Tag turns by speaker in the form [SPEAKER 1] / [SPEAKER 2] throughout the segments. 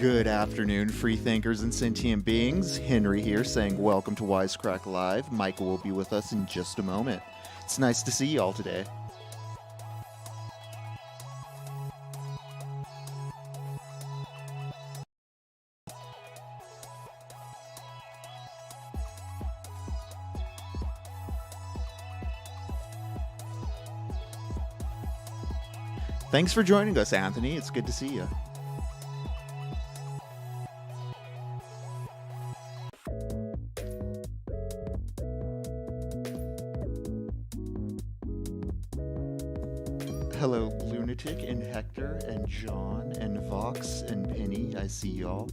[SPEAKER 1] Good afternoon, free thinkers and sentient beings. Henry here saying welcome to Wisecrack Live. Michael will be with us in just a moment. It's nice to see y'all today. Thanks for joining us, Anthony. It's good to see you. Hello, Lunatic and Hector and John and Vox and Penny. I see y'all.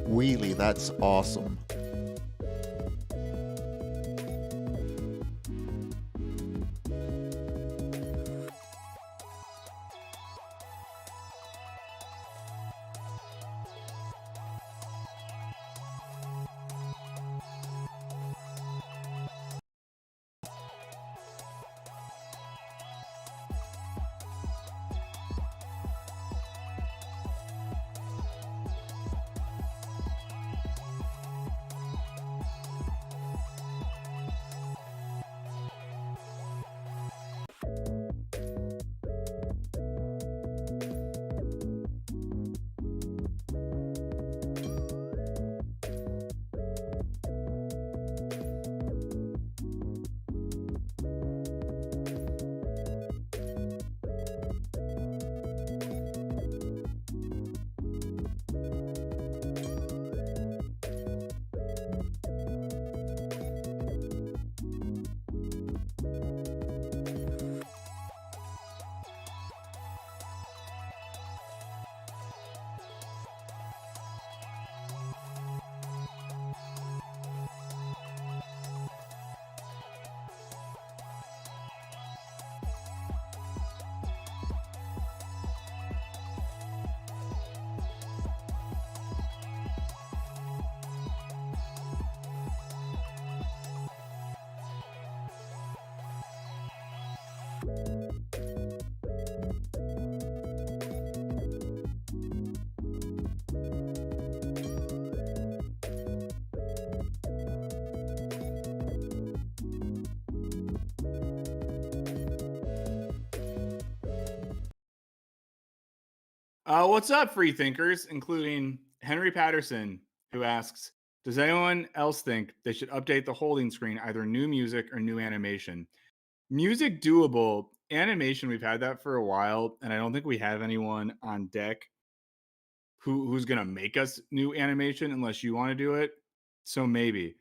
[SPEAKER 1] Wheelie, that's awesome.
[SPEAKER 2] What's up, free thinkers, including Henry Patterson, who asks, does anyone else think they should update the holding screen, either new music or new animation? Music doable, animation, we've had that for a while, and I don't think we have anyone on deck who's gonna make us new animation unless you want to do it. So maybe.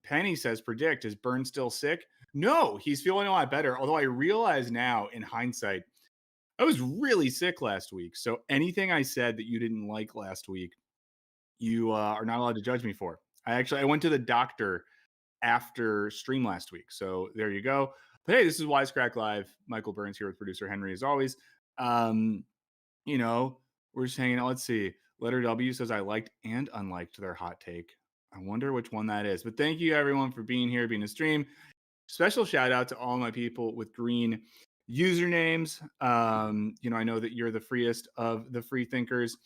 [SPEAKER 2] Penny says, predict, is Burn still sick? No, he's feeling a lot better. Although I realize now in hindsight, I was really sick last week. So anything I said that you didn't like last week, you are not allowed to judge me for. I went to the doctor after stream last week. So there you go. But hey, this is Wisecrack Live. Michael Burns here with producer Henry as always. Um, you know, we're just hanging out. Let's see. Letter W says I liked and unliked their hot take. I wonder which one that is. But thank you everyone for being here, being a stream. Special shout out to all my people with green usernames. I know that you're the freest of the free thinkers.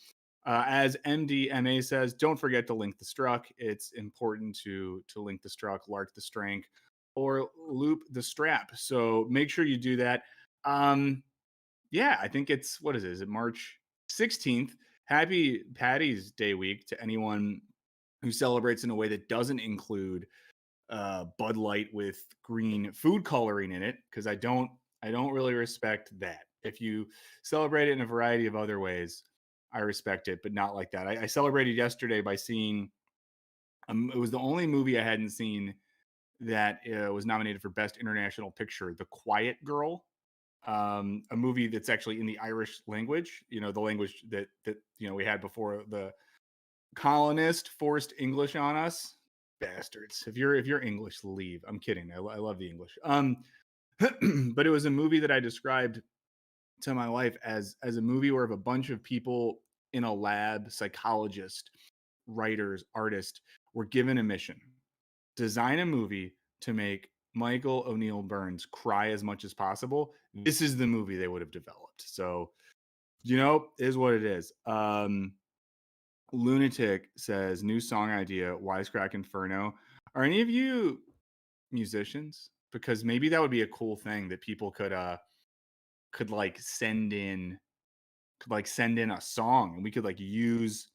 [SPEAKER 2] As MDMA says, don't forget to link the struck. It's important to link the struck, lark the strank, or loop the strap. So make sure you do that. Yeah, I think it's what is it? Is it March 16th? Happy Patty's Day week to anyone who celebrates in a way that doesn't include Bud Light with green food coloring in it, because I don't really respect that. If you celebrate it in a variety of other ways, I respect it, but not like that. I celebrated yesterday by seeing. It was the only movie I hadn't seen that was nominated for Best International Picture, The Quiet Girl, a movie that's actually in the Irish language. The language that we had before the colonist forced English on us. Bastards. If you're English, leave. I'm kidding. I love the English. But it was a movie that I described to my wife as a movie where a bunch of people in a lab, psychologists, writers, artists, were given a mission: design a movie to make Michael O'Neill Burns cry as much as possible. This is the movie they would have developed. So, is what it is. Lunatic says, new song idea, Wisecrack Inferno. Are any of you musicians? Because maybe that would be a cool thing that people could like send in a song, and we could like use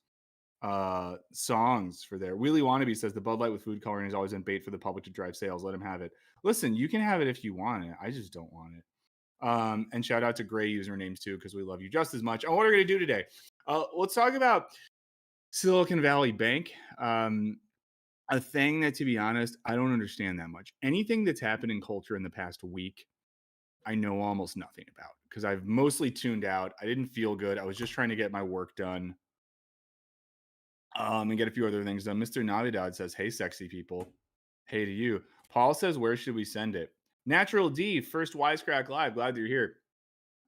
[SPEAKER 2] songs for there. Wheelie Wannabe says the Bud Light with food coloring has always been bait for the public to drive sales. Let him have it. Listen, you can have it if you want it. I just don't want it. And shout out to Gray usernames too, because we love you just as much. And what are we gonna do today? Let's talk about Silicon Valley Bank. A thing that, to be honest, I don't understand that much. Anything that's happened in culture in the past week, I know almost nothing about, because I've mostly tuned out. I didn't feel good. I was just trying to get my work done, and get a few other things done. Mr. Navidad says, hey, sexy people. Hey to you. Paul says, where should we send it? Natural D, first Wisecrack Live. Glad that you're here.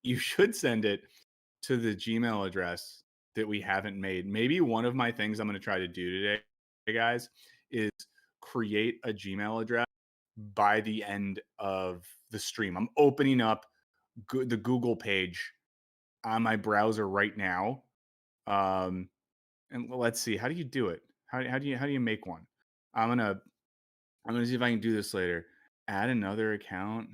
[SPEAKER 2] You should send it to the Gmail address that we haven't made. Maybe one of my things I'm going to try to do today, guys, is create a Gmail address by the end of the stream. I'm opening up the Google page on my browser right now. And let's see, how do you do it? How do you make one? I'm gonna see if I can do this later. Add another account.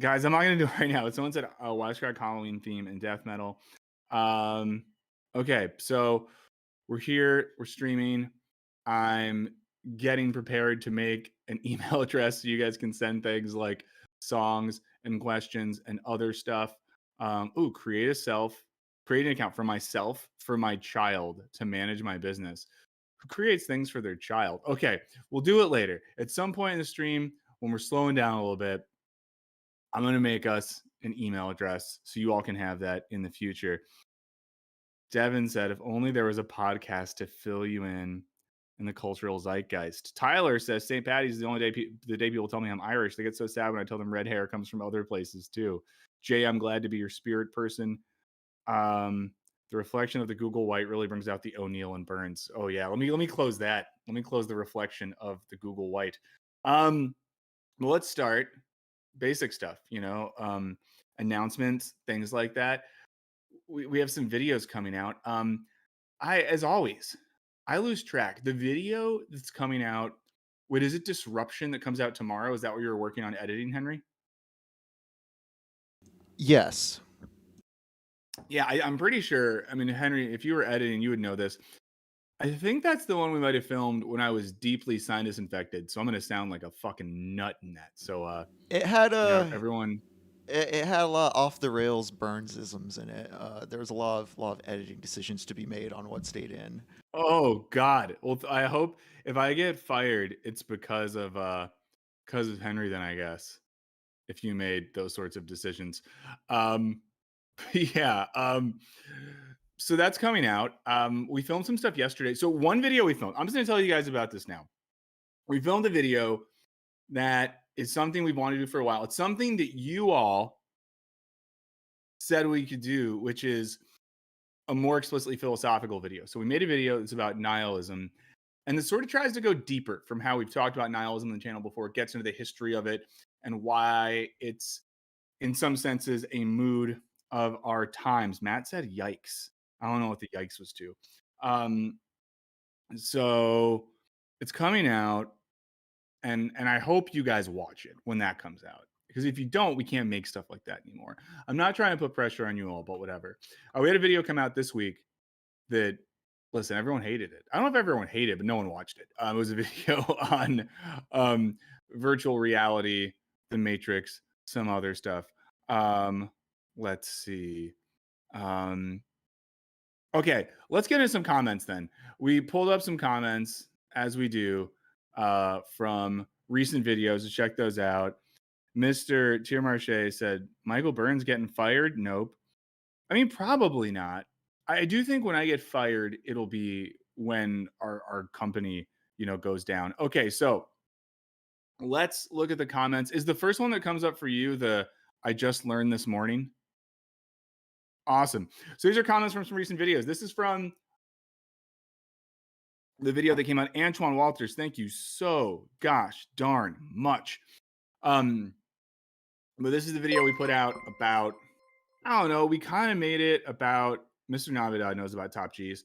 [SPEAKER 2] Guys, I'm not gonna do it right now. Someone said Wisecrack Halloween theme and death metal. Okay, so we're here, we're streaming. I'm getting prepared to make an email address so you guys can send things like songs and questions and other stuff. Create an account for myself, for my child, to manage my business. Who creates things for their child? Okay, we'll do it later. At some point in the stream, when we're slowing down a little bit, I'm going to make us an email address so you all can have that in the future. Devin said, if only there was a podcast to fill you in the cultural zeitgeist. Tyler says, St. Patty's is the only day the day people tell me I'm Irish. They get so sad when I tell them red hair comes from other places too. Jay, I'm glad to be your spirit person. The reflection of the Google White really brings out the O'Neill and Burns. Oh yeah, let me close that. Let me close the reflection of the Google White. Well, let's start basic stuff. Announcements, things like that. We have some videos coming out. As always, I lose track. The video that's coming out, wait, is it Disruption that comes out tomorrow? Is that what you were working on editing, Henry?
[SPEAKER 1] Yes.
[SPEAKER 2] Yeah, I'm pretty sure. I mean, Henry, if you were editing, you would know this. I think that's the one we might have filmed when I was deeply sinus infected. So I'm gonna sound like a fucking nut in that. So
[SPEAKER 1] It had
[SPEAKER 2] yeah,
[SPEAKER 1] a
[SPEAKER 2] everyone.
[SPEAKER 1] it had a lot of off the rails Burnsisms in it. There was a lot of editing decisions to be made on what stayed in.
[SPEAKER 2] Oh God. Well, I hope if I get fired, it's because of Henry. Then I guess if you made those sorts of decisions. Um, yeah. So that's coming out. We filmed some stuff yesterday. So one video we filmed. I'm just gonna tell you guys about this now. We filmed a video that is something we've wanted to do for a while. It's something that you all said we could do, which is a more explicitly philosophical video. So we made a video that's about nihilism, and it sort of tries to go deeper from how we've talked about nihilism on the channel before. It gets into the history of it and why it's, in some senses, a mood of our times. Matt said, "Yikes!" I don't know what the yikes was to. Um, so it's coming out, and I hope you guys watch it when that comes out. Because if you don't, we can't make stuff like that anymore. I'm not trying to put pressure on you all, but whatever. We had a video come out this week that, listen, everyone hated it. I don't know if everyone hated it, but no one watched it. It was a video on virtual reality, the Matrix, some other stuff. Let's see. Um, okay, let's get into some comments then. We pulled up some comments as we do from recent videos to check those out. Mr. Tiermarche said, Michael Burns getting fired? Nope. I mean, probably not. I do think when I get fired, it'll be when our company, goes down. Okay, so let's look at the comments. Is the first one that comes up for you the I just learned this morning? Awesome. So these are comments from some recent videos. This is from the video that came out. Antoine Walters, thank you so gosh darn much. But this is the video we put out about, I don't know, we kind of made it about Mr. Navidad knows about Top G's.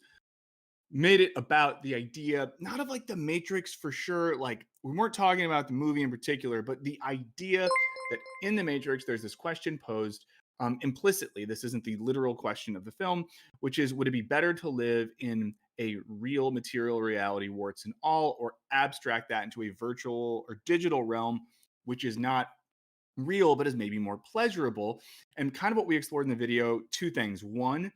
[SPEAKER 2] Made it about the idea, not of like the Matrix for sure. Like, we weren't talking about the movie in particular, but the idea that in the Matrix, there's this question posed implicitly. This isn't the literal question of the film, which is, would it be better to live in a real material reality, warts and all, or abstract that into a virtual or digital realm, which is not real, but is maybe more pleasurable? And kind of what we explored in the video, two things. One,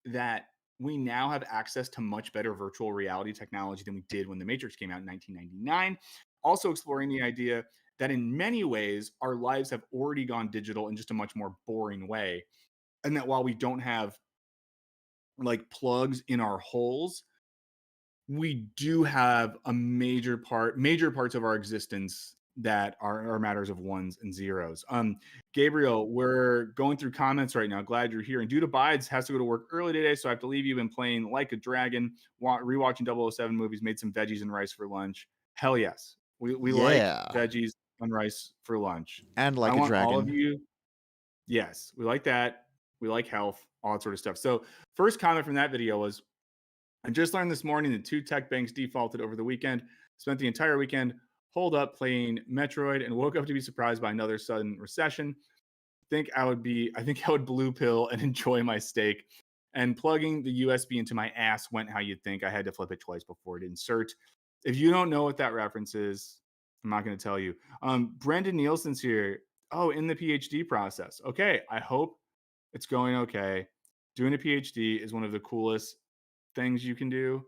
[SPEAKER 2] that we now have access to much better virtual reality technology than we did when The Matrix came out in 1999. Also, exploring the idea that in many ways, our lives have already gone digital in just a much more boring way. And that while we don't have like plugs in our holes, we do have a major parts of our existence that are matters of ones and zeros. Gabriel, we're going through comments right now. Glad you're here. And due to Bides has to go to work early today, so I have to leave you. Been playing Like a Dragon, rewatching 007 movies, made some veggies and rice for lunch. Hell yes, we like
[SPEAKER 1] Yeah,
[SPEAKER 2] veggies and rice for lunch.
[SPEAKER 1] and
[SPEAKER 2] I
[SPEAKER 1] like a
[SPEAKER 2] want all of
[SPEAKER 1] dragon.
[SPEAKER 2] you. Yes, we like that. We like health, all that sort of stuff. So first comment from that video was, I just learned this morning that two tech banks defaulted over the weekend. Spent the entire weekend holed up playing Metroid and woke up to be surprised by another sudden recession. I think I would blue pill and enjoy my steak. And plugging the USB into my ass went how you'd think. I had to flip it twice before it insert. If you don't know what that reference is, I'm not going to tell you. Brendan Nielsen's here. Oh, in the PhD process. Okay, I hope it's going okay. Doing a PhD is one of the coolest things you can do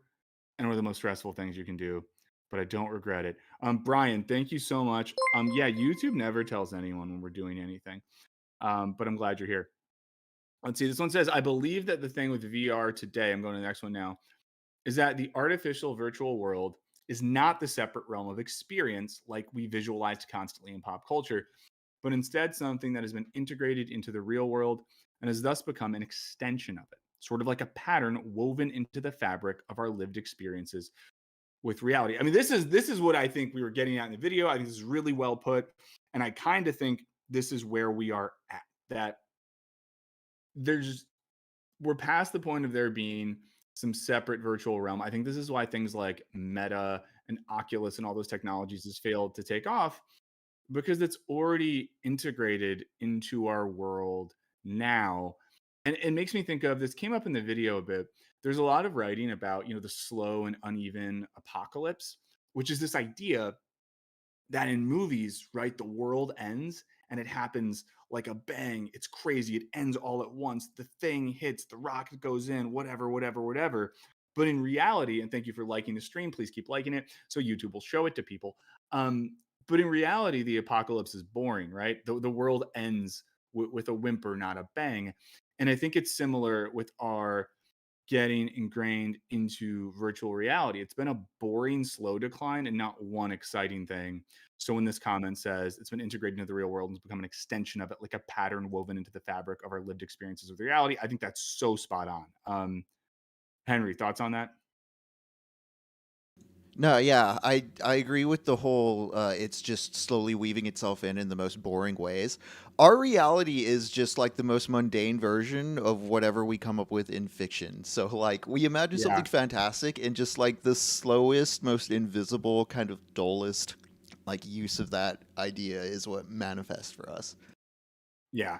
[SPEAKER 2] and one of the most stressful things you can do, but I don't regret it. Brian, thank you so much. Yeah, YouTube never tells anyone when we're doing anything, but I'm glad you're here. Let's see. This one says, I believe that the thing with VR today, I'm going to the next one now, is that the artificial virtual world is not the separate realm of experience like we visualized constantly in pop culture, but instead something that has been integrated into the real world and has thus become an extension of it, sort of like a pattern woven into the fabric of our lived experiences with reality. I mean, this is what I think we were getting at in the video. I think this is really well put, and I kind of think this is where we are at. That there's we're past the point of there being some separate virtual realm. I think this is why things like Meta and Oculus and all those technologies has failed to take off, because it's already integrated into our world now. And it makes me think of this came up in the video a bit. There's a lot of writing about, the slow and uneven apocalypse, which is this idea that in movies, right, the world ends and it happens like a bang. It's crazy. It ends all at once. The thing hits, the rocket goes in, whatever, whatever, whatever. But in reality, and thank you for liking the stream, please keep liking it so YouTube will show it to people. But in reality, the apocalypse is boring, right? The world ends with a whimper, not a bang. And I think it's similar with our getting ingrained into virtual reality. It's been a boring, slow decline and not one exciting thing. So when this comment says it's been integrated into the real world and it's become an extension of it, like a pattern woven into the fabric of our lived experiences with reality, I think that's so spot on. Henry, thoughts on that?
[SPEAKER 1] No, yeah, I agree with the whole. It's just slowly weaving itself in the most boring ways. Our reality is just like the most mundane version of whatever we come up with in fiction. So like we imagine something
[SPEAKER 2] Yeah.
[SPEAKER 1] fantastic, and just like the slowest, most invisible, kind of dullest, like use of that idea is what manifests for us.
[SPEAKER 2] Yeah.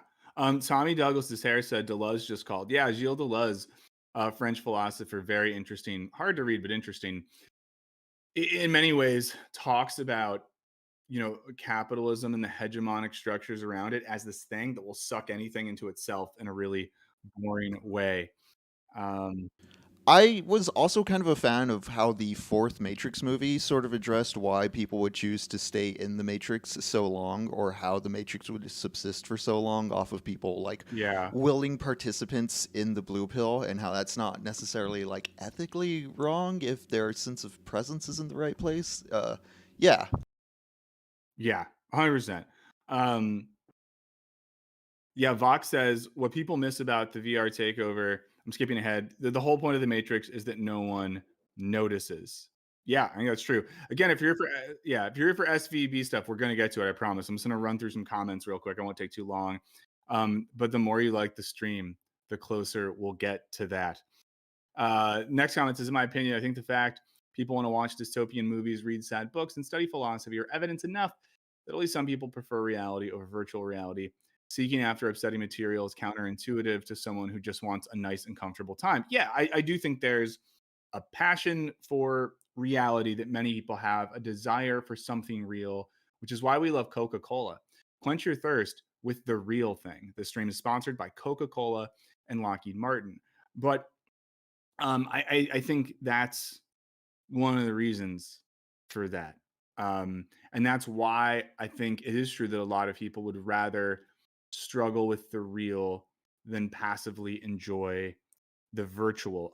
[SPEAKER 2] Tommy Douglas Deshair said Deleuze just called. Yeah, Gilles Deleuze, French philosopher, very interesting, hard to read, but interesting. In many ways, talks about capitalism and the hegemonic structures around it as this thing that will suck anything into itself in a really boring way. Um,
[SPEAKER 1] I was also kind of a fan of how the fourth Matrix movie sort of addressed why people would choose to stay in the Matrix so long, or how the Matrix would subsist for so long off of people like
[SPEAKER 2] yeah,
[SPEAKER 1] willing participants in the blue pill, and how that's not necessarily like ethically wrong if their sense of presence is in the right place. Yeah.
[SPEAKER 2] yeah, 100%. Um, yeah, Vox says what people miss about the VR takeover. I'm skipping ahead. The whole point of the Matrix is that no one notices. Yeah, I think that's true. Again, if you're here for if you're here for SVB stuff, we're gonna get to it. I promise. I'm just gonna run through some comments real quick. I won't take too long. But the more you like the stream, the closer we'll get to that. Next comment says, in my opinion, I think the fact people want to watch dystopian movies, read sad books, and study philosophy are evidence enough that at least some people prefer reality over virtual reality. Seeking after upsetting material is counterintuitive to someone who just wants a nice and comfortable time. Yeah, I do think there's a passion for reality that many people have, a desire for something real, which is why we love Coca Cola. Quench your thirst with the real thing. This stream is sponsored by Coca Cola and Lockheed Martin. But I think that's one of the reasons for that. And that's why I think it is true that a lot of people would rather struggle with the real than passively enjoy the virtual.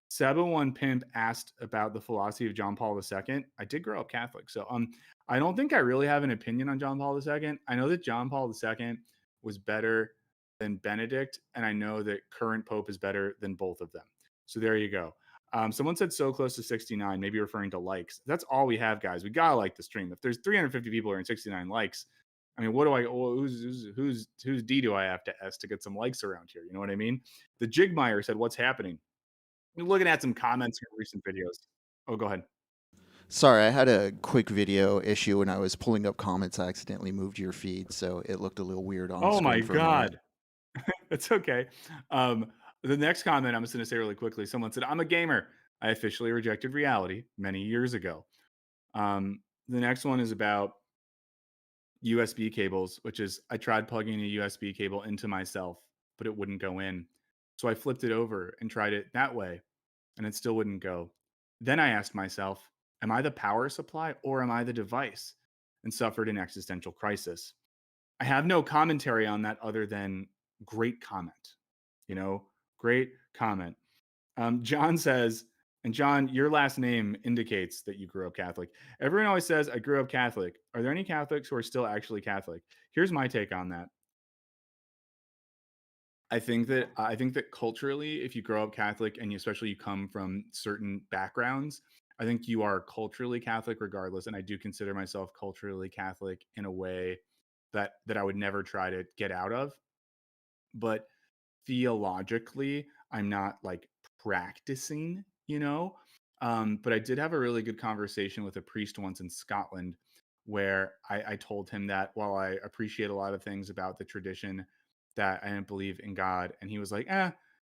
[SPEAKER 2] Seba One Pimp asked about the philosophy of John Paul II. I did grow up Catholic, so I don't think I really have an opinion on John Paul II. I know that John Paul II was better than Benedict, and I know that current Pope is better than both of them. So there you go. Someone said so close to 69, maybe referring to likes. That's all we have, guys. We gotta like the stream. If there's 350 people here and 69 likes, I mean, what do I? Who's D do I have to S to get some likes around here? You know what I mean? The Jigmeyer said, "What's happening?" You're looking at some comments from recent videos. Oh, go ahead.
[SPEAKER 1] Sorry, I had a quick video issue when I was pulling up comments. I accidentally moved your feed, so it looked a little weird on
[SPEAKER 2] Oh my
[SPEAKER 1] screen for a moment.
[SPEAKER 2] god, it's okay. The next comment I'm just going to say really quickly. Someone said, "I'm a gamer. I officially rejected reality many years ago." The next one is about USB cables, which is I tried plugging a USB cable into myself, but it wouldn't go in. So I flipped it over and tried it that way, and it still wouldn't go. Then I asked myself, am I the power supply or am I the device? And suffered an existential crisis. I have no commentary on that other than great comment. You know, great comment. John says, and John, your last name indicates that you grew up Catholic. Everyone always says, I grew up Catholic. Are there any Catholics who are still actually Catholic? Here's my take on that. I think that culturally, if you grow up Catholic and especially you come from certain backgrounds, I think you are culturally Catholic regardless. And I do consider myself culturally Catholic in a way that I would never try to get out of. But theologically, I'm not like practicing, you know. But I did have a really good conversation with a priest once in Scotland where I told him that while I appreciate a lot of things about the tradition, that I didn't believe in God. And he was like,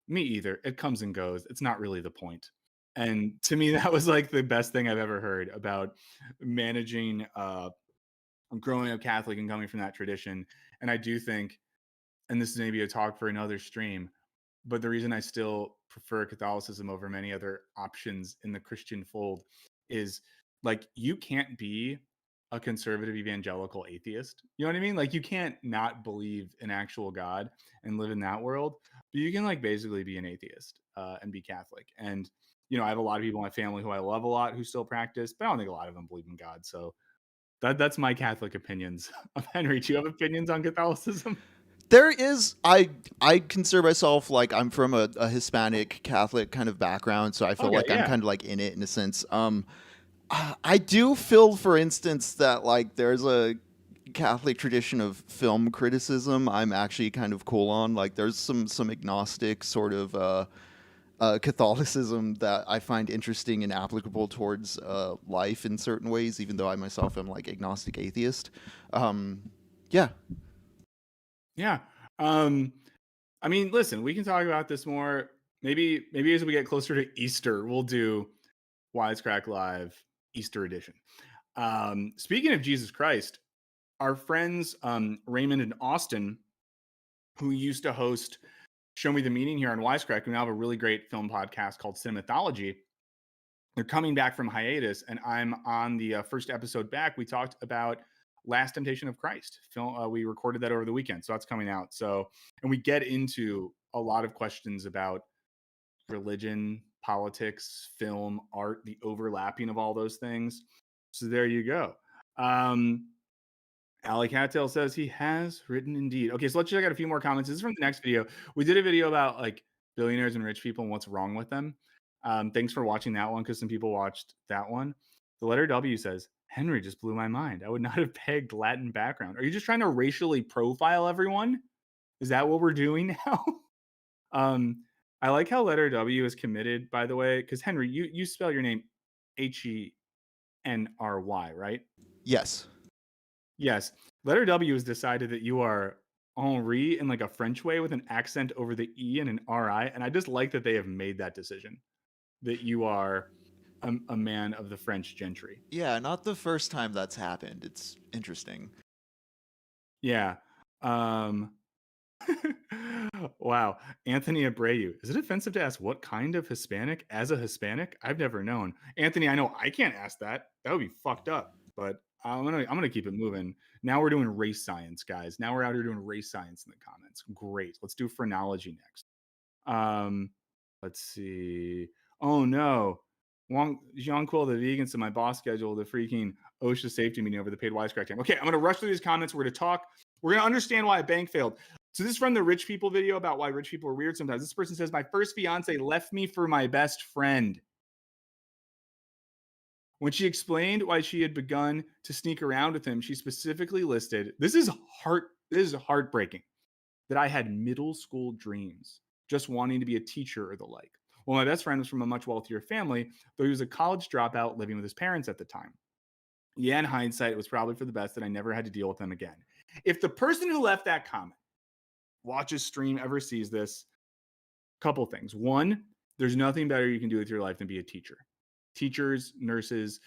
[SPEAKER 2] me either. It comes and goes. It's not really the point. And to me, that was like the best thing I've ever heard about managing growing up Catholic and coming from that tradition. And I do think, and this is maybe a talk for another stream, but the reason I still prefer Catholicism over many other options in the Christian fold is like you can't be a conservative evangelical atheist. You know what I mean? Like you can't not believe in actual God and live in that world, but you can like basically be an atheist and be Catholic. And I have a lot of people in my family who I love a lot who still practice, but I don't think a lot of them believe in God. So that's my Catholic opinions. Henry, do you have opinions on Catholicism?
[SPEAKER 1] There is I consider myself like I'm from a Hispanic Catholic kind of background, so I feel
[SPEAKER 2] Okay,
[SPEAKER 1] like I'm
[SPEAKER 2] yeah.
[SPEAKER 1] kind of like in it in a sense. I do feel, for instance, that like there's a Catholic tradition of film criticism I'm actually kind of cool on. Like there's some agnostic sort of Catholicism that I find interesting and applicable towards life in certain ways, even though I myself am like agnostic atheist. Yeah.
[SPEAKER 2] Yeah. Um, I mean, listen, we can talk about this more. Maybe as we get closer to Easter, we'll do Wisecrack Live Easter edition. Speaking of Jesus Christ, our friends Raymond and Austin, who used to host Show Me the Meaning here on Wisecrack, we now have a really great film podcast called Cinematoology. They're coming back from hiatus, and I'm on the first episode back. We talked about Last Temptation of Christ. Film. We recorded that over the weekend, so that's coming out. So, and we get into a lot of questions about religion, politics, film, art, the overlapping of all those things. So there you go. Ali Cattail says he has written indeed. Okay, so let's check out a few more comments. This is from the next video. We did a video about like billionaires and rich people and what's wrong with them. Thanks for watching that one because some people watched that one. The letter W says, Henry just blew my mind. I would not have pegged Latin background. Are you just trying to racially profile everyone? Is that what we're doing now? I like how letter W is committed, by the way, because Henry, you spell your name Henry, right?
[SPEAKER 1] Yes.
[SPEAKER 2] Yes. Letter W has decided that you are Henri in like a French way with an accent over the E and an RI. And I just like that they have made that decision that you are a man of the French gentry.
[SPEAKER 1] Yeah, not the first time that's happened. It's interesting.
[SPEAKER 2] Yeah. Um, wow. Anthony Abreu. Is it offensive to ask what kind of Hispanic as a Hispanic? I've never known. Anthony, I know I can't ask that. That would be fucked up. But I'm gonna keep it moving. Now we're doing race science, guys. Now we're out here doing race science in the comments. Great. Let's do phrenology next. Um, let's see. Oh no. Jean Quill, the vegan, so my boss scheduled a freaking OSHA safety meeting over the paid Wisecrack time. Okay, I'm gonna rush through these comments. We're gonna talk. We're gonna understand why a bank failed. So this is from the rich people video about why rich people are weird sometimes. This person says, my first fiance left me for my best friend. When she explained why she had begun to sneak around with him, she specifically listed, this is heartbreaking, that I had middle school dreams, just wanting to be a teacher or the like. Well, my best friend was from a much wealthier family, though he was a college dropout living with his parents at the time. Yeah, in hindsight, it was probably for the best that I never had to deal with them again. If the person who left that comment watches stream, ever sees this, couple things. One, there's nothing better you can do with your life than be a teacher. Teachers, nurses,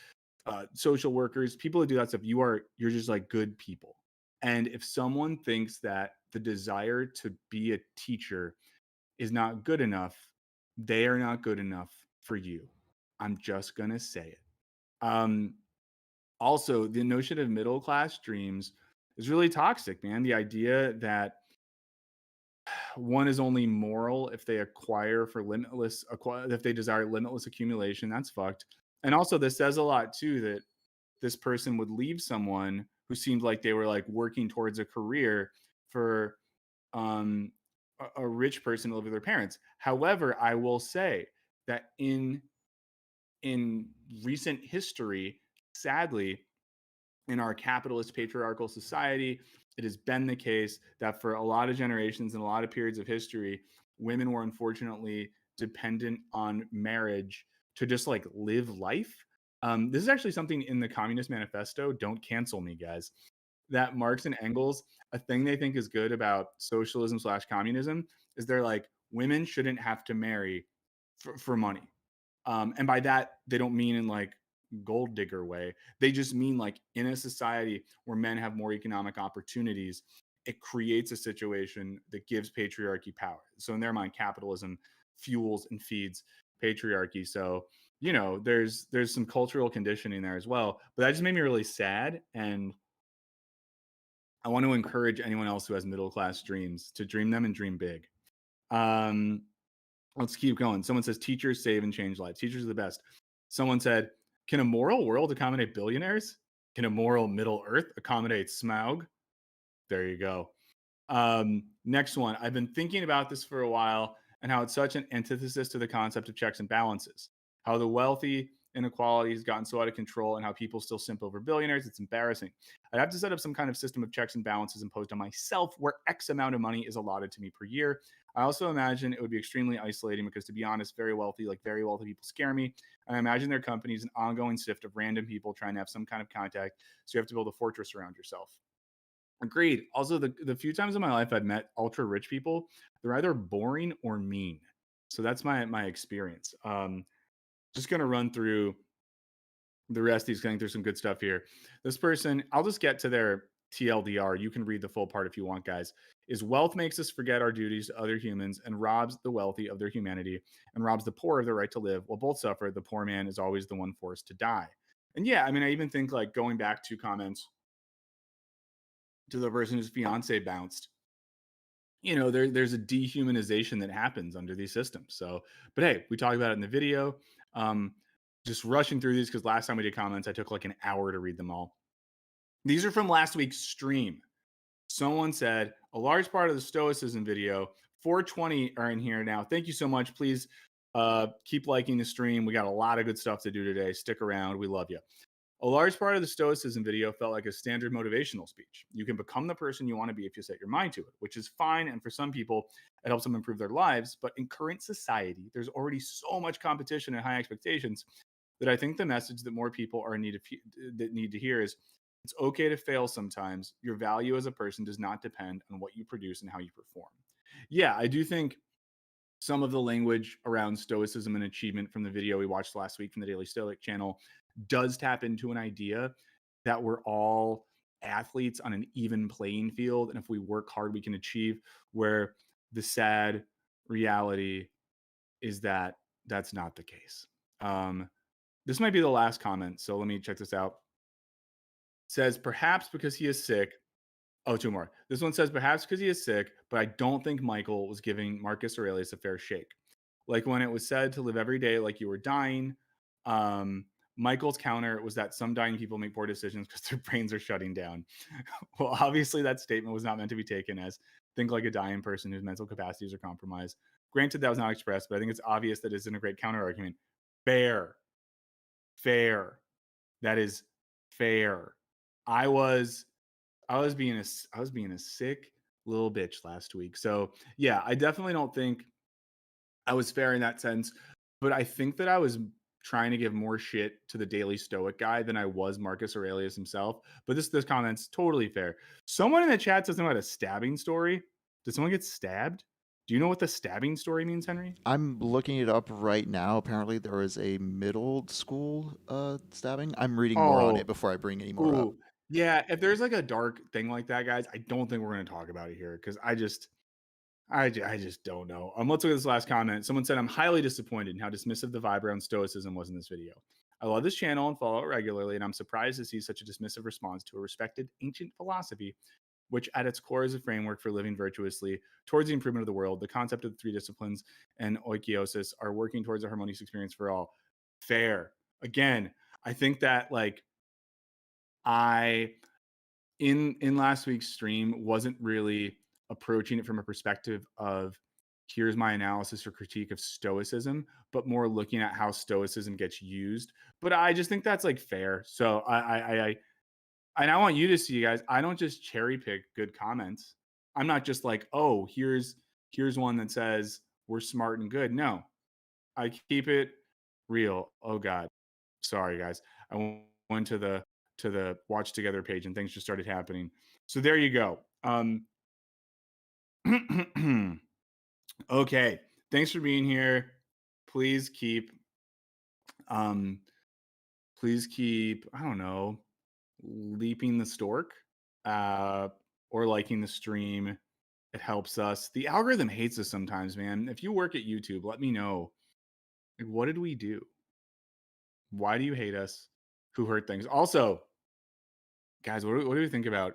[SPEAKER 2] social workers, people who do that stuff, you're just like good people. And if someone thinks that the desire to be a teacher is not good enough, they are not good enough for you. I'm just gonna say it. Also, the notion of middle class dreams is really toxic, man. The idea that one is only moral if they if they desire limitless accumulation, that's fucked. And also this says a lot too, that this person would leave someone who seemed like they were like working towards a career for um a rich person to live with their parents. However, I will say that in recent history, sadly, in our capitalist patriarchal society, it has been the case that for a lot of generations and a lot of periods of history, women were unfortunately dependent on marriage to just like live life. This is actually something in the Communist Manifesto. Don't cancel me, guys. that Marx and Engels, a thing they think is good about socialism slash communism is they're like, women shouldn't have to marry for money. And by that, they don't mean in like gold digger way. They just mean like in a society where men have more economic opportunities, it creates a situation that gives patriarchy power. So in their mind, capitalism fuels and feeds patriarchy. So there's some cultural conditioning there as well. But that just made me really sad, and I want to encourage anyone else who has middle class dreams to dream them and dream big. Um, let's keep going. Someone says teachers save and change lives. Teachers are the best. Someone said, can a moral world accommodate billionaires? Can a moral middle earth accommodate Smaug? There you go. Next one. I've been thinking about this for a while and how it's such an antithesis to the concept of checks and balances. How the wealthy inequality has gotten so out of control and how people still simp over billionaires. It's embarrassing. I'd have to set up some kind of system of checks and balances imposed on myself where X amount of money is allotted to me per year. I also imagine it would be extremely isolating because, to be honest, very wealthy people scare me. And I imagine their company is an ongoing sift of random people trying to have some kind of contact. So you have to build a fortress around yourself. Agreed. Also, the few times in my life I've met ultra rich people, they're either boring or mean. So that's my experience. Just gonna run through the rest of these, getting through some good stuff here. This person, I'll just get to their TLDR. You can read the full part if you want, guys. Is wealth makes us forget our duties to other humans and robs the wealthy of their humanity and robs the poor of their right to live. While both suffer, the poor man is always the one forced to die. And yeah, I mean, I even think like going back to comments to the person whose fiance bounced, there's a dehumanization that happens under these systems. So, but hey, we talked about it in the video. Um, just rushing through these because last time we did comments, I took like an hour to read them all. These are from last week's stream. Someone said a large part of the Stoicism video, 420 are in here now. Thank you so much. Please keep liking the stream. We got a lot of good stuff to do today. Stick around. We love you. A large part of the Stoicism video felt like a standard motivational speech. You can become the person you want to be if you set your mind to it, which is fine. And for some people, it helps them improve their lives. But in current society, there's already so much competition and high expectations that I think the message that more people are in need of that need to hear is it's okay to fail sometimes. Your value as a person does not depend on what you produce and how you perform. Yeah, I do think some of the language around stoicism and achievement from the video we watched last week from the Daily Stoic channel does tap into an idea that we're all athletes on an even playing field. And if we work hard, we can achieve, where the sad reality is that that's not the case. This might be the last comment. So let me check this out. It says, perhaps because he is sick. Oh, two more. This one says, perhaps because he is sick, but I don't think Michael was giving Marcus Aurelius a fair shake. Like when it was said to live every day like you were dying, Michael's counter was that some dying people make poor decisions because their brains are shutting down. Well, obviously, that statement was not meant to be taken as think like a dying person whose mental capacities are compromised. Granted, that was not expressed, but I think it's obvious that isn't a great counter argument. Fair. Fair. That is fair. I was being a sick little bitch last week. So yeah, I definitely don't think I was fair in that sense, but I think that I was trying to give more shit to the Daily Stoic guy than I was Marcus Aurelius himself. But this comment's totally fair. Someone in the chat says something about a stabbing story. Did someone get stabbed? Do you know what the stabbing story means, Henry?
[SPEAKER 1] I'm looking it up right now. Apparently, there was a middle school stabbing. I'm reading more on it
[SPEAKER 2] Oh,
[SPEAKER 1] before I bring any more up.
[SPEAKER 2] ooh. Yeah, if there's like a dark thing like that, guys, I don't think we're going to talk about it here because I just don't know. Let's look at this last comment. Someone said, I'm highly disappointed in how dismissive the vibe around stoicism was in this video. I love this channel and follow it regularly, and I'm surprised to see such a dismissive response to a respected ancient philosophy, which at its core is a framework for living virtuously towards the improvement of the world. The concept of the three disciplines and oikiosis are working towards a harmonious experience for all. Fair. Again, I think that like I in last week's stream wasn't really approaching it from a perspective of here's my analysis or critique of stoicism, but more looking at how stoicism gets used. But I just think that's like fair. So I and I want you to see, guys, I don't just cherry pick good comments. I'm not just like, oh, here's one that says we're smart and good. No, I keep it real. Oh God, sorry guys, I went to the to the Watch Together page, and things just started happening. So there you go. Okay, thanks for being here. Please keep um I don't know, leaping the stork, uh or liking the stream. It helps us. The algorithm hates us sometimes, man. If you work at YouTube, let me know. Like, what did we do? Why do you hate us? Who hurt things? Also, guys, what do you think about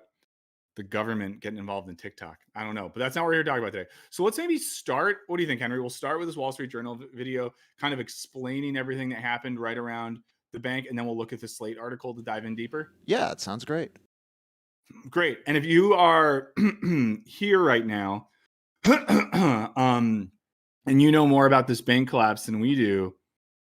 [SPEAKER 2] the government getting involved in TikTok? I don't know, but that's not what we're here to talk about today. So let's maybe start. What do you think, Henry? We'll start with this Wall Street Journal video, kind of explaining everything that happened right around the bank, and then we'll look at the Slate article to dive in deeper.
[SPEAKER 1] Yeah, it sounds great.
[SPEAKER 2] Great. And if you are here right now, and you know more about this bank collapse than we do,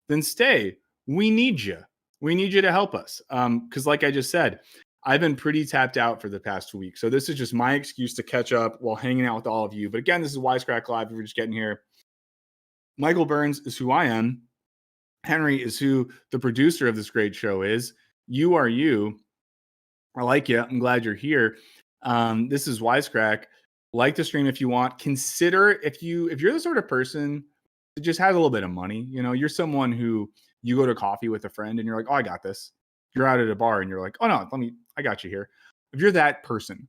[SPEAKER 2] then stay. We need you. We need you to help us. Because like I just said, I've been pretty tapped out for the past week. So this is just my excuse to catch up while hanging out with all of you. But again, this is Wisecrack Live. If we're just getting here. Michael Burns is who I am. Henry is who the producer of this great show is. You are you. I like you. I'm glad you're here. This is Wisecrack. Like the stream if you want. Consider if you're the sort of person that just has a little bit of money. You know, you're someone who you go to coffee with a friend and you're like, oh, I got this. You're out at a bar and you're like, oh no, I got you here. If you're that person,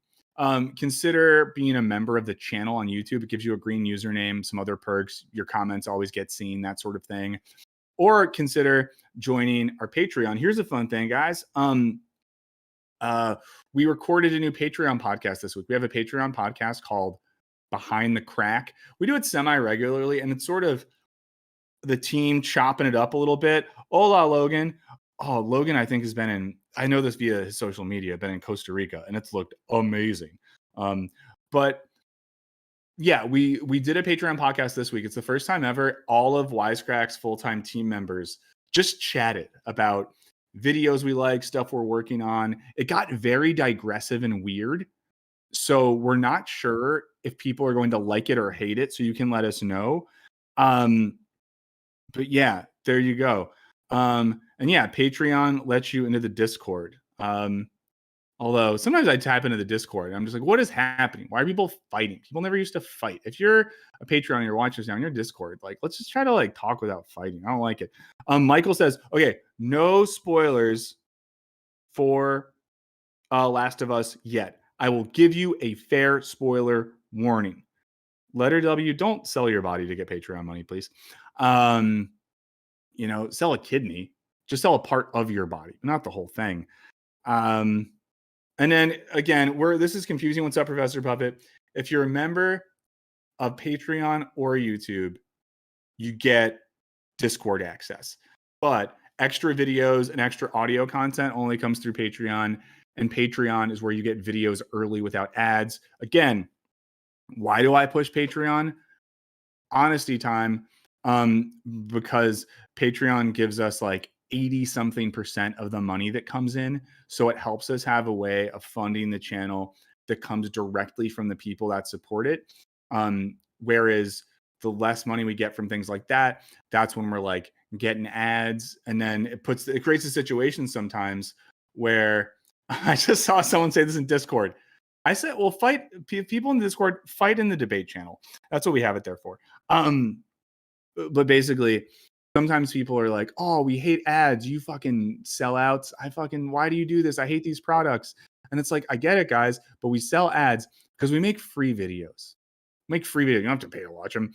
[SPEAKER 2] consider being a member of the channel on YouTube. It gives you a green username, some other perks. Your comments always get seen, that sort of thing. Or consider joining our Patreon. Here's a fun thing, guys. We recorded a new Patreon podcast this week. We have a Patreon podcast called Behind the Crack. We do it semi-regularly, and it's sort of the team chopping it up a little bit. Hola, Logan. Oh, Logan, I think, has been in, I know this via his social media, been in Costa Rica, and it's looked amazing. But yeah, we did a Patreon podcast this week. It's the first time ever all of Wisecrack's full-time team members just chatted about videos we like, stuff we're working on. It got very digressive and weird. So we're not sure if people are going to like it or hate it. So you can let us know. But yeah, there you go. And yeah, Patreon lets you into the Discord. Although sometimes I tap into the Discord and I'm just like, what is happening? Why are people fighting? People never used to fight. If you're a Patreon and you're watching this now in your Discord, like, let's just try to like talk without fighting. I don't like it. Michael says, okay, no spoilers for Last of Us yet. I will give you a fair spoiler warning. Letter W, don't sell your body to get Patreon money, please. You know, sell a kidney. Just sell a part of your body, not the whole thing. And then again, this is confusing. What's up, Professor Puppet? If you're a member of Patreon or YouTube, you get Discord access. But extra videos and extra audio content only comes through Patreon. And Patreon is where you get videos early without ads. Again, why do I push Patreon? Honesty time. Because Patreon gives us like 80 something % of the money that comes in. So it helps us have a way of funding the channel that comes directly from the people that support it. Whereas the less money we get from things like that, that's when we're like getting ads. And then it creates a situation sometimes where I just saw someone say this in Discord. I said, well, fight people in the Discord, fight in the debate channel. That's what we have it there for. But basically, sometimes people are like, oh, we hate ads. You fucking sellouts. Why do you do this? I hate these products. And it's like, I get it, guys, but we sell ads because we make free videos. You don't have to pay to watch them.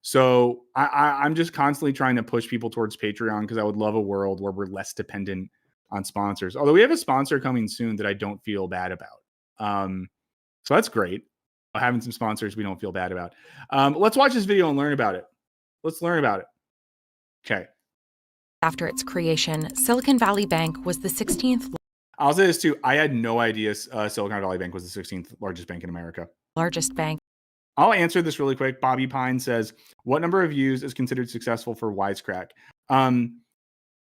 [SPEAKER 2] So I'm just constantly trying to push people towards Patreon because I would love a world where we're less dependent on sponsors. Although we have a sponsor coming soon that I don't feel bad about. So that's great. Having some sponsors we don't feel bad about. Let's watch this video and learn about it. Let's learn about it. Okay.
[SPEAKER 3] After its creation, Silicon Valley Bank was the 16th
[SPEAKER 2] I'll say this too. I had no idea Silicon Valley Bank was the 16th largest bank in America.
[SPEAKER 3] largest bank.
[SPEAKER 2] I'll answer this really quick. Bobby Pine says, what number of views is considered successful for Wisecrack?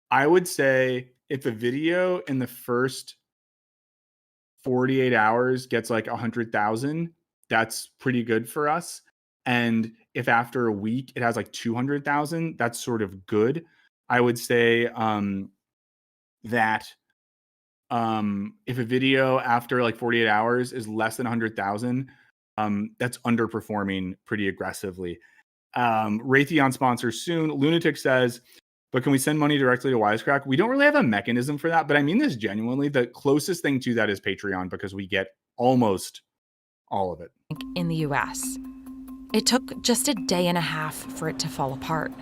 [SPEAKER 2] I would say if a video in the first 48 hours gets like 100,000, that's pretty good for us. And if after a week it has like 200,000, that's sort of good. I would say that If a video after like 48 hours is less than 100,000, that's underperforming pretty aggressively. Raytheon sponsors soon. Lunatic says, but can we send money directly to Wisecrack? We don't really have a mechanism for that, but I mean this genuinely. The closest thing to that is Patreon because we get almost all of it.
[SPEAKER 3] In the US. It took just a day and a half for it to fall apart.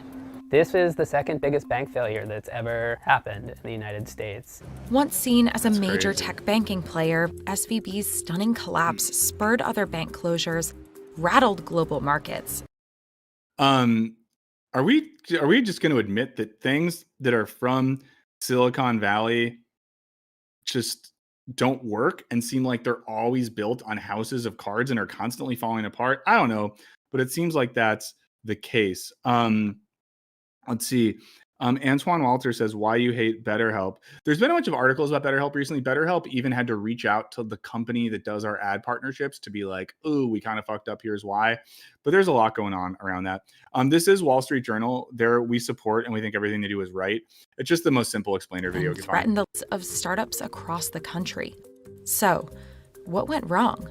[SPEAKER 4] This is the second biggest bank failure that's ever happened in the United States.
[SPEAKER 3] Once seen as a
[SPEAKER 2] That's
[SPEAKER 3] major
[SPEAKER 2] crazy.
[SPEAKER 3] tech banking player, SVB's stunning collapse spurred other bank closures, rattled global markets.
[SPEAKER 2] Are we just going to admit that things that are from Silicon Valley just don't work and seem like they're always built on houses of cards and are constantly falling apart? I don't know, but it seems like that's the case. Let's see. Antoine Walter says, why you hate BetterHelp. There's been a bunch of articles about BetterHelp recently. BetterHelp even had to reach out to the company that does our ad partnerships to be like, oh, we kind of fucked up. Here's why. But there's a lot going on around that. This is Wall Street Journal. There we support and we think everything they do is right. It's just the most simple explainer video.
[SPEAKER 3] And threatened the lives of startups across the country. So, what went wrong?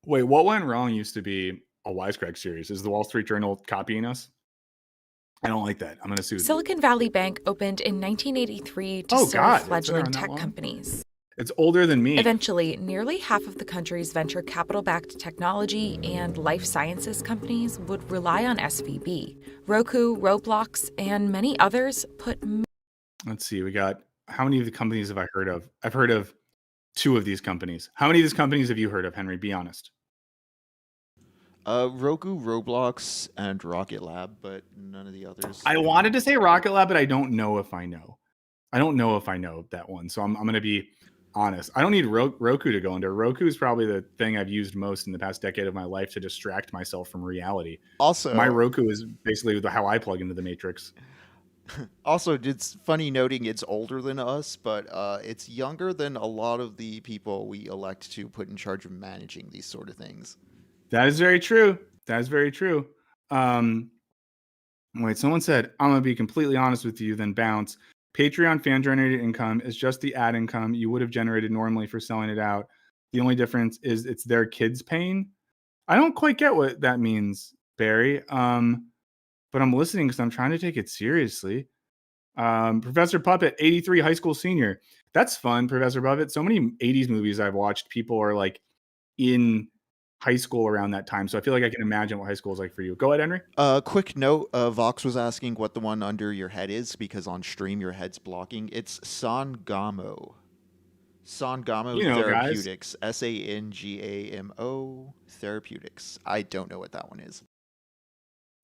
[SPEAKER 2] Wait, what went wrong used to be a Wisecrack series. Is the Wall Street Journal copying us? I don't like that. I'm going to sue them.
[SPEAKER 3] Silicon Valley Bank opened in 1983 to
[SPEAKER 2] Oh,
[SPEAKER 3] serve
[SPEAKER 2] God. It's been
[SPEAKER 3] fledgling
[SPEAKER 2] around that
[SPEAKER 3] tech
[SPEAKER 2] long?
[SPEAKER 3] companies.
[SPEAKER 2] It's older than me.
[SPEAKER 3] Eventually, nearly half of the country's venture capital-backed technology and life sciences companies would rely on SVB. Roku, Roblox, and many others put
[SPEAKER 2] Let's see. We got, how many of the companies have I heard of? I've heard of 2 of these companies. How many of these companies have you heard of, Henry? Be honest.
[SPEAKER 1] Roku, Roblox, and Rocket Lab, but none of the others.
[SPEAKER 2] I wanted to say Rocket Lab, but I don't know if I know. I don't know if I know that one. So I'm going to be honest. I don't need Roku to go under. Roku is probably the thing I've used most in the past decade of my life to distract myself from reality.
[SPEAKER 1] Also,
[SPEAKER 2] My Roku is basically how I plug into the Matrix.
[SPEAKER 1] Also, it's funny noting it's older than us, but it's younger than a lot of the people we elect to put in charge of managing these sort of things.
[SPEAKER 2] That is very true. That is very true. Wait, someone said, I'm going to be completely honest with you, then bounce. Patreon fan-generated income is just the ad income you would have generated normally for selling it out. The only difference is it's their kids paying. I don't quite get what that means, Barry. But I'm listening because I'm trying to take it seriously. Professor Puppet, 83 high school senior. That's fun, Professor Puppet. So many 80s movies I've watched, people are like in high school around that time. So I feel like I can imagine what high school is like for you. Go ahead, Henry.
[SPEAKER 1] Quick note, Vox was asking what the one under your head is because on stream your head's blocking. It's Sangamo. Sangamo Therapeutics.
[SPEAKER 2] Guys.
[SPEAKER 1] Sangamo Therapeutics. I don't know what that one is.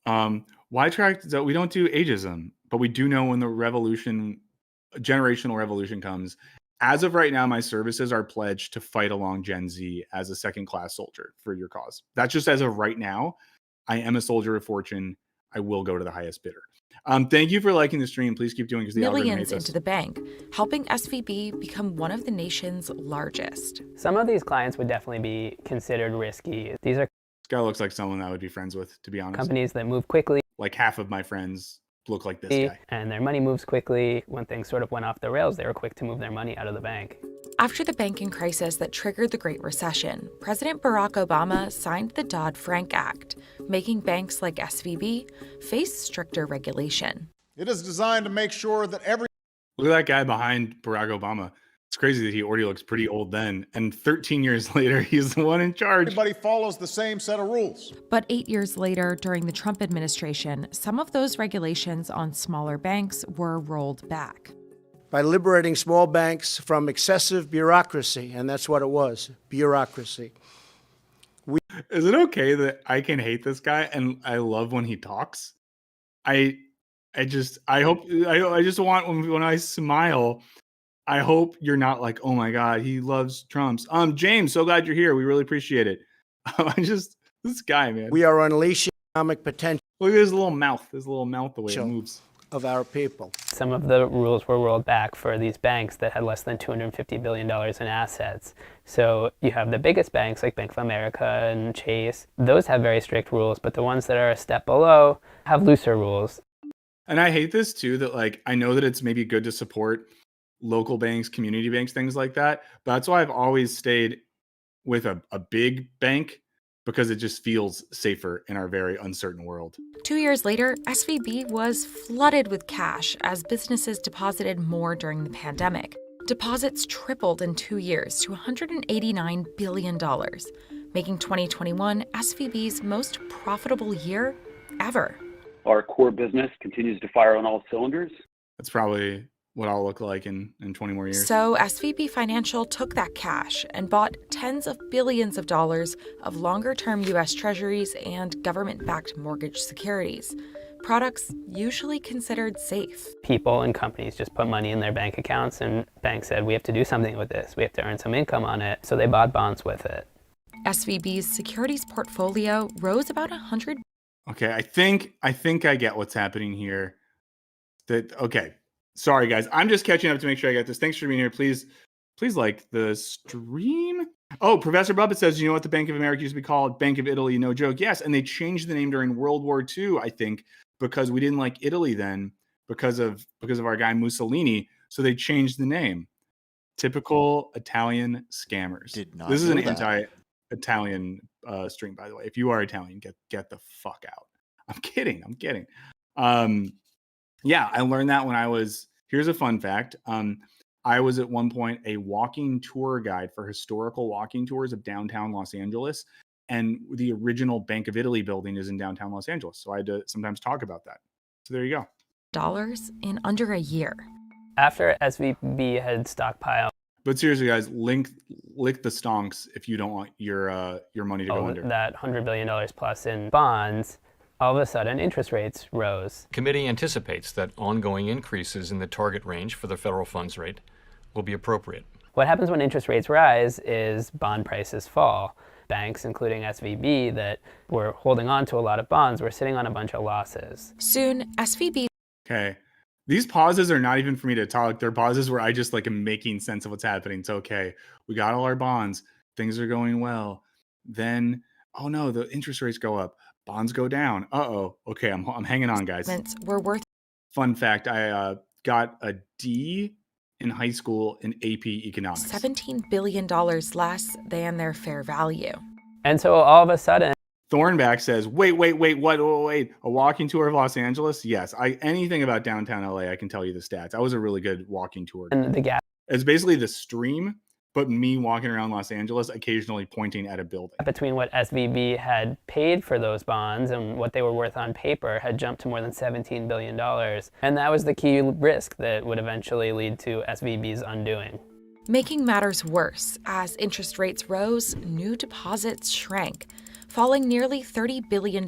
[SPEAKER 2] Wisecrack, so we don't do ageism, but we do know when the generational revolution comes. As of right now, my services are pledged to fight along Gen Z as a second-class soldier for your cause. That's just as of right now. I am a soldier of fortune. I will go to the highest bidder. Thank you for liking the stream. Please keep doing it because the algorithm
[SPEAKER 3] millions
[SPEAKER 2] hates us.
[SPEAKER 3] into the bank, helping SVB become one of the nation's largest.
[SPEAKER 4] Some of these clients would definitely be considered risky. These are
[SPEAKER 2] This guy looks like someone I would be friends with, to be honest.
[SPEAKER 4] companies that move quickly.
[SPEAKER 2] Like half of my friends look like this guy.
[SPEAKER 4] And their money moves quickly. When things sort of went off the rails, they were quick to move their money out of the bank.
[SPEAKER 3] After the banking crisis that triggered the Great Recession, President Barack Obama signed the Dodd-Frank Act, making banks like SVB face stricter regulation.
[SPEAKER 5] It is designed to make sure that every
[SPEAKER 2] Look at that guy behind Barack Obama. It's crazy that he already looks pretty old then. And 13 years later, he's the one in charge.
[SPEAKER 5] everybody follows the same set of rules.
[SPEAKER 3] But 8 years later, during the Trump administration, some of those regulations on smaller banks were rolled back.
[SPEAKER 6] By liberating small banks from excessive bureaucracy, and that's what it was, bureaucracy.
[SPEAKER 2] Is it okay that I can hate this guy and I love when he talks? I just want when I smile, I hope you're not like, oh my God, he loves Trump's. James, so glad you're here. We really appreciate it. This guy, man.
[SPEAKER 6] We are unleashing economic potential
[SPEAKER 2] Look at his little mouth. The way it moves.
[SPEAKER 6] of our people.
[SPEAKER 4] Some of the rules were rolled back for these banks that had less than $250 billion in assets. So you have the biggest banks like Bank of America and Chase. Those have very strict rules, but the ones that are a step below have looser rules.
[SPEAKER 2] And I hate this too, that like, I know that it's maybe good to support local banks, community banks, things like that. But that's why I've always stayed with a big bank, because it just feels safer in our very uncertain world.
[SPEAKER 3] 2 years later, SVB was flooded with cash as businesses deposited more during the pandemic. Deposits tripled in 2 years to $189 billion, making 2021 SVB's most profitable year ever.
[SPEAKER 7] Our core business continues to fire on all cylinders.
[SPEAKER 2] That's probably what I'll look like in 20 more years.
[SPEAKER 3] So SVB Financial took that cash and bought tens of billions of dollars of longer-term U.S. Treasuries and government-backed mortgage securities, products usually considered safe.
[SPEAKER 4] People and companies just put money in their bank accounts, and banks said, we have to do something with this. We have to earn some income on it. So they bought bonds with it.
[SPEAKER 3] SVB's securities portfolio rose about 100.
[SPEAKER 2] Okay, I think I get what's happening here. Okay. Sorry, guys. I'm just catching up to make sure I get this. Thanks for being here. Please like the stream. Oh, Professor Bubbett says, you know what the Bank of America used to be called? Bank of Italy, no joke. Yes, and they changed the name during World War II, I think, because we didn't like Italy then because of our guy Mussolini. So they changed the name. Typical Italian scammers.
[SPEAKER 1] Did not
[SPEAKER 2] This is an
[SPEAKER 1] know that.
[SPEAKER 2] anti-Italian stream, by the way. If you are Italian, get the fuck out. I'm kidding. Yeah, I learned that when I was. Here's a fun fact. I was at one point a walking tour guide for historical walking tours of downtown Los Angeles, and the original Bank of Italy building is in downtown Los Angeles. So I had to sometimes talk about that. So there you go.
[SPEAKER 3] Dollars in under a year.
[SPEAKER 4] After SVB had stockpiled
[SPEAKER 2] But seriously, guys, lick the stonks if you don't want your money to go under.
[SPEAKER 4] that $100 billion plus in bonds, all of a sudden interest rates rose.
[SPEAKER 8] Committee anticipates that ongoing increases in the target range for the federal funds rate will be appropriate.
[SPEAKER 4] What happens when interest rates rise is bond prices fall. Banks, including SVB, that were holding on to a lot of bonds, were sitting on a bunch of losses.
[SPEAKER 3] Soon, SVB
[SPEAKER 2] Okay. These pauses are not even for me to talk. They're pauses where I just like am making sense of what's happening. It's okay. We got all our bonds. Things are going well. Then, oh no, the interest rates go up. Bonds go down. Uh-oh. Okay, I'm hanging on, guys.
[SPEAKER 3] were worth
[SPEAKER 2] Fun fact, I got a D in high school in AP economics.
[SPEAKER 3] $17 billion less than their fair value.
[SPEAKER 4] And so all of a sudden,
[SPEAKER 2] Thornback says, wait, a walking tour of Los Angeles? Yes, anything about downtown LA, I can tell you the stats. I was a really good walking tour.
[SPEAKER 4] and the gap
[SPEAKER 2] It's basically the stream, but me walking around Los Angeles, occasionally pointing at a building.
[SPEAKER 4] between what SVB had paid for those bonds and what they were worth on paper had jumped to more than $17 billion. And that was the key risk that would eventually lead to SVB's undoing.
[SPEAKER 3] Making matters worse, as interest rates rose, new deposits shrank, falling nearly $30 billion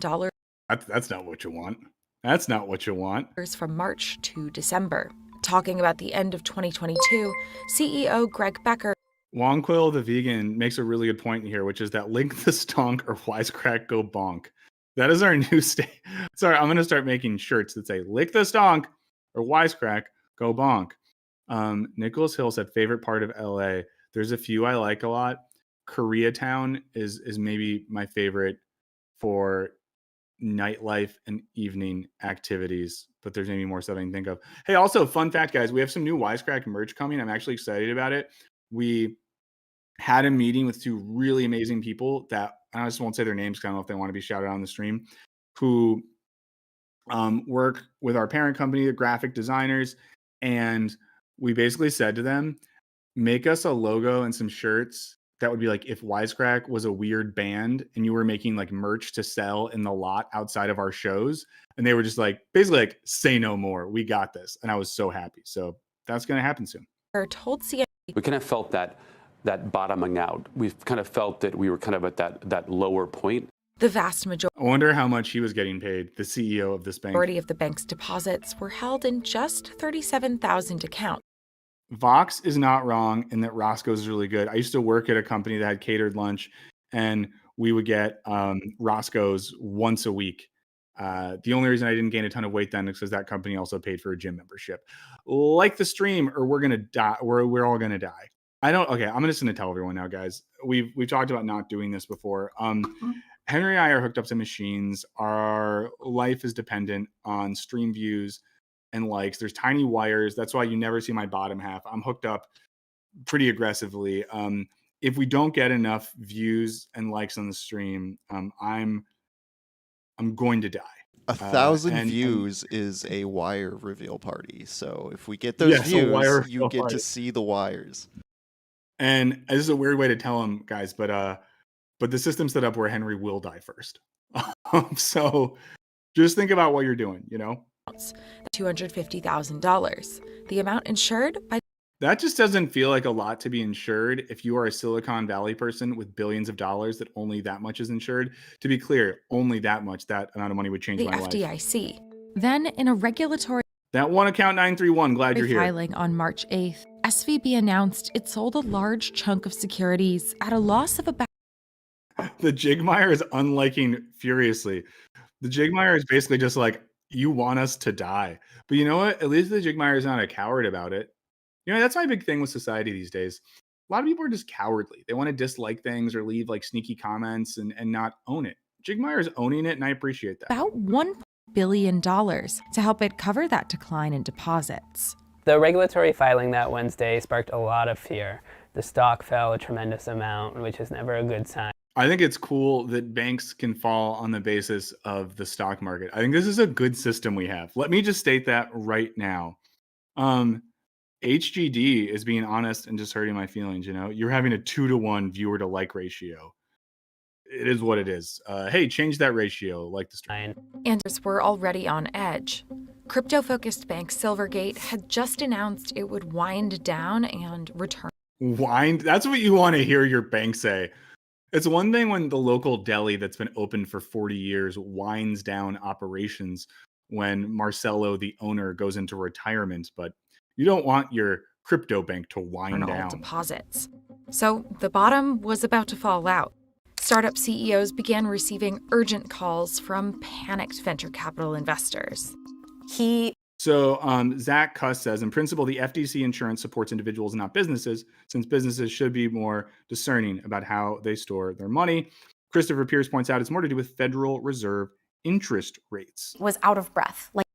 [SPEAKER 2] That's not what you want. That's not what you want.
[SPEAKER 3] from March to December. Talking about the end of 2022, CEO Greg Becker
[SPEAKER 2] Wongquill the vegan makes a really good point here, which is that link the stonk or wisecrack go bonk. That is our new state. Sorry, I'm going to start making shirts that say lick the stonk or wisecrack go bonk. Nicholas Hill said favorite part of LA. There's a few I like a lot. Koreatown is maybe my favorite for nightlife and evening activities, but there's maybe more stuff I can think of. Hey, also fun fact, guys, we have some new Wisecrack merch coming. I'm actually excited about it. We had a meeting with two really amazing people that I just won't say their names because I don't know if they want to be shouted out on the stream, who work with our parent company, the graphic designers. And we basically said to them, make us a logo and some shirts that would be like if Wisecrack was a weird band and you were making like merch to sell in the lot outside of our shows. And they were just like, basically like, say no more. We got this. And I was so happy. So that's going to happen soon.
[SPEAKER 3] told CNN
[SPEAKER 9] We kind of felt that bottoming out. We've kind of felt that we were kind of at that lower point.
[SPEAKER 3] the vast
[SPEAKER 2] I wonder how much he was getting paid, the CEO of this bank.
[SPEAKER 3] majority of the bank's deposits were held in just 37,000 accounts.
[SPEAKER 2] Vox is not wrong in that Roscoe's is really good. I used to work at a company that had catered lunch, and we would get Roscoe's once a week. The only reason I didn't gain a ton of weight then is because that company also paid for a gym membership. Like the stream, or we're gonna die. We're all gonna die. Okay, I'm just gonna tell everyone now, guys. We've talked about not doing this before. Henry and I are hooked up to machines. Our life is dependent on stream views. and likes. There's tiny wires. That's why you never see my bottom half. I'm hooked up pretty aggressively. If we don't get enough views and likes on the stream, I'm going to die.
[SPEAKER 1] 1,000
[SPEAKER 2] and
[SPEAKER 1] views is a wire reveal party. So if we get those
[SPEAKER 2] Yes, a wire
[SPEAKER 1] views, you
[SPEAKER 2] reveal
[SPEAKER 1] get
[SPEAKER 2] party.
[SPEAKER 1] to see the wires.
[SPEAKER 2] And this is a weird way to tell them, guys, but the system's set up where Henry will die first. So just think about what you're doing, you know?
[SPEAKER 3] $250,000. The amount insured by
[SPEAKER 2] That just doesn't feel like a lot to be insured if you are a Silicon Valley person with billions of dollars that only that much is insured. To be clear, only that much, that amount of money would change
[SPEAKER 3] the
[SPEAKER 2] my life.
[SPEAKER 3] FDIC. Then, in a regulatory
[SPEAKER 2] That one account 931, glad you're here.
[SPEAKER 3] filing on March 8th, SVB announced it sold a large chunk of securities at a loss of about
[SPEAKER 2] The Jigmeyer is unliking furiously. The Jigmeyer is basically just like, you want us to die. But you know what? At least the Jigmeyer is not a coward about it. You know, that's my big thing with society these days. A lot of people are just cowardly. They want to dislike things or leave like sneaky comments and not own it. Jigmeyer is owning it, and I appreciate that.
[SPEAKER 3] about $1 billion to help it cover that decline in deposits.
[SPEAKER 4] The regulatory filing that Wednesday sparked a lot of fear. The stock fell a tremendous amount, which is never a good sign.
[SPEAKER 2] I think it's cool that banks can fall on the basis of the stock market. I think this is a good system we have. Let me just state that right now. HGD is being honest and just hurting my feelings. You know, you're having a 2-to-1 viewer to like ratio. It is what it is. Hey, change that ratio, like the stream.
[SPEAKER 3] And we're already on edge. Crypto-focused bank Silvergate had just announced it would wind down and return.
[SPEAKER 2] Wind? That's what you want to hear your bank say. It's one thing when the local deli that's been open for 40 years winds down operations when Marcelo, the owner, goes into retirement, but you don't want your crypto bank to wind down.
[SPEAKER 3] Deposits. So the bottom was about to fall out. Startup CEOs began receiving urgent calls from panicked venture capital investors.
[SPEAKER 2] So Zach Cuss says, in principle, the FDC insurance supports individuals, not businesses, since businesses should be more discerning about how they store their money. Christopher Pierce points out it's more to do with Federal Reserve interest rates.
[SPEAKER 10] Was out of breath. Like,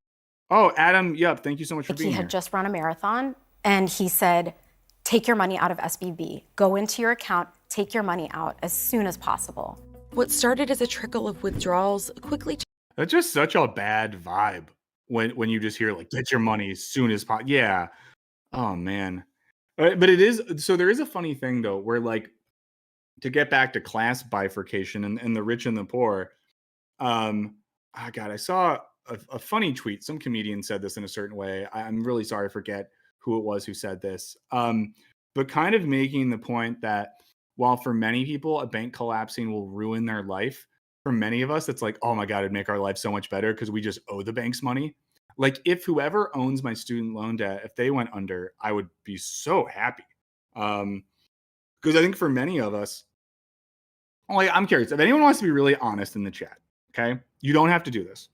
[SPEAKER 2] oh, Adam, yep, thank you so much for being
[SPEAKER 10] he
[SPEAKER 2] here.
[SPEAKER 10] had just run a marathon, and he said, take your money out of SVB. Go into your account, take your money out as soon as possible.
[SPEAKER 3] What started as a trickle of withdrawals quickly
[SPEAKER 2] That's just such a bad vibe. When you just hear like get your money as soon as possible. Yeah. Oh man. But it is, so there is a funny thing though, where like to get back to class bifurcation and the rich and the poor. God, I saw a funny tweet. Some comedian said this in a certain way. I'm really sorry, I forget who it was who said this. But kind of making the point that while for many people a bank collapsing will ruin their life, for many of us, it's like, oh my God, it'd make our life so much better because we just owe the banks money. Like if whoever owns my student loan debt, if they went under, I would be so happy. Because I think for many of us, like I'm curious, if anyone wants to be really honest in the chat, okay? You don't have to do this.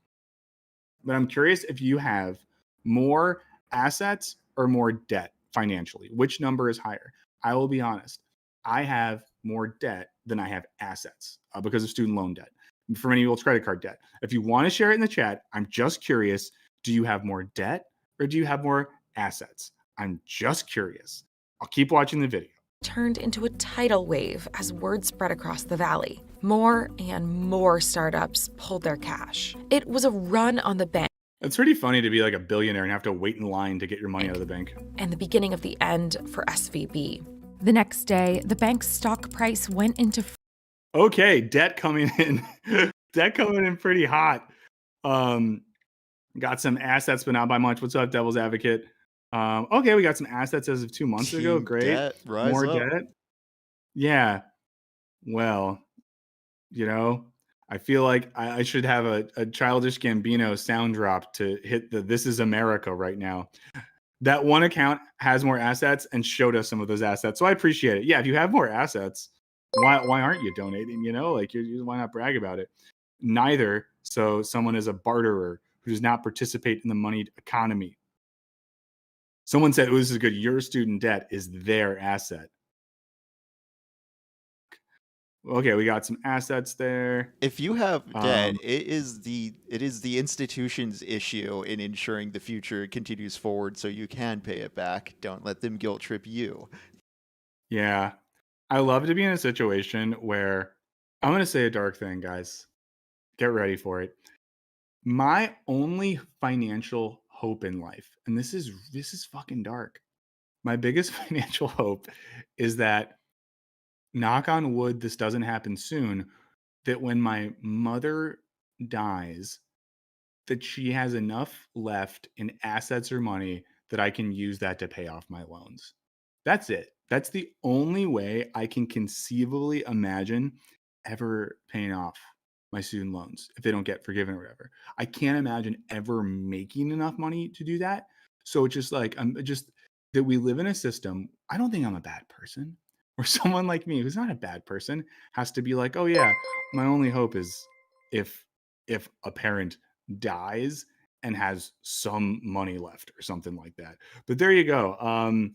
[SPEAKER 2] But I'm curious if you have more assets or more debt financially. Which number is higher? I will be honest. I have more debt than I have assets because of student loan debt. For many people, it's credit card debt. If you want to share it in the chat, I'm just curious, do you have more debt or do you have more assets? I'm just curious. I'll keep watching the video.
[SPEAKER 3] turned into a tidal wave as word spread across the valley. More and more startups pulled their cash. It was a run on the bank.
[SPEAKER 2] It's pretty funny to be like a billionaire and have to wait in line to get your money out of the bank.
[SPEAKER 3] And the beginning of the end for SVB. The next day, the bank's stock price went into...
[SPEAKER 2] Okay, debt coming in. Debt coming in pretty hot. Got some assets, but not by much. What's up, Devil's Advocate? Okay, we got some assets as of 2 months ago. Great.
[SPEAKER 1] Debt, rise
[SPEAKER 2] More
[SPEAKER 1] up.
[SPEAKER 2] debt. Yeah. Well, you know, I feel like I should have a Childish Gambino sound drop to hit the "This is America" right now. That one account has more assets and showed us some of those assets. So I appreciate it. Yeah, if you have more assets, why aren't you donating? You know, like why not brag about it? Neither. So someone is a barterer who does not participate in the moneyed economy. Someone said, "Oh, this is good. Your student debt is their asset." Okay, we got some assets there.
[SPEAKER 1] If you have debt,
[SPEAKER 2] Um,
[SPEAKER 1] it is the institution's issue in ensuring the future continues forward so you can pay it back. Don't let them guilt trip you.
[SPEAKER 2] yeah. I love to be in a situation where I'm going to say a dark thing, guys. Get ready for it. My only financial hope in life, and this is fucking dark. My biggest financial hope is that, knock on wood, this doesn't happen soon, that when my mother dies, that she has enough left in assets or money that I can use that to pay off my loans. That's it. That's the only way I can conceivably imagine ever paying off my student loans if they don't get forgiven or whatever. I can't imagine ever making enough money to do that. So it's just like, I'm just that we live in a system. I don't think I'm a bad person, or someone like me who's not a bad person has to be like, oh yeah, my only hope is if a parent dies and has some money left or something like that. But there you go.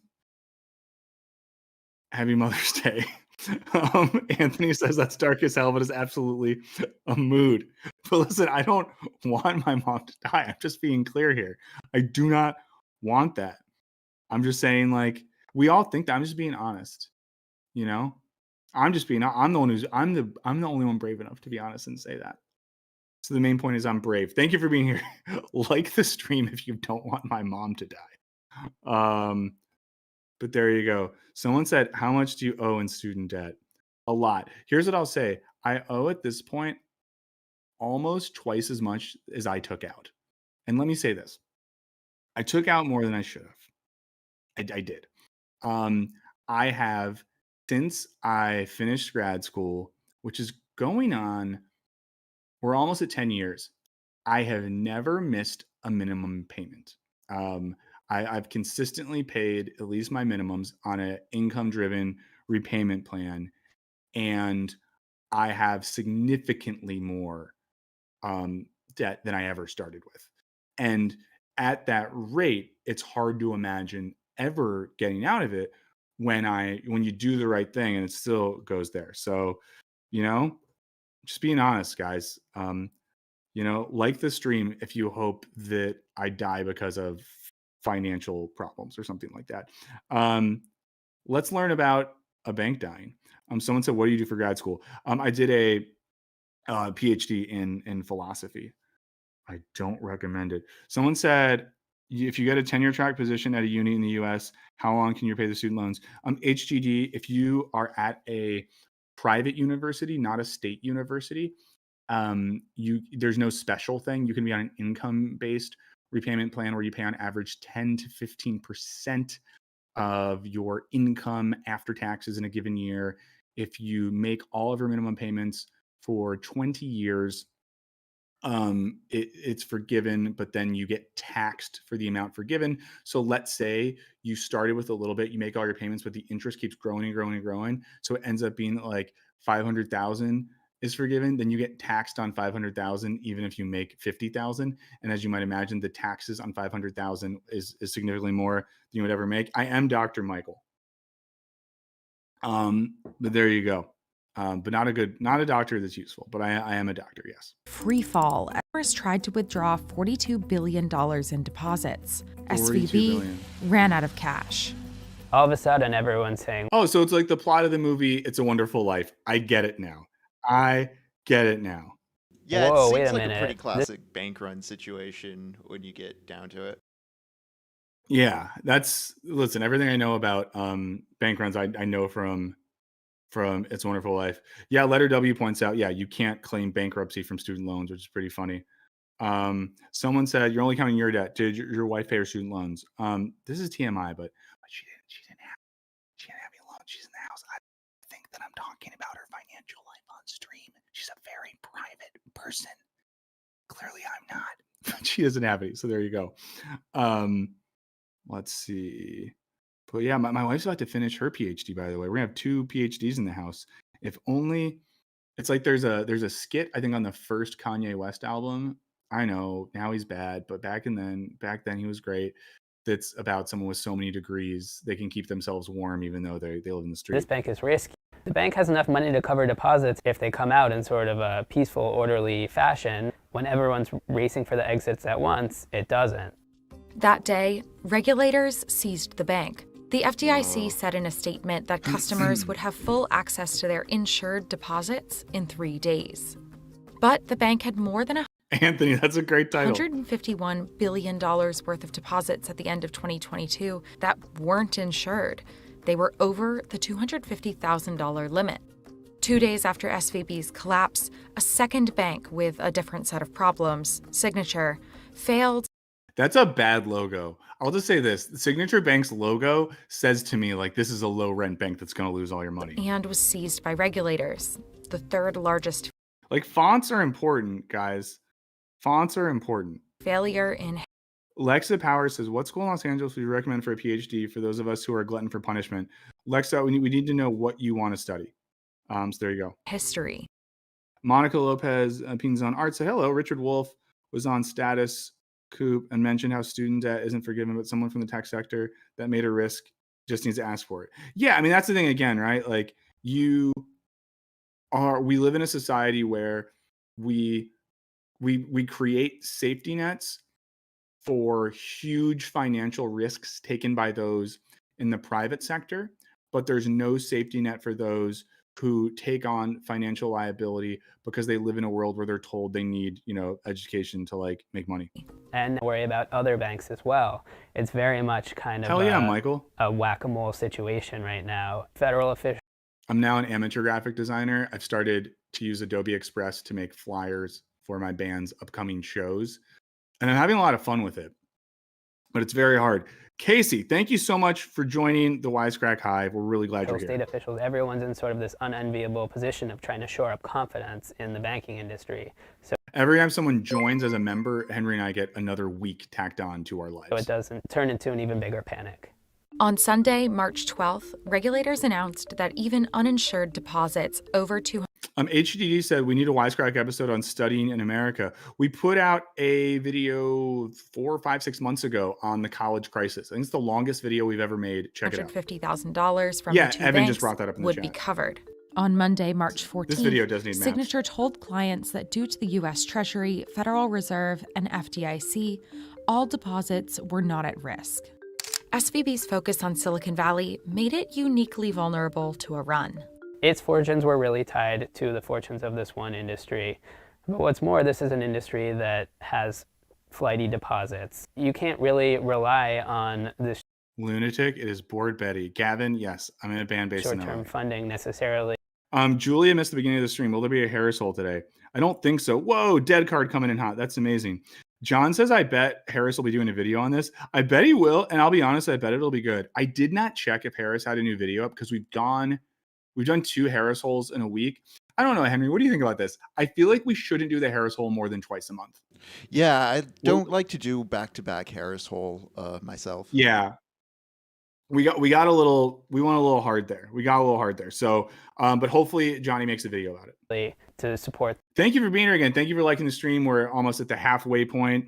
[SPEAKER 2] Happy Mother's Day. Anthony says that's dark as hell, but it's absolutely a mood. But listen, I don't want my mom to die. I'm just being clear here. I do not want that. I'm just saying, like, we all think that. I'm just being honest. You know, I'm just being. I'm the one who's. I'm the only one brave enough to be honest and say that. So the main point is I'm brave. Thank you for being here. Like the stream if you don't want my mom to die. But there you go. Someone said, how much do you owe in student debt? A lot. Here's what I'll say. I owe at this point almost twice as much as I took out. And let me say this. I took out more than I should have. I did. I have, since I finished grad school, which is going on, we're almost at 10 years. I have never missed a minimum payment. I've consistently paid at least my minimums on an income-driven repayment plan, and I have significantly more debt than I ever started with. And at that rate, it's hard to imagine ever getting out of it when you do the right thing and it still goes there. So, you know, just being honest, guys. Like the stream if you hope that I die because of financial problems or something like that. Let's learn about a bank dying. Someone said, what do you do for grad school? I did a PhD in philosophy. I don't recommend it. Someone said, if you get a tenure track position at a uni in the US, how long can you pay the student loans? HGD, if you are at a private university, not a state university, there's no special thing. You can be on an income-based repayment plan where you pay on average 10 to 15% of your income after taxes in a given year. If you make all of your minimum payments for 20 years, it's forgiven, but then you get taxed for the amount forgiven. So let's say you started with a little bit, you make all your payments, but the interest keeps growing and growing and growing. So it ends up being like 500,000 is forgiven. Then you get taxed on 500,000, even if you make 50,000. And as you might imagine, the taxes on 500,000 is significantly more than you would ever make. I am Dr. Michael. But there you go. But not a doctor that's useful, but I am a doctor, yes.
[SPEAKER 3] Free fall. Everest tried to withdraw $42 billion in deposits.
[SPEAKER 2] 42
[SPEAKER 3] SVB
[SPEAKER 2] billion.
[SPEAKER 3] ran out of cash.
[SPEAKER 4] All of a sudden, everyone's saying,
[SPEAKER 2] Oh, so it's like the plot of the movie It's a Wonderful Life. I get it now.
[SPEAKER 1] Yeah,
[SPEAKER 4] whoa,
[SPEAKER 1] it
[SPEAKER 4] wait
[SPEAKER 1] seems
[SPEAKER 4] a
[SPEAKER 1] like a
[SPEAKER 4] minute.
[SPEAKER 1] pretty classic bank run situation when you get down to it.
[SPEAKER 2] Yeah, listen, everything I know about bank runs, I know from It's a Wonderful Life. Yeah, Letter W points out, yeah, you can't claim bankruptcy from student loans, which is pretty funny. Someone said you're only counting your debt. Did your wife pay her student loans? This is TMI, but she didn't have any loans. She's in the house. I think that I'm talking about her financial life on stream. She's a very private person. Clearly I'm not. She doesn't have any, so there you go. Let's see. But yeah, my wife's about to finish her PhD, by the way. We're gonna have 2 PhDs in the house. If only it's like there's a skit, I think, on the first Kanye West album. I know now he's bad, but back then he was great. That's about someone with so many degrees they can keep themselves warm even though they live in the street.
[SPEAKER 4] this bank is risky. The bank has enough money to cover deposits if they come out in sort of a peaceful, orderly fashion. When everyone's racing for the exits at once, it doesn't.
[SPEAKER 3] That day, regulators seized the bank. The FDIC said in a statement that customers would have full access to their insured deposits in 3 days. But the bank had more than
[SPEAKER 2] Anthony, that's a great title.
[SPEAKER 3] $151 billion worth of deposits at the end of 2022 that weren't insured. They were over the $250,000 limit. 2 days after SVB's collapse, a second bank with a different set of problems, Signature, failed.
[SPEAKER 2] That's a bad logo. I'll just say this. Signature Bank's logo says to me, like, this is a low-rent bank that's going to lose all your money.
[SPEAKER 3] And was seized by regulators, the third largest
[SPEAKER 2] Like, fonts are important, guys. Fonts are important.
[SPEAKER 3] failure in.
[SPEAKER 2] Lexa Power says, what school in Los Angeles would you recommend for a PhD for those of us who are glutton for punishment? Lexa, we need to know what you want to study. So there you go.
[SPEAKER 3] History.
[SPEAKER 2] Monica Lopez, Pinzon Art, said, hello. Richard Wolf was on Status Coop and mentioned how student debt isn't forgiven, but someone from the tech sector that made a risk just needs to ask for it. Yeah, I mean, that's the thing again, right? Like, we live in a society where we create safety nets for huge financial risks taken by those in the private sector, but there's no safety net for those who take on financial liability because they live in a world where they're told they need, education to like make money.
[SPEAKER 4] And worry about other banks as well. It's very much kind of
[SPEAKER 2] Michael.
[SPEAKER 4] A whack-a-mole situation right now. Federal officials.
[SPEAKER 2] I'm now an amateur graphic designer. I've started to use Adobe Express to make flyers for my band's upcoming shows. And I'm having a lot of fun with it, but it's very hard. Casey, thank you so much for joining the Wisecrack Hive. We're really glad you're here.
[SPEAKER 4] State officials, everyone's in sort of this unenviable position of trying to shore up confidence in the banking industry. So
[SPEAKER 2] every time someone joins as a member, Henry and I get another week tacked on to our lives.
[SPEAKER 4] So it doesn't turn into an even bigger panic.
[SPEAKER 3] On Sunday, March 12th, regulators announced that even uninsured deposits over $200
[SPEAKER 2] HDD said we need a Wisecrack episode on studying in America. We put out a video 4, 5, 6 months ago on the college crisis. I think it's the longest video we've ever made. Check it out.
[SPEAKER 3] $150,000 from the two
[SPEAKER 2] Evan
[SPEAKER 3] banks
[SPEAKER 2] just brought that up in the
[SPEAKER 3] would
[SPEAKER 2] chat.
[SPEAKER 3] be covered. On Monday, March 14th,
[SPEAKER 2] This video does need maps.
[SPEAKER 3] Signature told clients that due to the U.S. Treasury, Federal Reserve, and FDIC, all deposits were not at risk. SVB's focus on Silicon Valley made it uniquely vulnerable to a run.
[SPEAKER 4] Its fortunes were really tied to the fortunes of this one industry. But what's more, this is an industry that has flighty deposits. You can't really rely on this
[SPEAKER 2] lunatic. It is Bored Betty. Gavin, yes, I'm in a band based in LA.
[SPEAKER 4] Short-term funding necessarily.
[SPEAKER 2] Julia missed the beginning of the stream. Will there be a Harris hole today? I don't think so. Whoa, dead card coming in hot. That's amazing. John says, I bet Harris will be doing a video on this. I bet he will. And I'll be honest, I bet it'll be good. I did not check if Harris had a new video up because we've done 2 Harris holes in a week. I don't know, Henry, what do you think about this? I feel like we shouldn't do the Harris hole more than twice a month.
[SPEAKER 1] Yeah, I don't like to do back-to-back Harris hole myself.
[SPEAKER 2] Yeah. We went a little hard there. We got a little hard there. So, but hopefully Johnny makes a video about it.
[SPEAKER 4] To support.
[SPEAKER 2] Thank you for being here again. Thank you for liking the stream. We're almost at the halfway point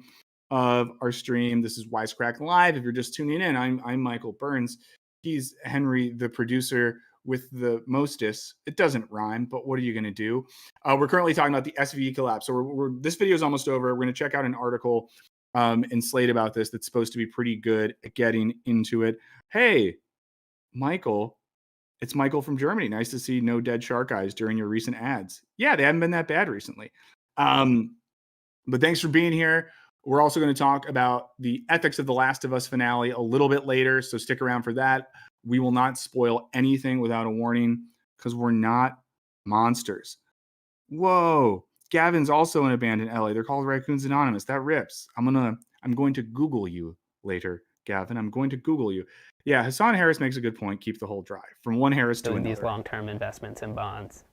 [SPEAKER 2] of our stream. This is Wisecrack Live. If you're just tuning in, I'm Michael Burns. He's Henry, the producer with the mostest. It doesn't rhyme, but what are you going to do? We're currently talking about the SVB collapse. So this video is almost over. We're going to check out an article in Slate about this that's supposed to be pretty good at getting into it. Hey, Michael, it's Michael from Germany. Nice to see no dead shark eyes during your recent ads. Yeah, they haven't been that bad recently. But thanks for being here. We're also going to talk about the ethics of The Last of Us finale a little bit later, so stick around for that. We will not spoil anything without a warning because we're not monsters. Whoa. Gavin's also in a band in LA. They're called Raccoons Anonymous. That rips. I'm going to Google you later, Gavin. I'm going to Google you. Yeah, Hassan Harris makes a good point. Keep the hole dry. From one Harris to another.
[SPEAKER 4] These long-term investments in bonds.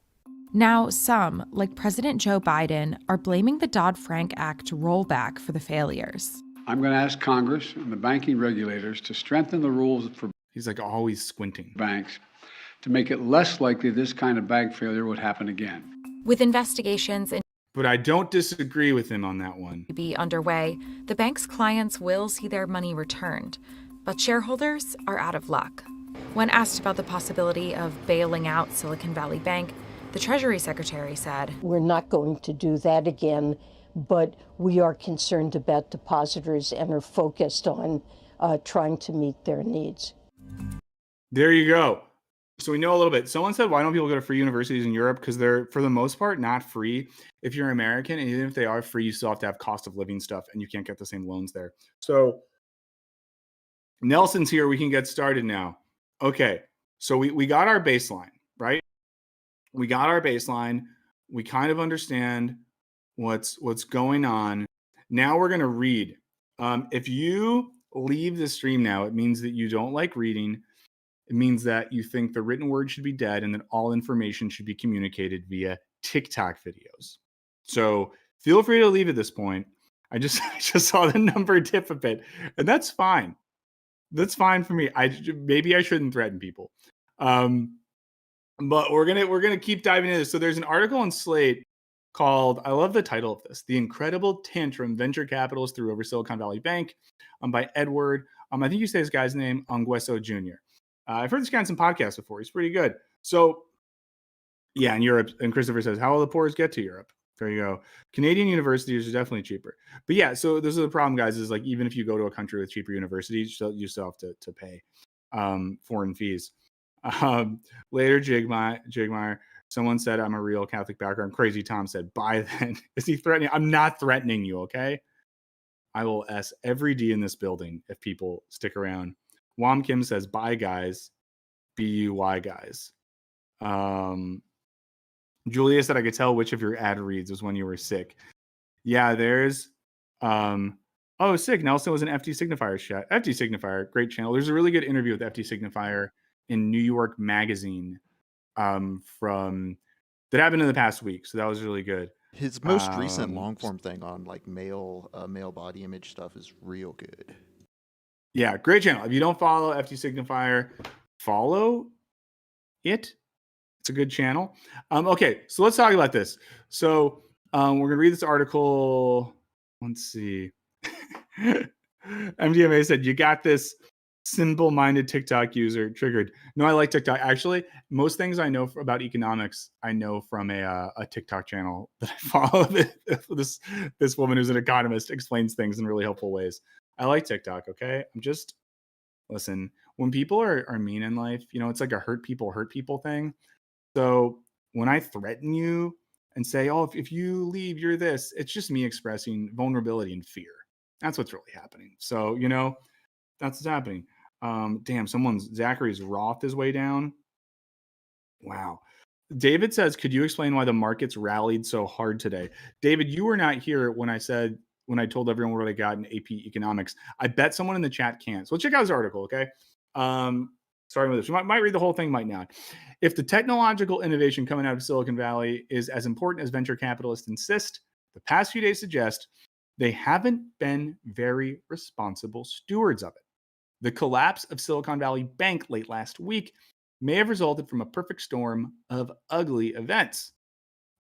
[SPEAKER 3] Now, some, like President Joe Biden, are blaming the Dodd-Frank Act rollback for the failures.
[SPEAKER 11] I'm going to ask Congress and the banking regulators to strengthen the rules for
[SPEAKER 2] He's like always squinting.
[SPEAKER 11] Banks to make it less likely this kind of bank failure would happen again.
[SPEAKER 3] With investigations
[SPEAKER 2] but I don't disagree with him on that one.
[SPEAKER 3] To be underway, the bank's clients will see their money returned, but shareholders are out of luck. When asked about the possibility of bailing out Silicon Valley Bank, the Treasury Secretary said,
[SPEAKER 12] "We're not going to do that again, but we are concerned about depositors and are focused on trying to meet their needs."
[SPEAKER 2] There you go. So we know a little bit. Someone said, why don't people go to free universities in Europe? Because they're, for the most part, not free. If you're American, and even if they are free, you still have to have cost of living stuff, and you can't get the same loans there. So Nelson's here. We can get started now. Okay. So we got our baseline, right? We got our baseline. We kind of understand what's going on. Now we're going to read. If you leave the stream now, it means that you don't like reading. It means that you think the written word should be dead and that all information should be communicated via TikTok videos. So feel free to leave at this point. I just saw the number dip a bit, and that's fine. That's fine for me. Maybe I shouldn't threaten people. But we're gonna keep diving into this. So there's an article on Slate called, I love the title of this, "The Incredible Tantrum Venture Capitalists Threw Over Silicon Valley Bank," by Edward. I think you say this guy's name, Angueso Jr. I've heard this guy on some podcasts before. He's pretty good. So yeah, in Europe, and Christopher says, how will the poorest get to Europe? There you go. Canadian universities are definitely cheaper. But yeah, so this is the problem, guys, is like, even if you go to a country with cheaper universities, you still have to pay foreign fees. Later, Jigmeyer, someone said, I'm a real Catholic background. Crazy Tom said, bye then. Is he threatening? I'm not threatening you, okay? I will S every D in this building if people stick around. Wam Kim says, bye, guys. B-U-Y, guys. Julia said, I could tell which of your ad reads was when you were sick. Yeah, there's... sick. Nelson was an FT Signifier chat. FT Signifier, great channel. There's a really good interview with FT Signifier in New York Magazine from that happened in the past week. So that was really good.
[SPEAKER 1] His most recent long form thing on like male body image stuff is real good.
[SPEAKER 2] Yeah, great channel. If you don't follow FT Signifier, follow it. It's a good channel. Okay, so let's talk about this. So we're gonna read this article. Let's see. MDMA said, you got this, simple-minded TikTok user triggered. No, I like TikTok. Actually, most things I know about economics, I know from a TikTok channel that I follow. This woman who's an economist explains things in really helpful ways. I like TikTok, okay? Listen, when people are mean in life, it's like a hurt people thing. So when I threaten you and say, oh, if you leave, you're this, it's just me expressing vulnerability and fear. That's what's really happening. So, that's what's happening. Damn, Zachary's Roth is way down. Wow. David says, could you explain why the markets rallied so hard today? David, you were not here when I told everyone what I got in AP economics. I bet someone in the chat can. So let's check out this article, okay? Starting with this. We might read the whole thing, might not. If the technological innovation coming out of Silicon Valley is as important as venture capitalists insist, the past few days suggest they haven't been very responsible stewards of it. The collapse of Silicon Valley Bank late last week may have resulted from a perfect storm of ugly events,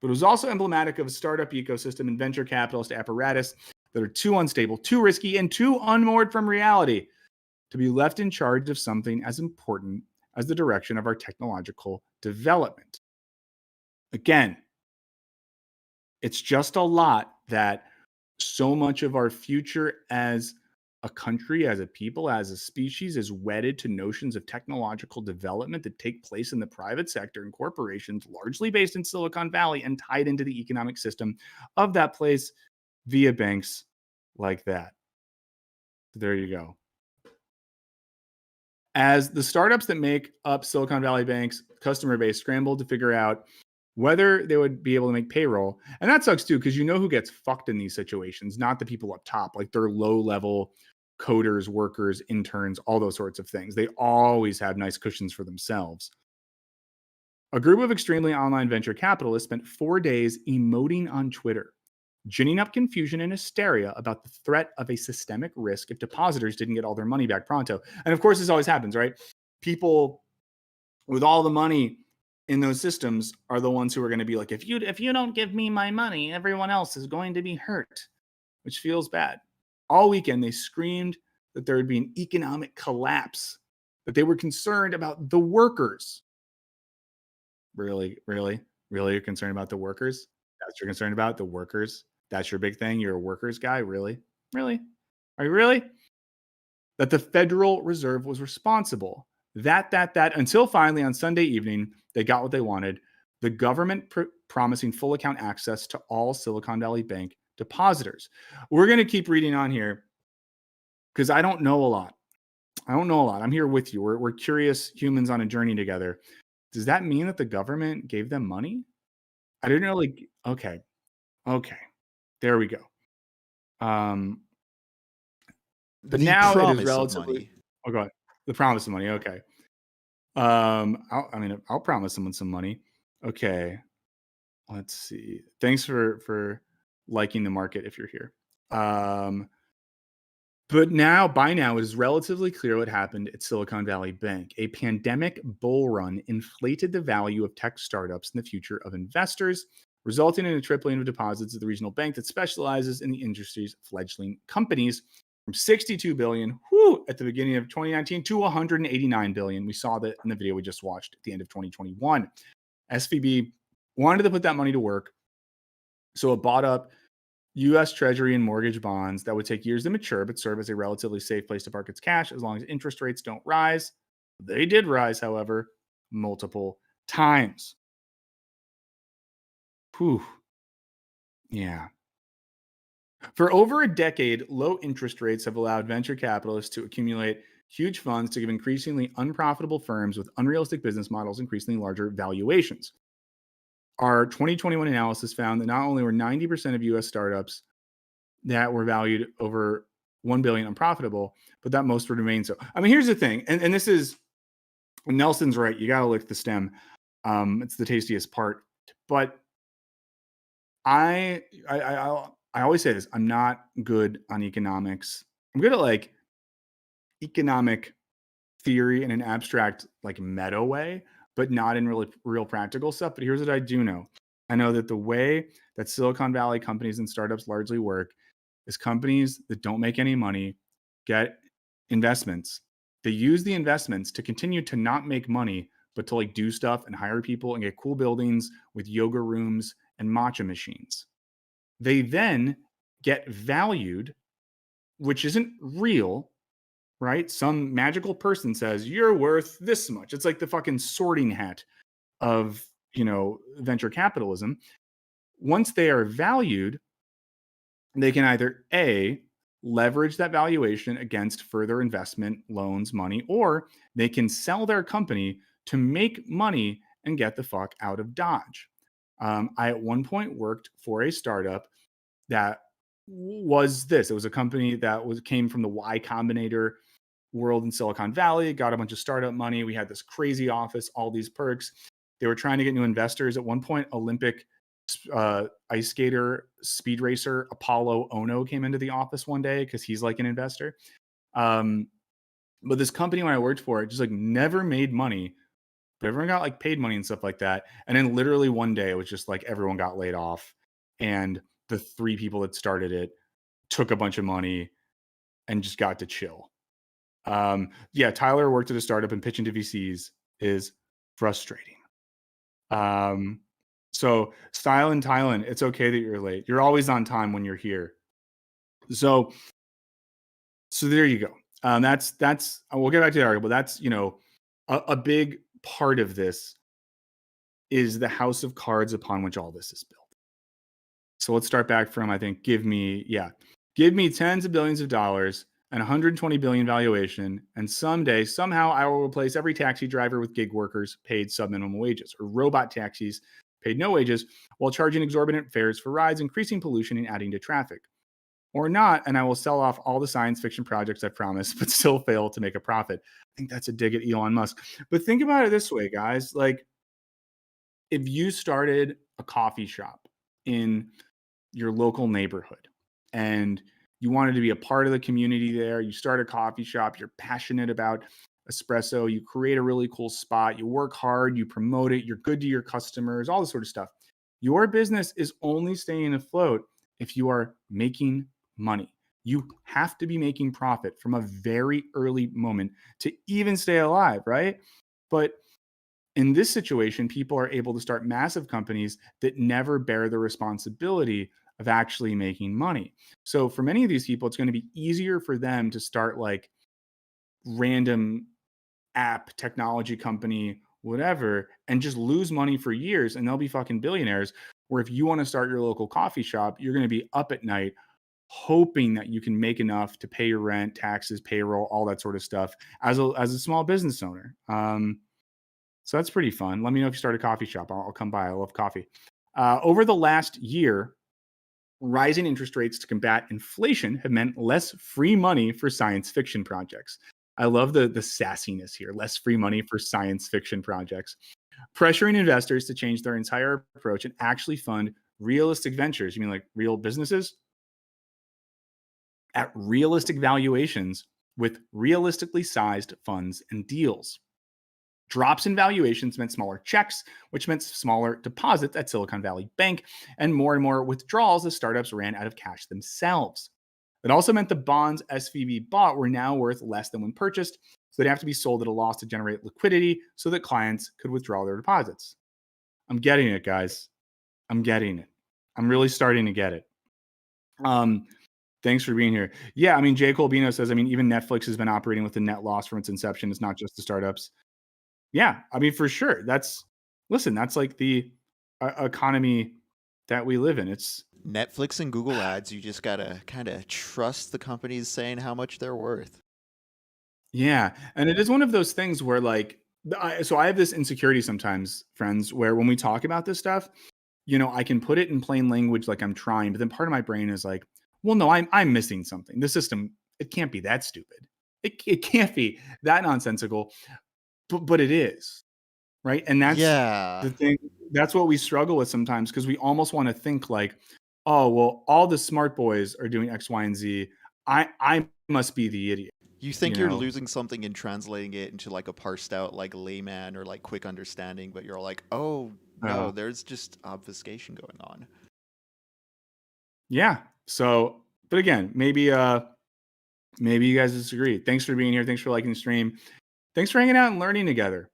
[SPEAKER 2] but it was also emblematic of a startup ecosystem and venture capitalist apparatus that are too unstable, too risky, and too unmoored from reality to be left in charge of something as important as the direction of our technological development. Again, it's just a lot that so much of our future as a country, as a people, as a species is wedded to notions of technological development that take place in the private sector and corporations, largely based in Silicon Valley and tied into the economic system of that place via banks like that. There you go. As the startups that make up Silicon Valley Bank's customer base scrambled to figure out whether they would be able to make payroll. And that sucks too, because who gets fucked in these situations, not the people up top, like they're low-level coders, workers, interns, all those sorts of things. They always have nice cushions for themselves. A group of extremely online venture capitalists spent 4 days emoting on Twitter, ginning up confusion and hysteria about the threat of a systemic risk if depositors didn't get all their money back pronto. And of course, this always happens, right? People with all the money in those systems are the ones who are going to be like, if you don't give me my money, everyone else is going to be hurt, which feels bad. All weekend, they screamed that there would be an economic collapse that they were concerned about the workers. Really? You're concerned about the workers? That's what you're concerned about? The workers? That's your big thing? You're a workers guy? Really? Are you really? That the Federal Reserve was responsible. That, until finally on Sunday evening, they got what they wanted. The government promising full account access to all Silicon Valley Bank depositors. We're going to keep reading on here because I don't know a lot. I'm here with you. We're curious humans on a journey together. Does that mean that the government gave them money? I didn't know. Okay. There we go. But
[SPEAKER 1] The
[SPEAKER 2] now it
[SPEAKER 1] promise
[SPEAKER 2] is
[SPEAKER 1] of
[SPEAKER 2] relatively.
[SPEAKER 1] money.
[SPEAKER 2] Oh, go ahead. The promise of money. Okay. I'll promise someone some money. Okay. Let's see. Thanks for liking the market if you're here. But by now, it is relatively clear what happened at Silicon Valley Bank. A pandemic bull run inflated the value of tech startups and the future of investors, resulting in a tripling of deposits at the regional bank that specializes in the industry's fledgling companies from $62 billion at the beginning of 2019 to $189 billion. We saw that in the video we just watched at the end of 2021. SVB wanted to put that money to work, so it bought up U.S. Treasury and mortgage bonds that would take years to mature but serve as a relatively safe place to park its cash as long as interest rates don't rise. They did rise, however, multiple times. Yeah. For over a decade, low interest rates have allowed venture capitalists to accumulate huge funds to give increasingly unprofitable firms with unrealistic business models increasingly larger valuations. Our 2021 analysis found that not only were 90% of U.S. startups that were valued over $1 billion unprofitable, but that most would remain so. I mean, here's the thing, and this is, Nelson's right, you got to lick the stem. It's the tastiest part. But I always say this, I'm not good on economics. I'm good at economic theory in an abstract, meta way, but not in real practical stuff. But here's what I do know. I know that the way that Silicon Valley companies and startups largely work is companies that don't make any money get investments. They use the investments to continue to not make money, but to do stuff and hire people and get cool buildings with yoga rooms and matcha machines. They then get valued, which isn't real, right? Some magical person says, you're worth this much. It's like the fucking sorting hat of, venture capitalism. Once they are valued, they can either A, leverage that valuation against further investment, loans, money, or they can sell their company to make money and get the fuck out of Dodge. I at one point worked for a startup that was this. It was a company that came from the Y Combinator world in Silicon Valley, got a bunch of startup money. We had this crazy office, all these perks. They were trying to get new investors. At one point, Olympic ice skater, speed racer Apollo Ono came into the office one day because he's an investor. But this company, when I worked for it, just never made money, but everyone got paid money and stuff like that. And then literally one day, it was just everyone got laid off, and the 3 people that started it took a bunch of money and just got to chill. Tyler worked at a startup, and pitching to VCs is frustrating. So Style and Thailand, it's okay that you're late. You're always on time when you're here. So there you go. That's we'll get back to the article, but that's, a big part of this is the house of cards upon which all this is built. So let's start back from, I think, give me tens of billions of dollars and 120 billion valuation, and someday, somehow, I will replace every taxi driver with gig workers paid sub-minimum wages, or robot taxis paid no wages, while charging exorbitant fares for rides, increasing pollution and adding to traffic. Or not, and I will sell off all the science fiction projects I promised, but still fail to make a profit. I think that's a dig at Elon Musk. But think about it this way, guys. If you started a coffee shop in your local neighborhood and you wanted to be a part of the community there, you start a coffee shop, you're passionate about espresso, you create a really cool spot, you work hard, you promote it, you're good to your customers, all this sort of stuff. Your business is only staying afloat if you are making money. You have to be making profit from a very early moment to even stay alive, right? But in this situation, people are able to start massive companies that never bear the responsibility of actually making money. So for many of these people, it's going to be easier for them to start like random app, technology company, whatever, and just lose money for years and they'll be fucking billionaires. Where if you want to start your local coffee shop, you're going to be up at night hoping that you can make enough to pay your rent, taxes, payroll, all that sort of stuff as a small business owner. So that's pretty fun. Let me know if you start a coffee shop. I'll come by. I love coffee. Over the last year, rising interest rates to combat inflation have meant less free money for science fiction projects. I love the sassiness here. Less free money for science fiction projects. Pressuring investors to change their entire approach and actually fund realistic ventures. You mean like real businesses? At realistic valuations with realistically sized funds and deals. Drops in valuations meant smaller checks, which meant smaller deposits at Silicon Valley Bank, and more withdrawals as startups ran out of cash themselves. It also meant the bonds SVB bought were now worth less than when purchased, so they'd have to be sold at a loss to generate liquidity so that clients could withdraw their deposits. I'm getting it, guys. I'm getting it. I'm really starting to get it. Thanks for being here. Yeah, I mean, Jay Colbino says, I mean, even Netflix has been operating with a net loss from its inception. It's not just the startups. Yeah, I mean, for sure. That's like the economy that we live in. It's
[SPEAKER 1] Netflix and Google ads. You just gotta kind of trust the companies saying how much they're worth.
[SPEAKER 2] Yeah, and it is one of those things where like, so I have this insecurity sometimes, friends, where when we talk about this stuff, you know, I can put it in plain language like I'm trying, but then part of my brain is like, well, no, I'm missing something. The system, it can't be that stupid. It can't be that nonsensical, but it is, right? And that's
[SPEAKER 1] Yeah.
[SPEAKER 2] the thing. That's what we struggle with sometimes because we almost want to think like, oh, well, all the smart boys are doing X, Y, and Z. I must be the idiot.
[SPEAKER 1] You think
[SPEAKER 2] You
[SPEAKER 1] you're
[SPEAKER 2] know?
[SPEAKER 1] losing something and translating it into like a parsed out like layman or like quick understanding, but you're like, oh no, there's just obfuscation going on.
[SPEAKER 2] Yeah. So, but again, maybe you guys disagree. Thanks for being here. Thanks for liking the stream. Thanks for hanging out and learning together.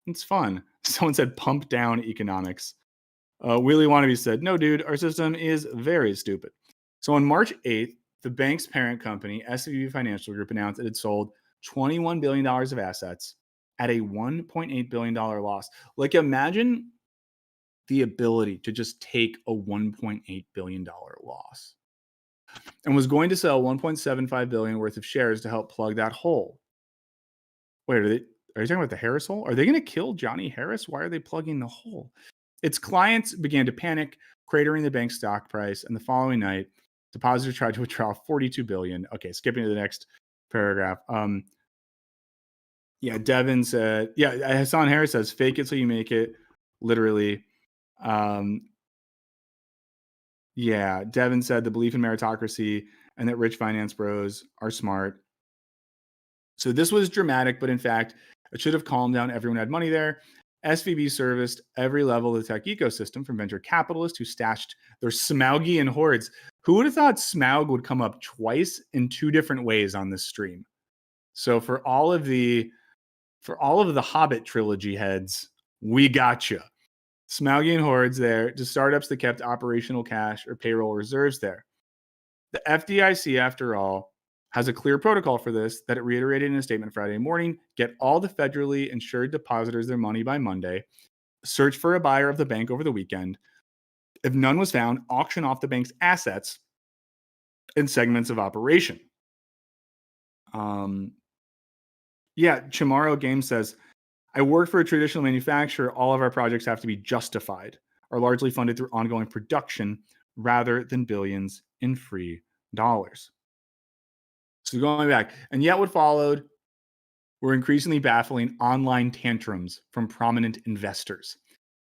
[SPEAKER 2] It's fun. Someone said pump down economics. Wheelie Wannabe said, no, dude, our system is very stupid. So on March 8th, the bank's parent company, SVB Financial Group, announced it had sold $21 billion of assets at a $1.8 billion loss. Like, imagine the ability to just take a $1.8 billion loss, and was going to sell $1.75 billion worth of shares to help plug that hole. Wait, are you talking about the Harris hole? Are they going to kill Johnny Harris? Why are they plugging the hole? Its clients began to panic, cratering the bank's stock price, and the following night, depositors tried to withdraw $42 billion. Okay, skipping to the next paragraph. Yeah, Devin said, yeah, Hassan Harris says, fake it so you make it, literally. Yeah, Devin said the belief in meritocracy and that rich finance bros are smart. So this was dramatic, but in fact, it should have calmed down everyone who had money there. SVB serviced every level of the tech ecosystem, from venture capitalists who stashed their Smaugian hoards. Who would have thought Smaug would come up twice in two different ways on this stream? So for all of the Hobbit trilogy heads, we got you. Smaugian hoards there to startups that kept operational cash or payroll reserves there. The FDIC, after all, has a clear protocol for this that it reiterated in a statement Friday morning. Get all the federally insured depositors their money by Monday. Search for a buyer of the bank over the weekend. If none was found, auction off the bank's assets and segments of operation. Yeah, Chamorro Games says, I work for a traditional manufacturer. All of our projects have to be justified, are largely funded through ongoing production rather than billions in free dollars. So going back, and yet what followed were increasingly baffling online tantrums from prominent investors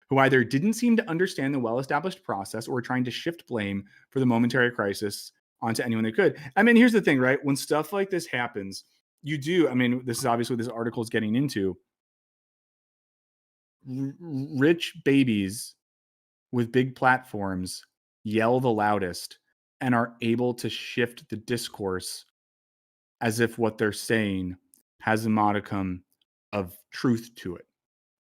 [SPEAKER 2] who either didn't seem to understand the well-established process or were trying to shift blame for the momentary crisis onto anyone they could. I mean, here's the thing, right? When stuff like this happens, I mean, this is obviously what this article is getting into. Rich babies with big platforms yell the loudest and are able to shift the discourse as if what they're saying has a modicum of truth to it.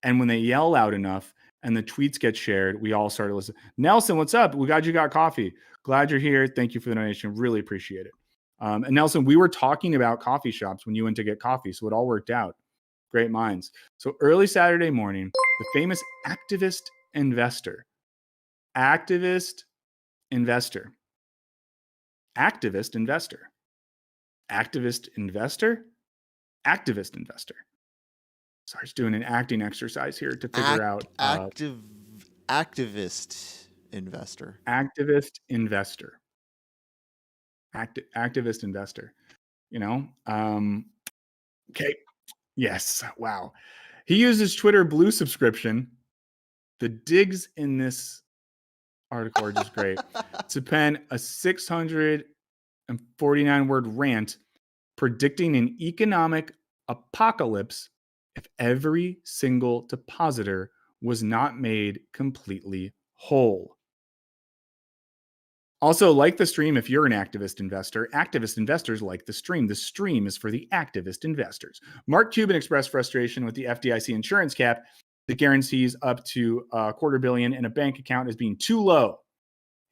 [SPEAKER 2] And when they yell loud enough and the tweets get shared, we all start to listen. Nelson, what's up? We glad you got coffee. Glad you're here. Thank you for the donation. Really appreciate it. And Nelson, we were talking about coffee shops when you went to get coffee, so it all worked out. Great minds. So early Saturday morning, the famous activist investor, activist investor, activist investor, activist investor, activist investor. Sorry, just doing an acting exercise here to figure out
[SPEAKER 1] activist investor.
[SPEAKER 2] Activist investor. Activist investor. You know? Okay. Yes. Wow. He uses Twitter Blue subscription. The digs in this article are just great. To pen a 649 word rant predicting an economic apocalypse if every single depositor was not made completely whole. Also, like the stream, if you're an activist investors like the stream. The stream is for the activist investors. Mark Cuban expressed frustration with the FDIC insurance cap that guarantees up to $250 million in a bank account as being too low.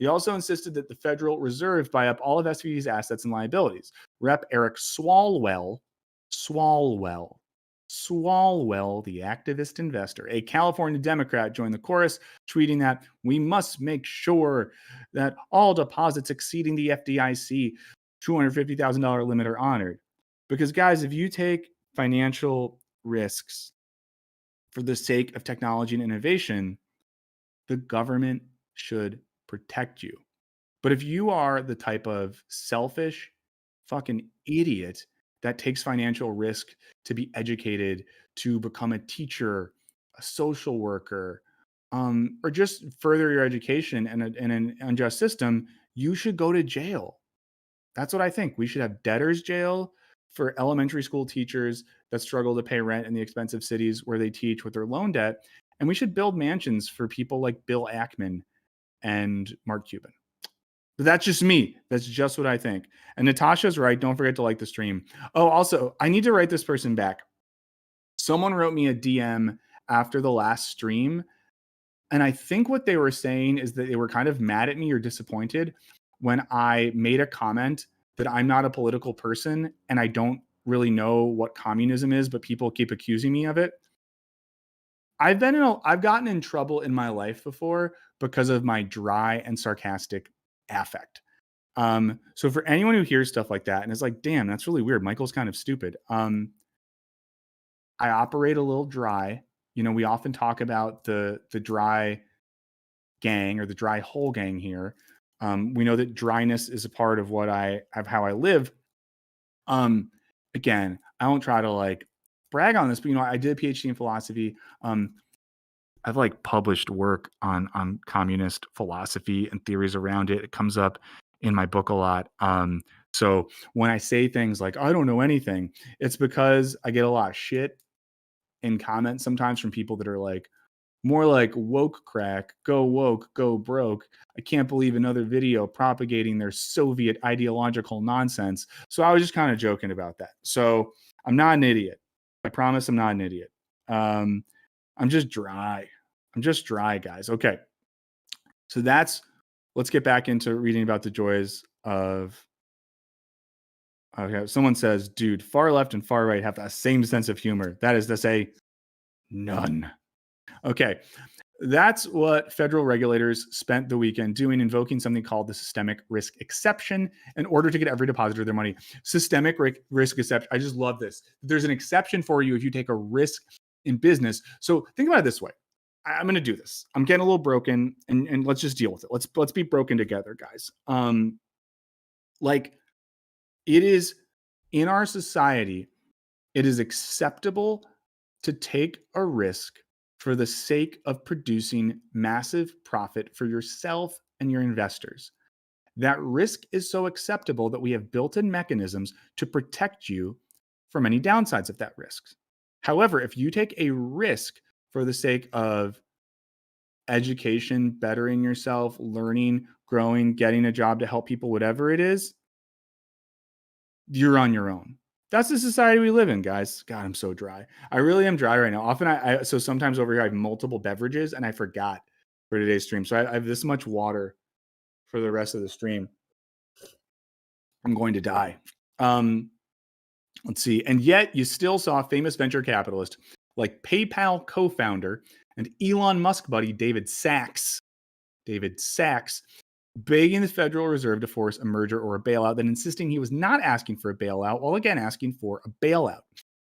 [SPEAKER 2] He also insisted that the Federal Reserve buy up all of SVB's assets and liabilities. Rep. Eric Swalwell, the activist investor, a California Democrat, joined the chorus, tweeting that we must make sure that all deposits exceeding the FDIC $250,000 limit are honored. Because, guys, if you take financial risks for the sake of technology and innovation, the government should protect you. But if you are the type of selfish fucking idiot that takes financial risk to be educated, to become a teacher, a social worker, or just further your education in an unjust system, you should go to jail. That's what I think. We should have debtors jail for elementary school teachers that struggle to pay rent in the expensive cities where they teach with their loan debt. And we should build mansions for people like Bill Ackman and Mark Cuban. But that's just me. That's just what I think. And Natasha's right. Don't forget to like the stream. Oh, also, I need to write this person back. Someone wrote me a DM after the last stream. And I think what they were saying is that they were kind of mad at me or disappointed when I made a comment that I'm not a political person and I don't really know what communism is, but people keep accusing me of it. I've gotten in trouble in my life before because of my dry and sarcastic affect. So for anyone who hears stuff like that and is like, damn, that's really weird. Michael's kind of stupid. I operate a little dry. You know, we often talk about the dry gang or the dry hole gang here. We know that dryness is a part of how I live. Again, I don't try to like brag on this, but you know, I did a PhD in philosophy. I've like published work on communist philosophy and theories around it. It comes up in my book a lot. So when I say things like, I don't know anything, it's because I get a lot of shit in comments sometimes from people that are like, more like woke crack, go woke, go broke. I can't believe another video propagating their Soviet ideological nonsense. So I was just kind of joking about that. So I'm not an idiot. I promise I'm not an idiot. I'm just dry. I'm just dry, guys. Okay. So let's get back into reading about the joys of, okay. Someone says, dude, far left and far right have that same sense of humor. That is to say, none. Okay. That's what federal regulators spent the weekend doing, invoking something called the systemic risk exception in order to get every depositor their money. Systemic risk exception. I just love this. There's an exception for you if you take a risk in business. So think about it this way. I'm going to do this. I'm getting a little broken and let's just deal with it. Let's be broken together, guys. Like it is in our society, it is acceptable to take a risk for the sake of producing massive profit for yourself and your investors. That risk is so acceptable that we have built-in mechanisms to protect you from any downsides of that risk. However, if you take a risk for the sake of education, bettering yourself, learning, growing, getting a job to help people, whatever it is, you're on your own. That's the society we live in, guys. God, I'm so dry. I really am dry right now. Often so sometimes over here I have multiple beverages and I forgot for today's stream. So I have this much water for the rest of the stream. I'm going to die. Let's see. And yet you still saw famous venture capitalist like PayPal co-founder and Elon Musk buddy David Sachs begging the Federal Reserve to force a merger or a bailout, then insisting he was not asking for a bailout, while again asking for a bailout.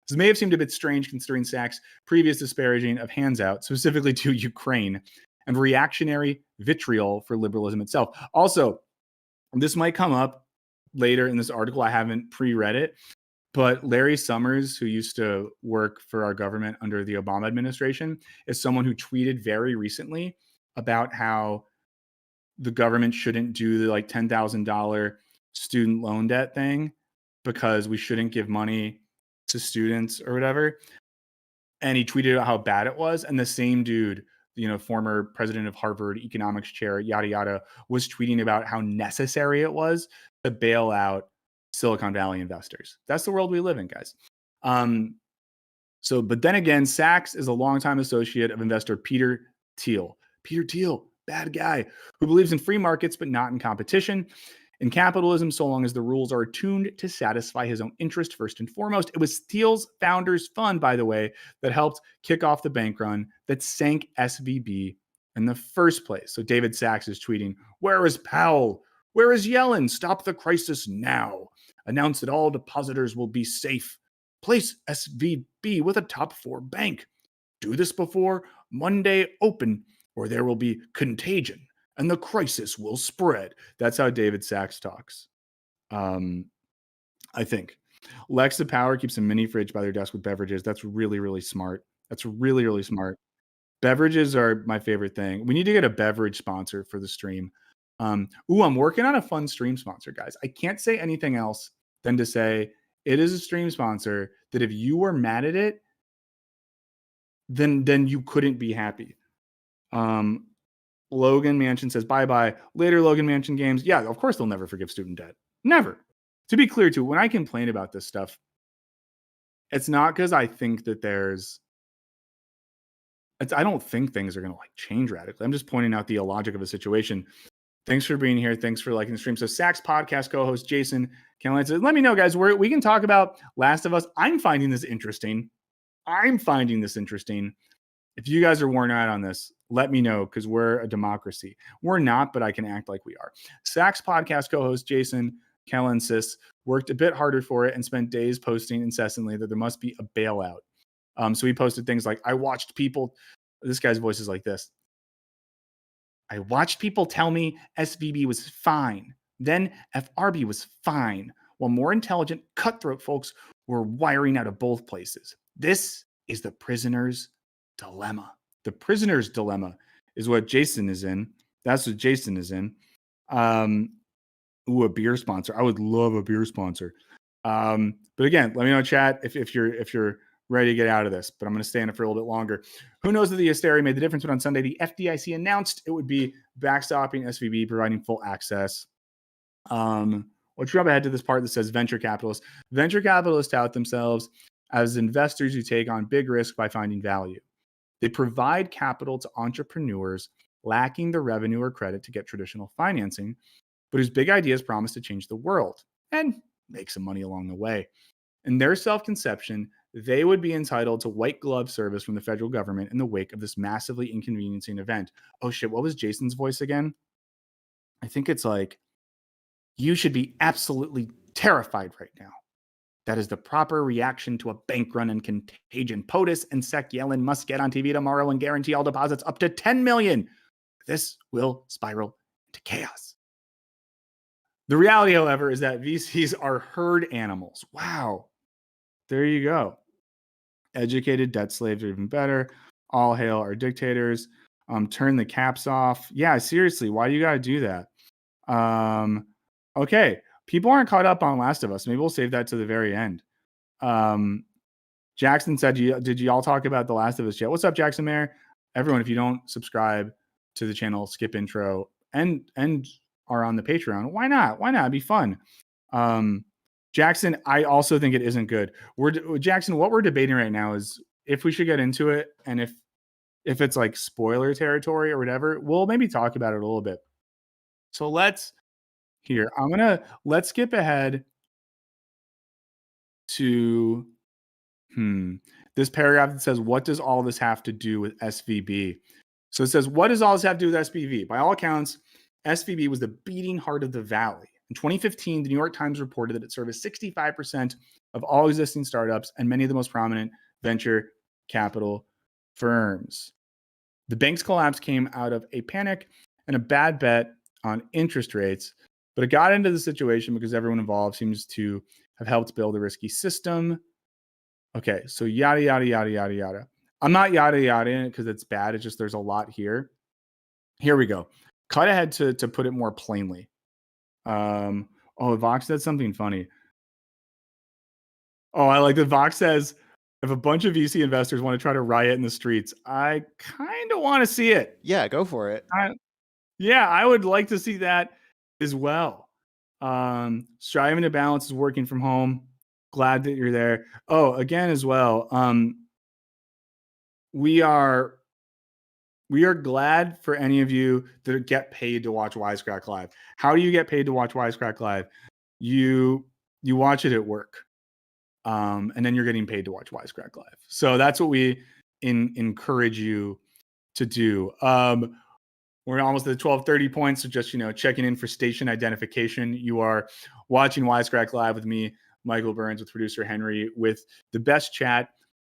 [SPEAKER 2] This may have seemed a bit strange considering Sachs' previous disparaging of hands out, specifically to Ukraine, and reactionary vitriol for liberalism itself. Also, this might come up later in this article. I haven't pre-read it, but Larry Summers, who used to work for our government under the Obama administration, is someone who tweeted very recently about how the government shouldn't do the like $10,000 student loan debt thing because we shouldn't give money to students or whatever. And he tweeted out how bad it was. And the same dude, former president of Harvard economics chair, yada, yada, was tweeting about how necessary it was to bail out Silicon Valley investors. That's the world we live in, guys. But then again, Sachs is a longtime associate of investor Peter Thiel. Peter Thiel, bad guy, who believes in free markets but not in competition. In capitalism, so long as the rules are attuned to satisfy his own interest first and foremost. It was Thiel's founders fund, by the way, that helped kick off the bank run that sank SVB in the first place. So David Sachs is tweeting, "Where is Powell? Where is Yellen? Stop the crisis now. Announce that all depositors will be safe. Place SVB with a top 4 bank. Do this before Monday open, or there will be contagion and the crisis will spread." That's how David Sachs talks. I think. Lex the Power keeps a mini fridge by their desk with beverages. That's really, really smart. That's really, really smart. Beverages are my favorite thing. We need to get a beverage sponsor for the stream. I'm working on a fun stream sponsor, guys. I can't say anything else than to say it is a stream sponsor that if you were mad at it, then you couldn't be happy. Logan Mansion says, bye-bye. Later, Logan Mansion games. Yeah, of course they'll never forgive student debt. Never. To be clear, too, when I complain about this stuff, it's not because I think that I don't think things are going to change radically. I'm just pointing out the illogic of a situation. Thanks for being here. Thanks for liking the stream. So Sachs podcast co-host Jason Caroline says, let me know, guys, we can talk about Last of Us. I'm finding this interesting. If you guys are worn out on this, let me know, because we're a democracy. We're not, but I can act like we are. Sachs podcast co-host Jason Kellensis worked a bit harder for it and spent days posting incessantly that there must be a bailout. So he posted things like, I watched people, this guy's voice is like this. I watched people tell me SVB was fine. Then FRB was fine, while more intelligent, cutthroat folks were wiring out of both places. This is the prisoner's dilemma. The prisoner's dilemma is what Jason is in. That's what Jason is in. A beer sponsor. I would love a beer sponsor. But again, let me know in chat if you're ready to get out of this. But I'm going to stay in it for a little bit longer. Who knows that the hysteria made the difference when on Sunday the FDIC announced it would be backstopping SVB, providing full access. Let's jump ahead to this part that says venture capitalists. Venture capitalists tout themselves as investors who take on big risk by finding value. They provide capital to entrepreneurs lacking the revenue or credit to get traditional financing, but whose big ideas promise to change the world and make some money along the way. In their self-conception, they would be entitled to white glove service from the federal government in the wake of this massively inconveniencing event. Oh shit, what was Jason's voice again? I think it's like, you should be absolutely terrified right now. That is the proper reaction to a bank run and contagion. POTUS and SEC Yellen must get on TV tomorrow and guarantee all deposits up to 10 million. This will spiral into chaos. The reality, however, is that VCs are herd animals. Wow. There you go. Educated debt slaves are even better. All hail our dictators. Turn the caps off. Yeah, seriously, why do you got to do that? Okay. People aren't caught up on Last of Us. Maybe we'll save that to the very end. Jackson said, did you all talk about The Last of Us yet? What's up, Jackson Mayer? Everyone, if you don't subscribe, to the channel, skip intro, and are on the Patreon, why not? Why not? It'd be fun. Jackson, I also think it isn't good. Jackson, what we're debating right now is if we should get into it, and if it's like spoiler territory or whatever, we'll maybe talk about it a little bit. So let's skip ahead to this paragraph that says, what does all this have to do with SVB? So it says, what does all this have to do with SVB? By all accounts, SVB was the beating heart of the Valley. In 2015, the New York Times reported that it serviced 65% of all existing startups and many of the most prominent venture capital firms. The bank's collapse came out of a panic and a bad bet on interest rates, but it got into the situation because everyone involved seems to have helped build a risky system. Okay, so yada, yada, yada, yada, yada. I'm not yada, yada in it because it's bad. It's just there's a lot here. Here we go. Cut ahead to put it more plainly. Vox said something funny. Oh, I like that Vox says, if a bunch of VC investors want to try to riot in the streets, I kind of want to see it.
[SPEAKER 1] Yeah, go for it.
[SPEAKER 2] I would like to see that as well. Striving to balance is working from home. Glad that you're there. Oh, again as well. We are glad for any of you that get paid to watch Wisecrack Live. How do you get paid to watch Wisecrack Live? You watch it at work. And then you're getting paid to watch Wisecrack Live. So that's what we encourage you to do. We're almost at the 12:30 points, so just checking in for station identification. You are watching Wisecrack Live with me, Michael Burns, with producer Henry, with the best chat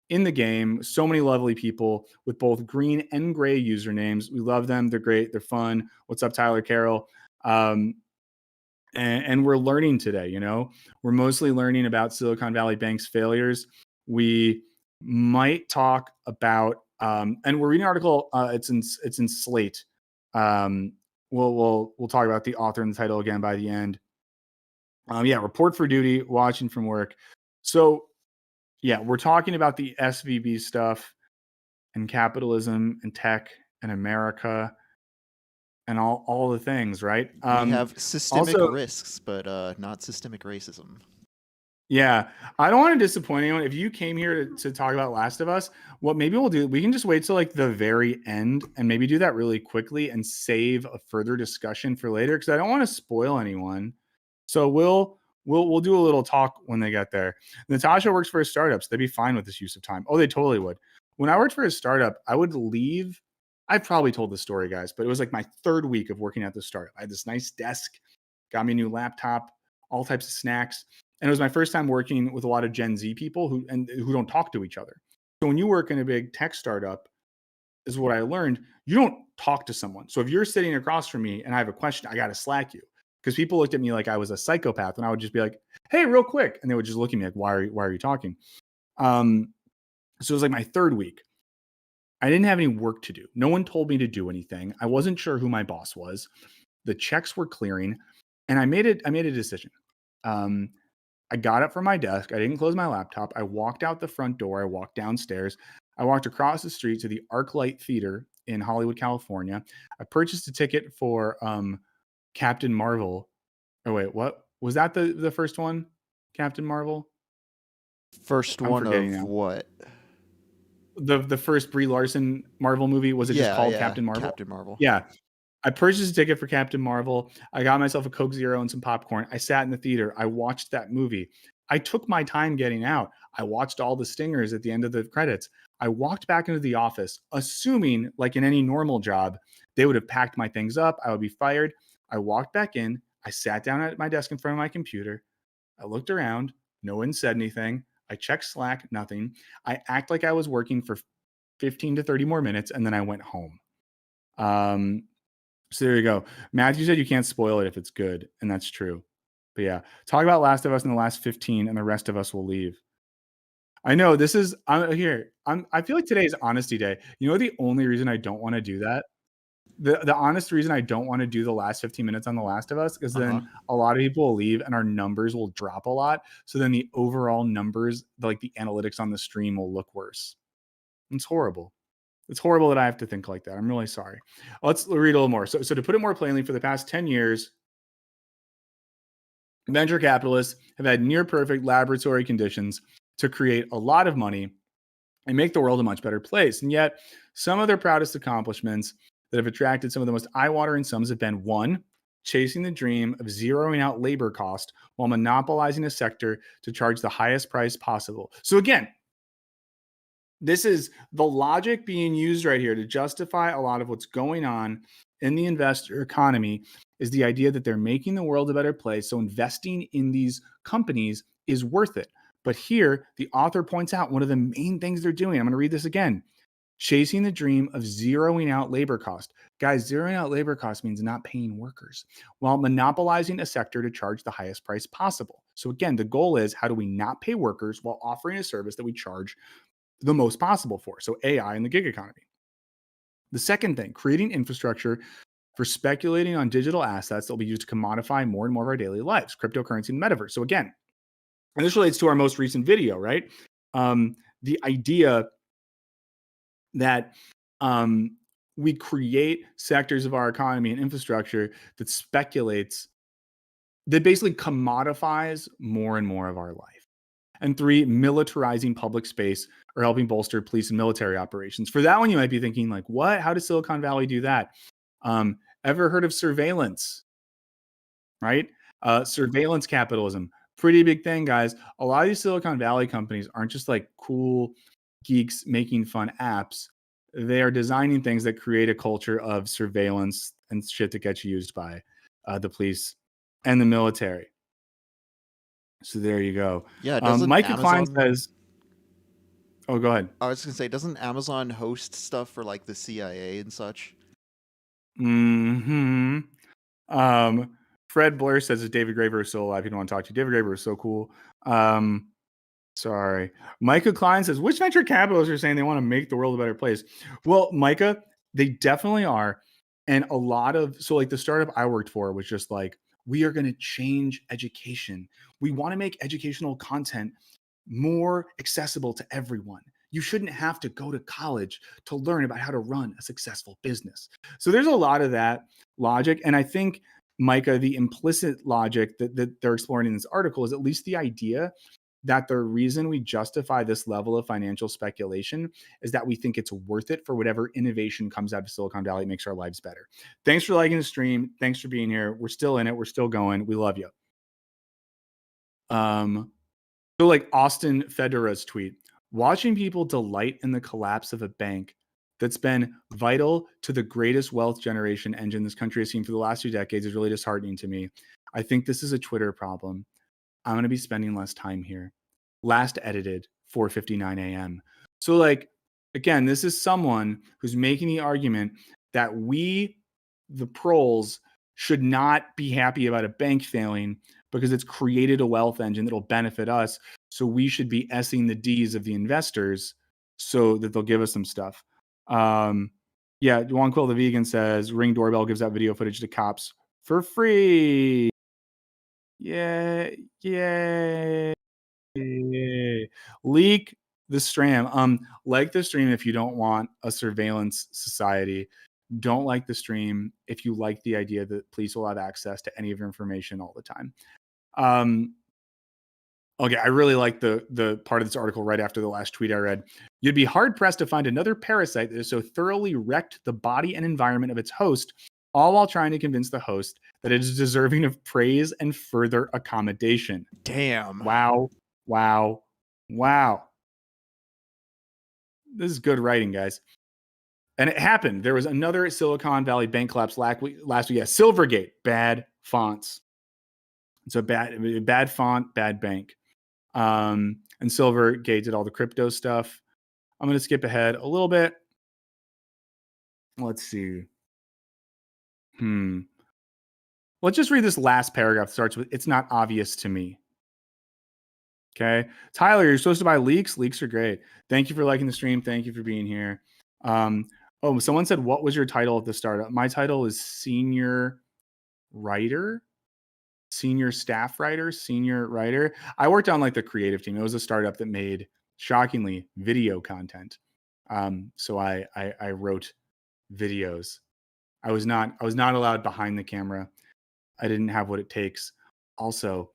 [SPEAKER 2] in the game. So many lovely people with both green and gray usernames. We love them. They're great. They're fun. What's up, Tyler Carroll? And we're learning today, we're mostly learning about Silicon Valley Bank's failures. We might talk about, and we're reading an article. It's in Slate. We'll talk about the author and the title again by the end. Report for duty, watching from work. So we're talking about the SVB stuff and capitalism and tech and America and all the things, right?
[SPEAKER 1] We have systemic risks, but not systemic racism.
[SPEAKER 2] Yeah, I don't want to disappoint anyone. If you came here to talk about Last of Us, what maybe we'll do, we can just wait till like the very end and maybe do that really quickly and save a further discussion for later because I don't want to spoil anyone. So we'll do a little talk when they get there. Natasha works for a startup, so they'd be fine with this use of time. Oh, they totally would. When I worked for a startup, I would leave. I've probably told this story, guys, but it was like my third week of working at the startup. I had this nice desk, got me a new laptop, all types of snacks. And it was my first time working with a lot of Gen Z people who don't talk to each other. So when you work in a big tech startup, is what I learned, you don't talk to someone. So if you're sitting across from me and I have a question, I got to Slack you. Because people looked at me like I was a psychopath and I would just be like, hey, real quick. And they would just look at me like, why are you talking? So it was like my third week. I didn't have any work to do. No one told me to do anything. I wasn't sure who my boss was. The checks were clearing and I made a decision. I got up from my desk. I didn't close my laptop. I walked out the front door. I walked downstairs. I walked across the street to the ArcLight Theater in Hollywood, California. I purchased a ticket for Captain Marvel. Oh, wait, what? Was that the first one? Captain Marvel?
[SPEAKER 1] First one of what?
[SPEAKER 2] The first Brie Larson Marvel movie. Was it just called Captain Marvel?
[SPEAKER 1] Captain Marvel.
[SPEAKER 2] Yeah. I purchased a ticket for Captain Marvel. I got myself a Coke Zero and some popcorn. I sat in the theater. I watched that movie. I took my time getting out. I watched all the stingers at the end of the credits. I walked back into the office, assuming, like in any normal job, they would have packed my things up. I would be fired. I walked back in. I sat down at my desk in front of my computer. I looked around. No one said anything. I checked Slack. Nothing. I act like I was working for 15 to 30 more minutes, and then I went home. So there you go. Matthew said you can't spoil it if it's good, and that's true. But yeah, talk about Last of Us in the last 15, and the rest of us will leave. I know this is I feel like today is honesty day. You know the only reason I don't want to do that? The honest reason I don't want to do the last 15 minutes on The Last of Us is then a lot of people will leave and our numbers will drop a lot. So then the overall numbers, like the analytics on the stream will look worse. It's horrible. It's horrible that I have to think like that. I'm really sorry. Let's read a little more. So to put it more plainly, for the past 10 years, venture capitalists have had near perfect laboratory conditions to create a lot of money and make the world a much better place. And yet, some of their proudest accomplishments that have attracted some of the most eye-watering sums have been: one, chasing the dream of zeroing out labor cost while monopolizing a sector to charge the highest price possible. So again, this is the logic being used right here to justify a lot of what's going on in the investor economy, is the idea that they're making the world a better place. So investing in these companies is worth it. But here, the author points out one of the main things they're doing. I'm going to read this again. Chasing the dream of zeroing out labor cost. Guys, zeroing out labor cost means not paying workers while monopolizing a sector to charge the highest price possible. So again, the goal is, how do we not pay workers while offering a service that we charge the most possible for? So AI and the gig economy. The second thing, creating infrastructure for speculating on digital assets that will be used to commodify more and more of our daily lives, cryptocurrency and metaverse. So again, and this relates to our most recent video, right? The idea that we create sectors of our economy and infrastructure that speculates, that basically commodifies more and more of our life. And three, militarizing public space or helping bolster police and military operations. For that one, you might be thinking like, what? How does Silicon Valley do that? Ever heard of surveillance? Right? Surveillance capitalism. Pretty big thing, guys. A lot of these Silicon Valley companies aren't just like cool geeks making fun apps. They are designing things that create a culture of surveillance and shit that gets used by the police and the military. So there you go.
[SPEAKER 1] Yeah, doesn't
[SPEAKER 2] Micah Klein
[SPEAKER 1] Amazon-
[SPEAKER 2] says, oh, go ahead.
[SPEAKER 1] I was gonna say, doesn't Amazon host stuff for like the CIA and such?
[SPEAKER 2] Hmm. Fred Blair says, is David Graeber still alive? He don't want to talk to you. David Graeber is so cool. Sorry. Micah Klein says, which venture capitalists are saying they want to make the world a better place? Well, Micah, they definitely are. And a lot of, so like the startup I worked for was just like, we are going to change education. We want to make educational content more accessible to everyone. You shouldn't have to go to college to learn about how to run a successful business. So there's a lot of that logic. And I think, Micah, the implicit logic that they're exploring in this article is at least the idea that the reason we justify this level of financial speculation is that we think it's worth it for whatever innovation comes out of Silicon Valley, makes our lives better. Thanks for liking the stream. Thanks for being here. We're still in it. We're still going. We love you. So like Austin Federa's tweet, watching people delight in the collapse of a bank that's been vital to the greatest wealth generation engine this country has seen for the last 2 decades is really disheartening to me. I think this is a Twitter problem. I'm going to be spending less time here. Last edited 4:59 a.m. So like, again, this is someone who's making the argument that we, the proles, should not be happy about a bank failing because it's created a wealth engine that'll benefit us. So we should be S-ing the D's of the investors so that they'll give us some stuff. Yeah, Juan Quill the Vegan says, Ring Doorbell gives out video footage to cops for free. Yeah. Leak the stream. Like the stream if you don't want a surveillance society. Don't like the stream if you like the idea that police will have access to any of your information all the time. Okay, I really like the part of this article right after the last tweet I read. You'd be hard-pressed to find another parasite that has so thoroughly wrecked the body and environment of its host, all while trying to convince the host that it is deserving of praise and further accommodation.
[SPEAKER 1] Damn.
[SPEAKER 2] Wow. This is good writing, guys. And it happened. There was another Silicon Valley bank collapse last week. Yeah, Silvergate, bad fonts. It's a bad font, bad bank. And Silvergate did all the crypto stuff. I'm going to skip ahead a little bit. Let's see. Let's just read this last paragraph. It starts with, it's not obvious to me. Okay. Tyler, you're supposed to buy leaks. Leaks are great. Thank you for liking the stream. Thank you for being here. Someone said, what was your title at the startup? My title is senior writer. Senior staff writer, senior writer. I worked on like the creative team. It was a startup that made, shockingly, video content. So I wrote videos. I was not allowed behind the camera. I didn't have what it takes. Also,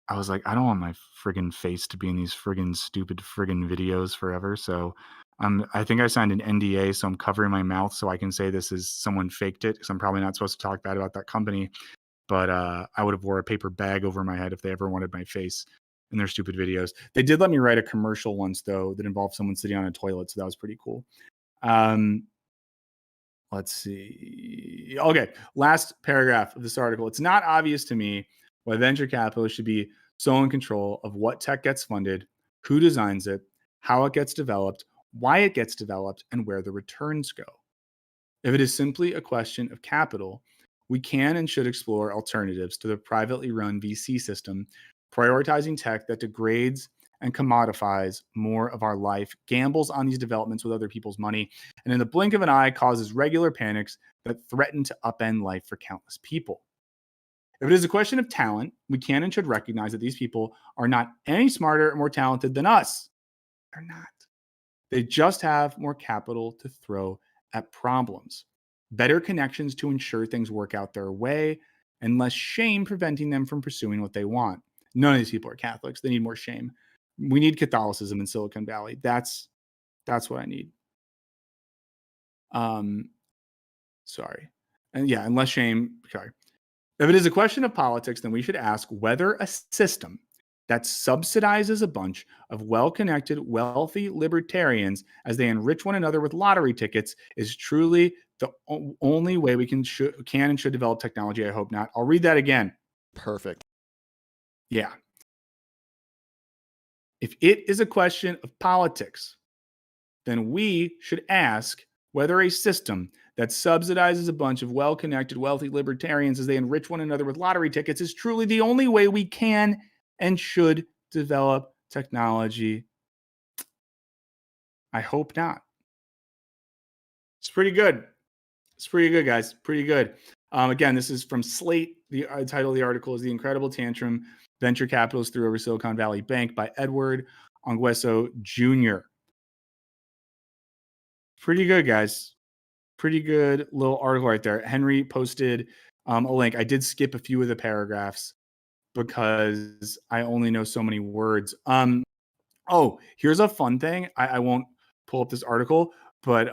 [SPEAKER 2] I was like, I don't want my friggin' face to be in these friggin' stupid friggin' videos forever. So I think I signed an NDA, so I'm covering my mouth so I can say this is someone faked it, because I'm probably not supposed to talk bad about that company. But I would have wore a paper bag over my head if they ever wanted my face in their stupid videos. They did let me write a commercial once, though, that involved someone sitting on a toilet, so that was pretty cool. Let's see. Okay, last paragraph of this article. It's not obvious to me why venture capitalists should be so in control of what tech gets funded, who designs it, how it gets developed, why it gets developed, and where the returns go. If it is simply a question of capital, we can and should explore alternatives to the privately run VC system, prioritizing tech that degrades and commodifies more of our life, gambles on these developments with other people's money, and in the blink of an eye causes regular panics that threaten to upend life for countless people. If it is a question of talent, we can and should recognize that these people are not any smarter or more talented than us. They're not. They just have more capital to throw at problems, better connections to ensure things work out their way, and less shame preventing them from pursuing what they want. None of these people are Catholics. They need more shame. We need Catholicism in Silicon Valley. That's what I need. Sorry. And yeah, and less shame. Sorry. If it is a question of politics, then we should ask whether a system that subsidizes a bunch of well-connected, wealthy libertarians as they enrich one another with lottery tickets is truly the only way we can and should develop technology. I hope not. I'll read that again.
[SPEAKER 1] Perfect.
[SPEAKER 2] Yeah. If it is a question of politics, then we should ask whether a system that subsidizes a bunch of well-connected, wealthy libertarians as they enrich one another with lottery tickets is truly the only way we can and should develop technology. I hope not. It's pretty good. It's pretty good, guys. Pretty good. Again, this is from Slate. The title of the article is The Incredible Tantrum Venture Capitalists Threw Over Silicon Valley Bank by Edward Ongweso Jr. Pretty good, guys. Pretty good little article right there. Henry posted a link. I did skip a few of the paragraphs because I only know so many words. Oh, here's a fun thing. I won't pull up this article, but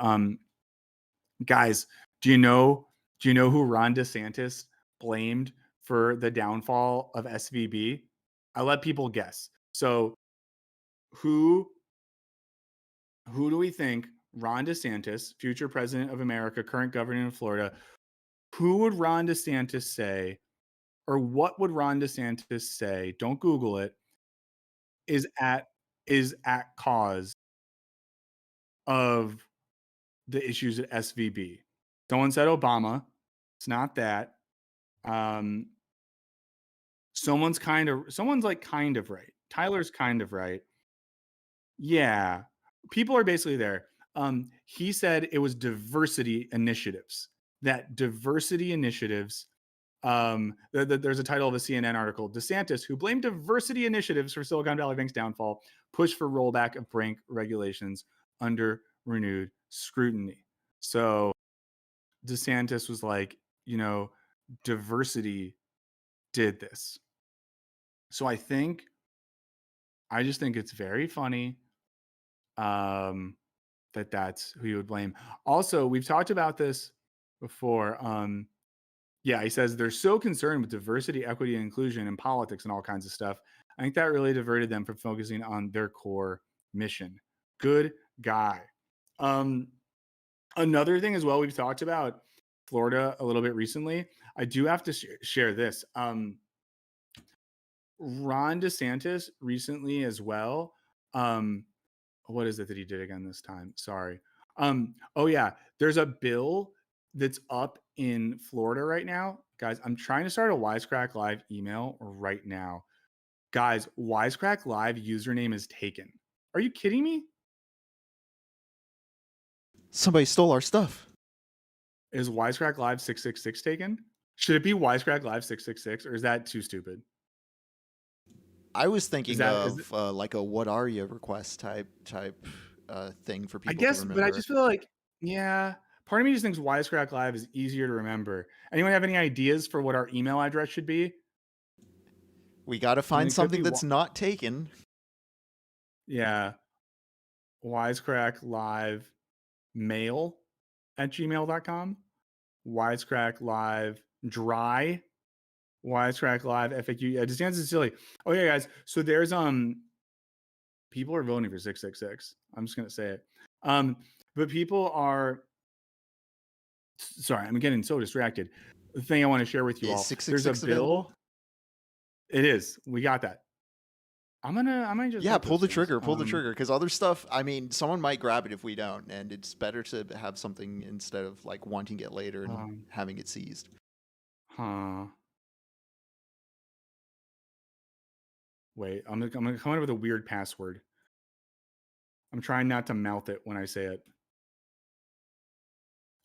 [SPEAKER 2] guys, do you know who Ron DeSantis blamed for the downfall of SVB? I let people guess. So who do we think Ron DeSantis, future president of America, current governor of Florida, who would Ron DeSantis say, or what would Ron DeSantis say? Don't Google it. Is at cause of the issues at SVB. Someone said Obama. It's not that. Someone's kind of right. Tyler's kind of right. Yeah. People are basically there. He said it was diversity initiatives. That diversity initiatives. There's a title of a CNN article. DeSantis, who blamed diversity initiatives for Silicon Valley Bank's downfall, pushed for rollback of bank regulations under renewed scrutiny. So DeSantis was like, diversity did this. So I just think it's very funny that's who you would blame. Also, we've talked about this before. Yeah, he says they're so concerned with diversity, equity, and inclusion in politics and all kinds of stuff. I think that really diverted them from focusing on their core mission. Good guy. Another thing as well, we've talked about Florida a little bit recently. I do have to share this. Ron DeSantis recently as well. What is it that he did again this time? Sorry. Oh yeah, there's a bill that's up in Florida right now. Guys, I'm trying to start a Wisecrack Live email right now. Guys, Wisecrack Live username is taken. Are you kidding me?
[SPEAKER 1] Somebody stole our stuff.
[SPEAKER 2] Is Wisecrack Live 666 taken? Should it be Wisecrack Live 666, or is that too stupid?
[SPEAKER 1] I was thinking of like a "What are you?" request type thing for
[SPEAKER 2] I
[SPEAKER 1] people to
[SPEAKER 2] guess, but I
[SPEAKER 1] remember.
[SPEAKER 2] just feel like, yeah, part of me just thinks Wisecrack Live is easier to remember. Anyone have any ideas for what our email address should be?
[SPEAKER 1] We got to
[SPEAKER 2] I mean,
[SPEAKER 1] find
[SPEAKER 2] it could be
[SPEAKER 1] something that's not taken.
[SPEAKER 2] yeah, Wisecrack Live mail at gmail.com. Wisecrack Live dry. Wisecrack Live FAQ. It just sounds silly. Oh yeah, guys. So there's people are voting for 666. I'm just gonna say it. But people are sorry, I'm getting so distracted. The thing I want to share with you
[SPEAKER 1] Is
[SPEAKER 2] all, there's a
[SPEAKER 1] 666
[SPEAKER 2] bill.
[SPEAKER 1] available?
[SPEAKER 2] It is. We got that. I might just
[SPEAKER 1] Yeah,
[SPEAKER 2] vote
[SPEAKER 1] pull
[SPEAKER 2] those
[SPEAKER 1] the
[SPEAKER 2] things.
[SPEAKER 1] trigger, because other stuff, I mean, someone might grab it if we don't, and it's better to have something instead of like wanting it later and having it seized.
[SPEAKER 2] Wait, I'm gonna come up with a weird password. I'm trying not to mouth it when I say it.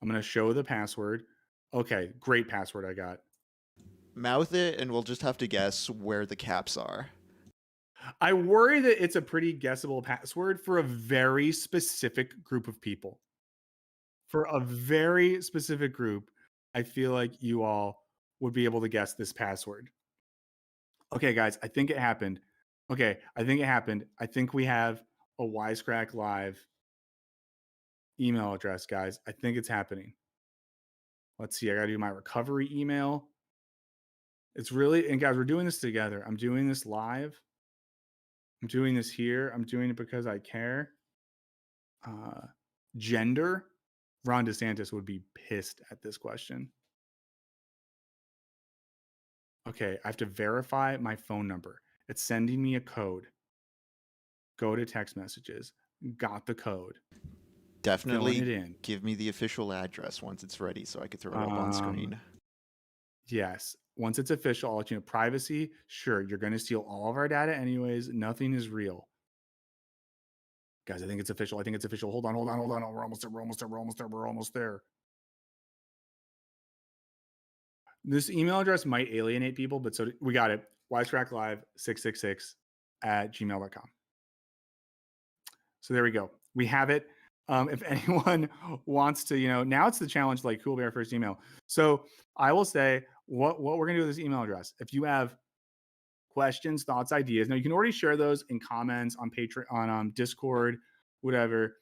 [SPEAKER 2] I'm gonna show the password. Okay, great password I got.
[SPEAKER 1] Mouth it, and we'll just have to guess where the caps are.
[SPEAKER 2] I worry that it's a pretty guessable password for a very specific group of people. For a very specific group, I feel like you all would be able to guess this password. Okay, guys, I think it happened. Okay, I think it happened. I think we have a Wisecrack Live email address, guys. I think it's happening. Let's see. I got to do my recovery email. It's really, and guys, we're doing this together. I'm doing this live. I'm doing this here. I'm doing it because I care. Gender. Ron DeSantis would be pissed at this question. Okay, I have to verify my phone number. It's sending me a code. Go to text messages. Got the code.
[SPEAKER 1] Definitely
[SPEAKER 2] Filling it in.
[SPEAKER 1] give me the official address once it's ready so I could throw it up on screen.
[SPEAKER 2] Yes. Once it's official, I'll let you know. Privacy, sure, you're going to steal all of our data anyways. Nothing is real. Guys, I think it's official. Hold on. We're almost there. This email address might alienate people, but so we got it. Wisecrack Live 666 at gmail.com. So there we go. We have it. If anyone wants to, now it's the challenge, like Cool Bear first email. So I will say what we're going to do with this email address. If you have questions, thoughts, ideas, now you can already share those in comments on Patreon, on Discord, whatever,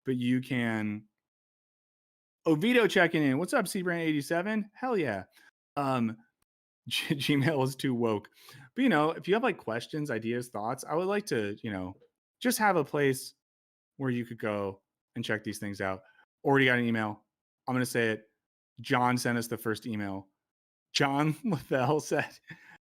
[SPEAKER 2] but you can. Oviedo checking in. What's up, Cbrand87? Hell yeah. Gmail is too woke. But, if you have like questions, ideas, thoughts, I would like to, just have a place where you could go and check these things out. Already got an email. I'm going to say it. John sent us the first email. John Lethell said,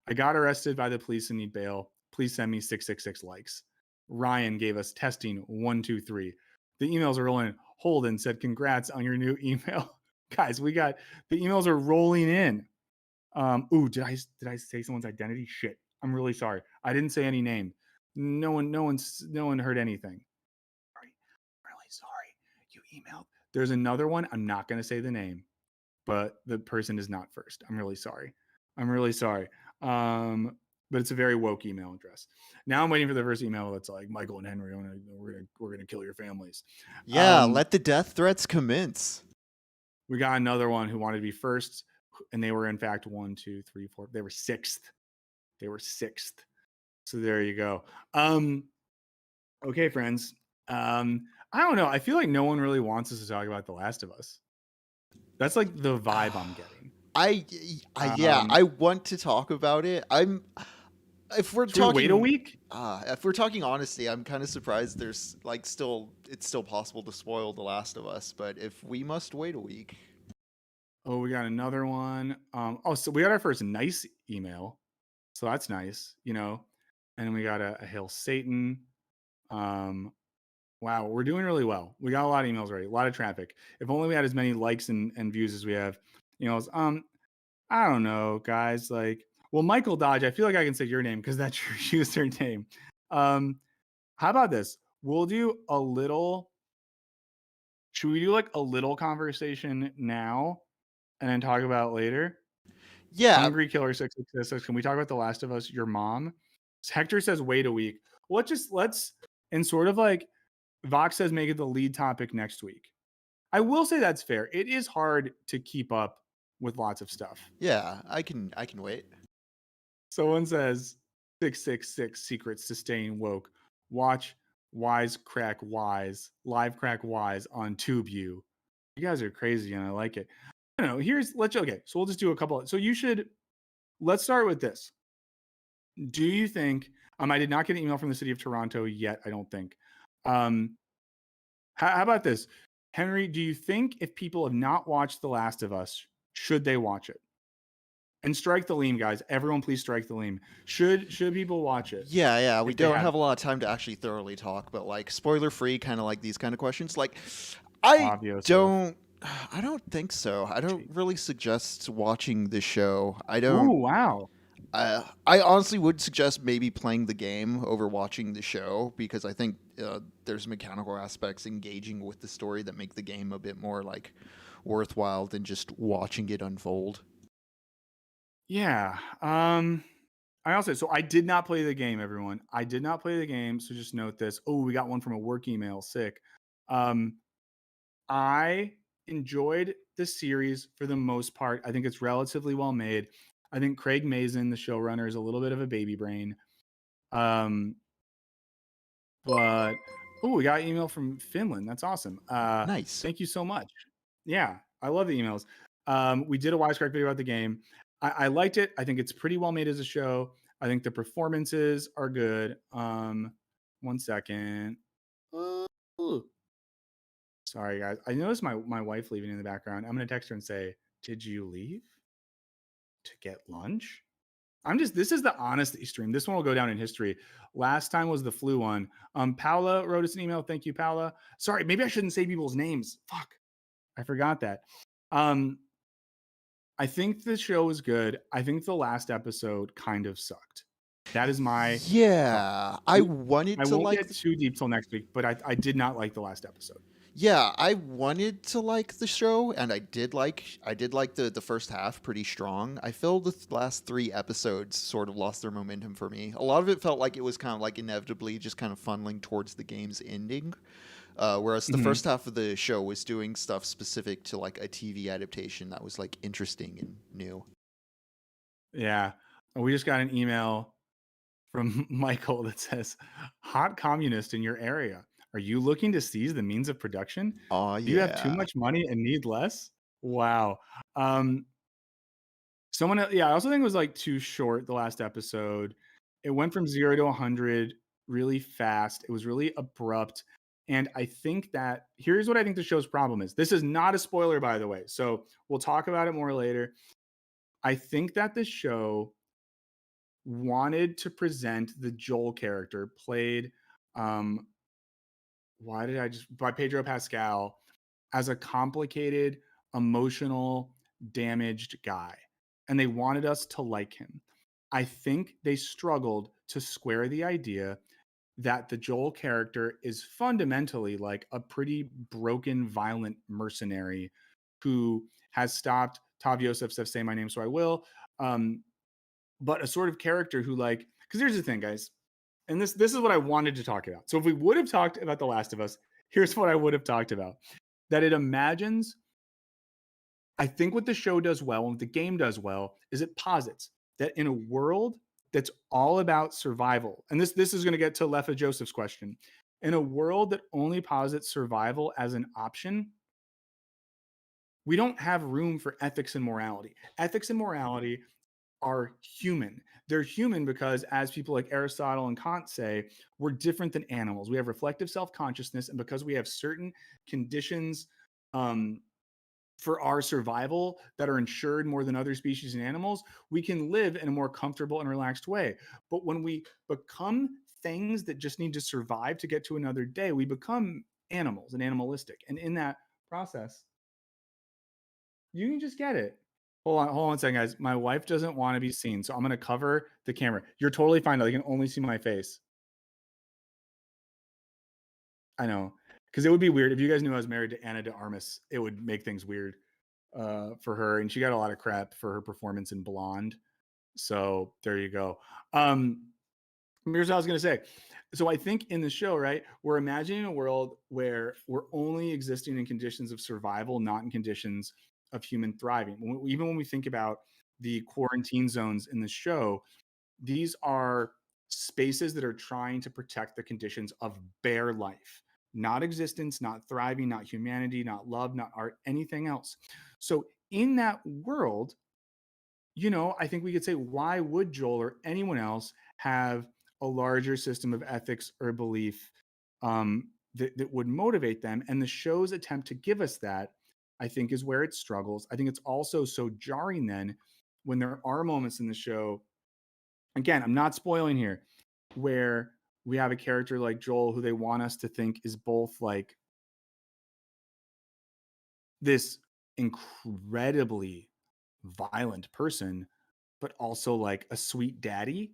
[SPEAKER 2] I got arrested by the police and need bail. Please send me 666 likes. Ryan gave us testing 1, 2, 3. The emails are rolling in. Holden said, congrats on your new email. Guys, the emails are rolling in. Did I say someone's identity? Shit. I'm really sorry. I didn't say any name. No one heard anything. Really sorry. You emailed. There's another one. I'm not going to say the name, but the person is not first. I'm really sorry. But it's a very woke email address. Now I'm waiting for the first email that's like, Michael and Henry, we're gonna kill your families.
[SPEAKER 1] Yeah, let the death threats commence.
[SPEAKER 2] We got another one who wanted to be first, and they were in fact 1, 2, 3, 4. They were sixth. So there you go. Okay, friends. I don't know. I feel like no one really wants us to talk about The Last of Us. That's like the vibe I'm getting.
[SPEAKER 1] I want to talk about it. If we're talking,
[SPEAKER 2] wait a week?
[SPEAKER 1] If we're talking honesty, I'm kind of surprised there's it's still possible to spoil The Last of Us, but if we must wait a week.
[SPEAKER 2] Oh, we got another one. So we got our first nice email. So that's nice, and we got a Hail Satan. Wow, we're doing really well. We got a lot of emails already, a lot of traffic. If only we had as many likes and views as we have. I don't know, guys. Well, Michael Dodge, I feel like I can say your name because that's your username. How about this? We'll do a little. Should we do like a little conversation now and then talk about it later?
[SPEAKER 1] Yeah.
[SPEAKER 2] Hungry Killer 666. Can we talk about The Last of Us? Your mom. Hector says wait a week. Let's in sort of like Vox says make it the lead topic next week. I will say that's fair. It is hard to keep up with lots of stuff.
[SPEAKER 1] Yeah, I can wait.
[SPEAKER 2] Someone says 666 secrets to staying woke. Watch Wisecrack Wise, Live Crack Wise on TubeU. You guys are crazy and I like it. I don't know. Okay. So we'll just do a couple. So let's start with this. Do you think, I did not get an email from the city of Toronto yet, I don't think. How about this? Henry, do you think if people have not watched The Last of Us, should they watch it? And strike the meme, guys. Everyone, please strike the meme. Should people watch it?
[SPEAKER 1] Yeah. We don't have a lot of time to actually thoroughly talk, but like spoiler free, kind of like these kind of questions. Like, I don't think so. I don't really suggest watching the show. I don't.
[SPEAKER 2] Ooh, wow.
[SPEAKER 1] I honestly would suggest maybe playing the game over watching the show because I think there's mechanical aspects engaging with the story that make the game a bit more like worthwhile than just watching it unfold.
[SPEAKER 2] Yeah. I also, so I did not play the game, everyone. I did not play the game, so just note this. Oh, we got one from a work email. Sick. I enjoyed the series for the most part. I think it's relatively well made. I think Craig Mazin, the showrunner, is a little bit of a baby brain. But we got an email from Finland. That's awesome.
[SPEAKER 1] Nice.
[SPEAKER 2] Thank you so much. Yeah, I love the emails. We did a Wisecrack video about the game. I liked it. I think it's pretty well made as a show. I think the performances are good. 1 second. Sorry, guys. I noticed my wife leaving in the background. I'm going to text her and say, did you leave to get lunch? This is the honesty stream. This one will go down in history. Last time was the flu one. Paula wrote us an email. Thank you, Paula. Sorry, maybe I shouldn't say people's names. Fuck. I forgot that. I think the show was good. I think the last episode kind of sucked. That is my
[SPEAKER 1] I wanted to
[SPEAKER 2] won't get too deep till next week, but I did not like the last episode.
[SPEAKER 1] Yeah, I wanted to like the show, and I did like the first half pretty strong. I feel the last 3 episodes sort of lost their momentum for me. A lot of it felt like it was kind of like inevitably just kind of funneling towards the game's ending, whereas the first half of the show was doing stuff specific to like a TV adaptation that was like interesting and new.
[SPEAKER 2] Yeah, we just got an email from Michael that says, "Hot communist in your area. Are you looking to seize the means of production?
[SPEAKER 1] Oh,
[SPEAKER 2] Do you have too much money and need less?" Wow. I also think it was like too short, the last episode. It went from 0 to 100 really fast. It was really abrupt. And I think that here's what I think the show's problem is. This is not a spoiler, by the way. So we'll talk about it more later. I think that the show wanted to present the Joel character played by Pedro Pascal as a complicated, emotional, damaged guy. And they wanted us to like him. I think they struggled to square the idea that the Joel character is fundamentally like a pretty broken, violent mercenary who has stopped Tav Yosef says, "Say my name so I will." But a sort of character who like, because here's the thing, guys. And this is what I wanted to talk about. So if we would have talked about The Last of Us, here's what I would have talked about. That it imagines, I think what the show does well and what the game does well is it posits that in a world that's all about survival, and this is going to get to Lefa Joseph's question, in a world that only posits survival as an option, we don't have room for ethics and morality. Ethics and morality are human. They're human because, as people like Aristotle and Kant say, we're different than animals. We have reflective self-consciousness, and because we have certain conditions for our survival that are ensured more than other species and animals, we can live in a more comfortable and relaxed way. But when we become things that just need to survive to get to another day, we become animals and animalistic. And in that process, you can just get it. Hold on 1 second, guys. My wife doesn't want to be seen, so I'm going to cover the camera. You're totally fine, though. You can only see my face. I know. Because it would be weird. If you guys knew I was married to Anna de Armas, it would make things weird for her. And she got a lot of crap for her performance in Blonde. So there you go. Here's what I was going to say. So I think in the show, right, we're imagining a world where we're only existing in conditions of survival, not in conditions of human thriving. Even when we think about the quarantine zones in the show, these are spaces that are trying to protect the conditions of bare life, not existence, not thriving, not humanity, not love, not art, anything else. So in that world, I think we could say, why would Joel or anyone else have a larger system of ethics or belief that would motivate them? And the show's attempt to give us that, I think, is where it struggles. I think it's also so jarring then when there are moments in the show, again, I'm not spoiling here, where we have a character like Joel who they want us to think is both like this incredibly violent person, but also like a sweet daddy.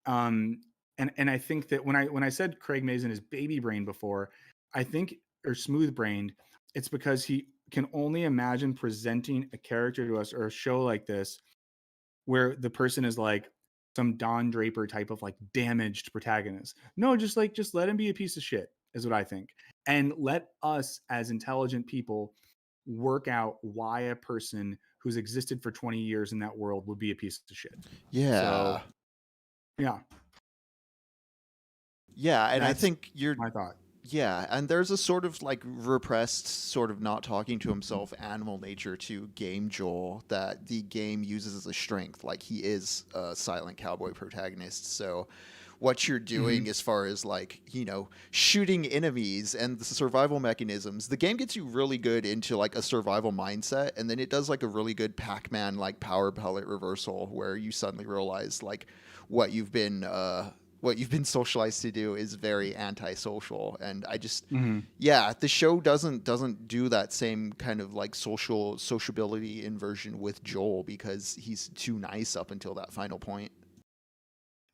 [SPEAKER 2] And I think that when I said Craig Mazin is baby brain before, I think, or smooth brained, it's because he can only imagine presenting a character to us or a show like this where the person is like some Don Draper type of like damaged protagonist. No, just let him be a piece of shit is what I think. And let us as intelligent people work out why a person who's existed for 20 years in that world would be a piece of shit.
[SPEAKER 1] Yeah.
[SPEAKER 2] So, yeah.
[SPEAKER 1] Yeah, and I
[SPEAKER 2] That's
[SPEAKER 1] think you're
[SPEAKER 2] my thought.
[SPEAKER 1] yeah, and there's a sort of like repressed, sort of not talking to himself animal nature to Game Joel that the game uses as a strength. Like he is a silent cowboy protagonist. So what you're doing as far as like, shooting enemies and the survival mechanisms, the game gets you really good into like a survival mindset, and then it does like a really good Pac-Man like power pellet reversal where you suddenly realize like what you've been socialized to do is very antisocial. And I just yeah, the show doesn't do that same kind of like sociability inversion with Joel because he's too nice up until that final point.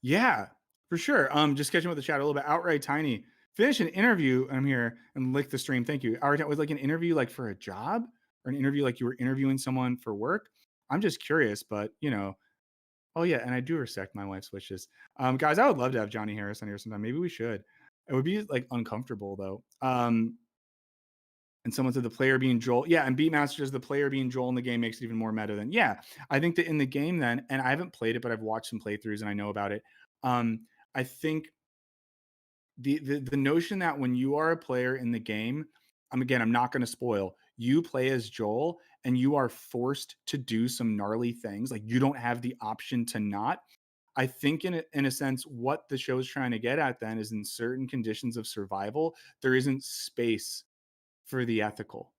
[SPEAKER 2] Yeah, for sure. Just catching with the chat a little bit. Outright Tiny, finish an interview. I'm here and lick the stream. Thank you. Outright was like an interview like for a job or an interview like you were interviewing someone for work. I'm just curious, but oh yeah, and I do respect my wife's wishes. Guys, I would love to have Johnny Harris on here sometime. Maybe we should. It would be like uncomfortable though. And someone said the player being Joel. Yeah, and Beatmaster says the player being Joel in the game makes it even more meta than. Yeah, I think that in the game then, and I haven't played it, but I've watched some playthroughs and I know about it. I think the notion that when you are a player in the game, I'm not going to spoil. You play as Joel and you are forced to do some gnarly things. Like you don't have the option to not. I think in a sense, what the show is trying to get at then is in certain conditions of survival, there isn't space for the ethical.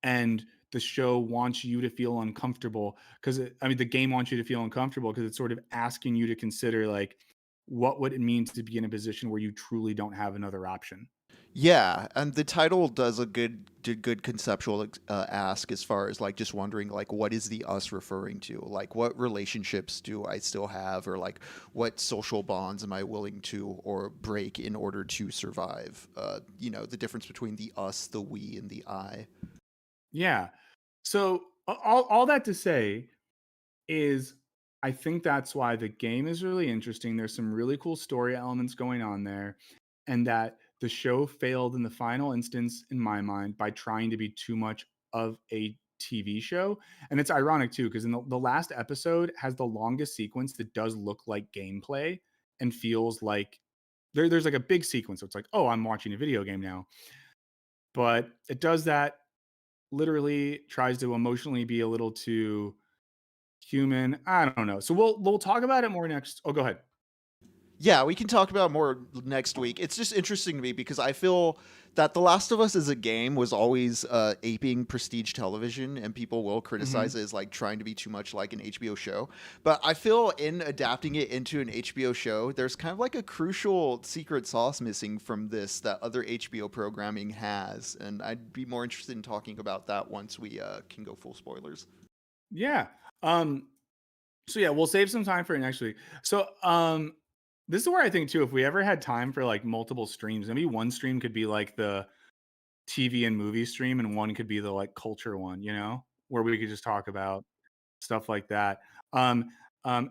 [SPEAKER 2] And the show wants you to feel uncomfortable because the game wants you to feel uncomfortable because it's sort of asking you to consider like, what would it mean to be in a position where you truly don't have another option?
[SPEAKER 1] Yeah, and the title does a good conceptual ask as far as like just wondering like what is the us referring to? Like what relationships do I still have, or like what social bonds am I willing to or break in order to survive? The difference between the us, the we, and the I.
[SPEAKER 2] Yeah. So all that to say is I think that's why the game is really interesting. There's some really cool story elements going on there, and that the show failed in the final instance, in my mind, by trying to be too much of a TV show. And it's ironic too, because in the last episode has the longest sequence that does look like gameplay and feels like there's like a big sequence. So it's like, oh, I'm watching a video game now. But it does that, literally tries to emotionally be a little too human. I don't know. So we'll talk about it more next. Oh, go ahead.
[SPEAKER 1] Yeah, we can talk about more next week. It's just interesting to me because I feel that The Last of Us as a game was always aping prestige television, and people will criticize it as like trying to be too much like an HBO show. But I feel in adapting it into an HBO show, there's kind of like a crucial secret sauce missing from this that other HBO programming has, and I'd be more interested in talking about that once we can go full spoilers.
[SPEAKER 2] Yeah. So yeah, we'll save some time for next week. So this is where I think too, if we ever had time for like multiple streams, maybe one stream could be like the TV and movie stream, and one could be the like culture one, where we could just talk about stuff like that.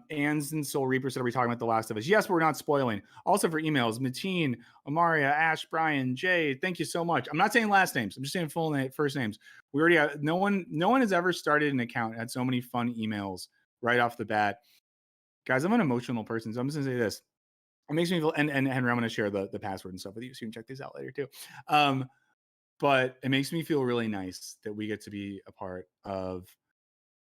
[SPEAKER 2] Anns and Soul Reaper said, are we talking about The Last of Us? Yes, but we're not spoiling. Also for emails, Mateen, Amaria, Ash, Brian, Jay, thank you so much. I'm not saying last names. I'm just saying first names. We already have, no one has ever started an account and had so many fun emails right off the bat. Guys, I'm an emotional person, so I'm just gonna say this. It makes me feel, and Henry, I'm gonna share the password and stuff with you, so you can check these out later too. But it makes me feel really nice that we get to be a part of,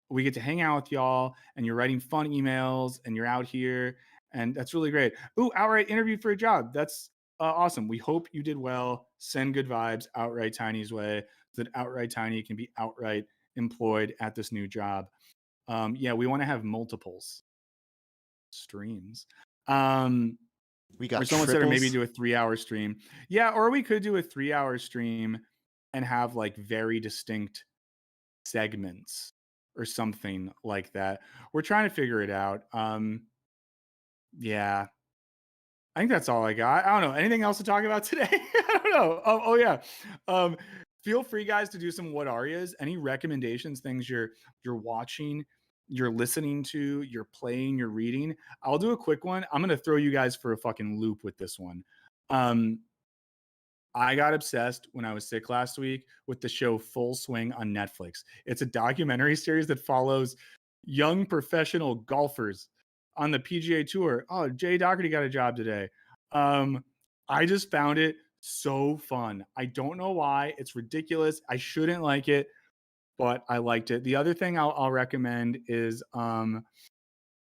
[SPEAKER 2] we get to hang out with y'all, and you're writing fun emails, and you're out here, and that's really great. Ooh, outright interview for a job. That's awesome. We hope you did well. Send good vibes Outright Tiny's way so that Outright Tiny can be outright employed at this new job. Yeah, we want to have multiples streams.
[SPEAKER 1] We got
[SPEAKER 2] or someone said, or maybe
[SPEAKER 1] triples.
[SPEAKER 2] do a 3-hour stream. Yeah, or we could do a 3-hour stream and have like very distinct segments or something like that. We're trying to figure it out. Yeah, I think that's all I got. I don't know. Anything else to talk about today? I don't know. Oh yeah. Feel free, guys, to do some what are yous. Any recommendations, things you're watching, you're listening to, you're playing, you're reading. I'll do a quick one. I'm gonna throw you guys for a fucking loop with this one. I got obsessed when I was sick last week with the show Full Swing on Netflix. It's a documentary series that follows young professional golfers on the PGA Tour. Oh, Jay Doherty got a job today. I just found it so fun. I don't know why. It's ridiculous. I shouldn't like it, but I liked it. The other thing I'll recommend is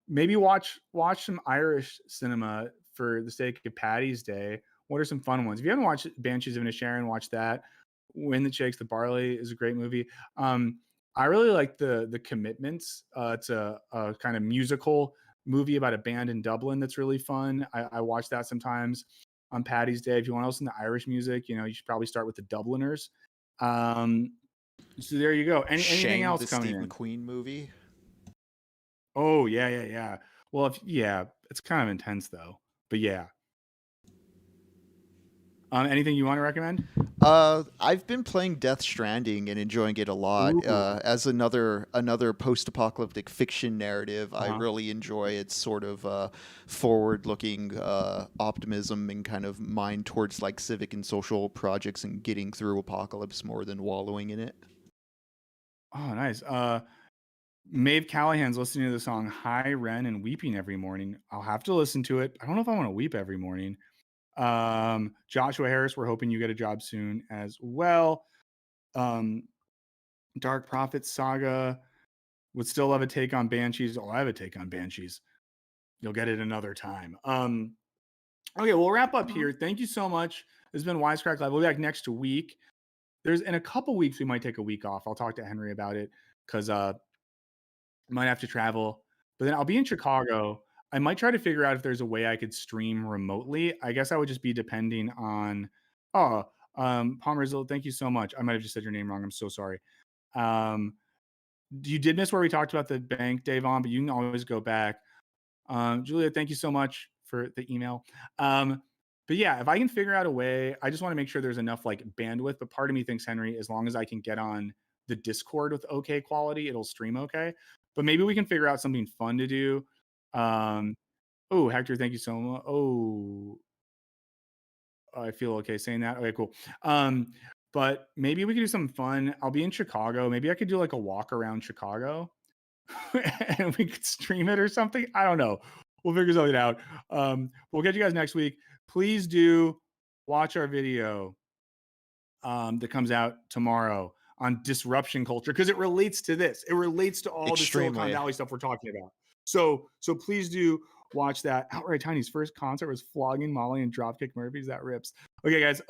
[SPEAKER 2] maybe watch some Irish cinema for the sake of Paddy's Day. What are some fun ones? If you haven't watched Banshees of Inisherin, watch that. Win the Chicks, the Barley is a great movie. I really like the Commitments. It's a kind of musical movie about a band in Dublin that's really fun. I watch that sometimes on Paddy's Day. If you want to listen to Irish music, you should probably start with the Dubliners. So there you go. Anything
[SPEAKER 1] Shame,
[SPEAKER 2] else
[SPEAKER 1] the
[SPEAKER 2] coming
[SPEAKER 1] Steve
[SPEAKER 2] in?
[SPEAKER 1] McQueen movie.
[SPEAKER 2] Oh yeah. Well, it's kind of intense though. But yeah. Anything you want to recommend?
[SPEAKER 1] I've been playing Death Stranding and enjoying it a lot. As another post-apocalyptic fiction narrative, I really enjoy its sort of forward-looking optimism and kind of mind towards like civic and social projects and getting through apocalypse more than wallowing in it.
[SPEAKER 2] Oh, nice. Maeve Callahan's listening to the song Hi Ren and weeping every morning. I'll have to listen to it. I don't know if I want to weep every morning. Joshua Harris, we're hoping you get a job soon as well. Dark Prophet Saga would still love a take on Banshees. I have a take on Banshees. You'll get it another time. Okay, we'll wrap up here. Thank you so much. This has been Wisecrack Live. We'll be back next week. In a couple weeks, we might take a week off. I'll talk to Henry about it because might have to travel. But then I'll be in Chicago. I might try to figure out if there's a way I could stream remotely. I guess I would just be depending on Palmerzilla, thank you so much. I might have just said your name wrong. I'm so sorry. You did miss where we talked about the bank, Davon, but you can always go back. Julia, thank you so much for the email. But yeah, if I can figure out a way, I just want to make sure there's enough like bandwidth. But part of me thinks, Henry, as long as I can get on the Discord with okay quality, it'll stream okay. But maybe we can figure out something fun to do. Oh, Hector, thank you so much. Oh, I feel okay saying that. Okay, cool. But maybe we could do something fun. I'll be in Chicago. Maybe I could do like a walk around Chicago and we could stream it or something. I don't know. We'll figure something out. We'll catch you guys next week. Please do watch our video that comes out tomorrow on disruption culture because it relates to this. It relates to all the Silicon Valley stuff we're talking about. So please do watch that. Outright Tiny's first concert was flogging Molly and Dropkick Murphys. That rips. Okay, guys.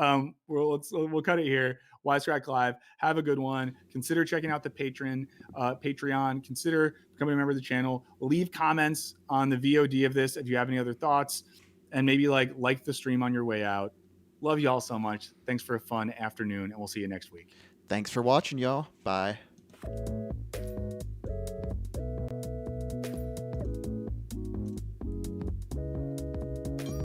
[SPEAKER 2] We'll cut it here. Wisecrack Live. Have a good one. Consider checking out the Patreon. Consider becoming a member of the channel. Leave comments on the VOD of this if you have any other thoughts, and maybe like the stream on your way out. Love y'all so much. Thanks for a fun afternoon, and we'll see you next week.
[SPEAKER 1] Thanks for watching, y'all. Bye.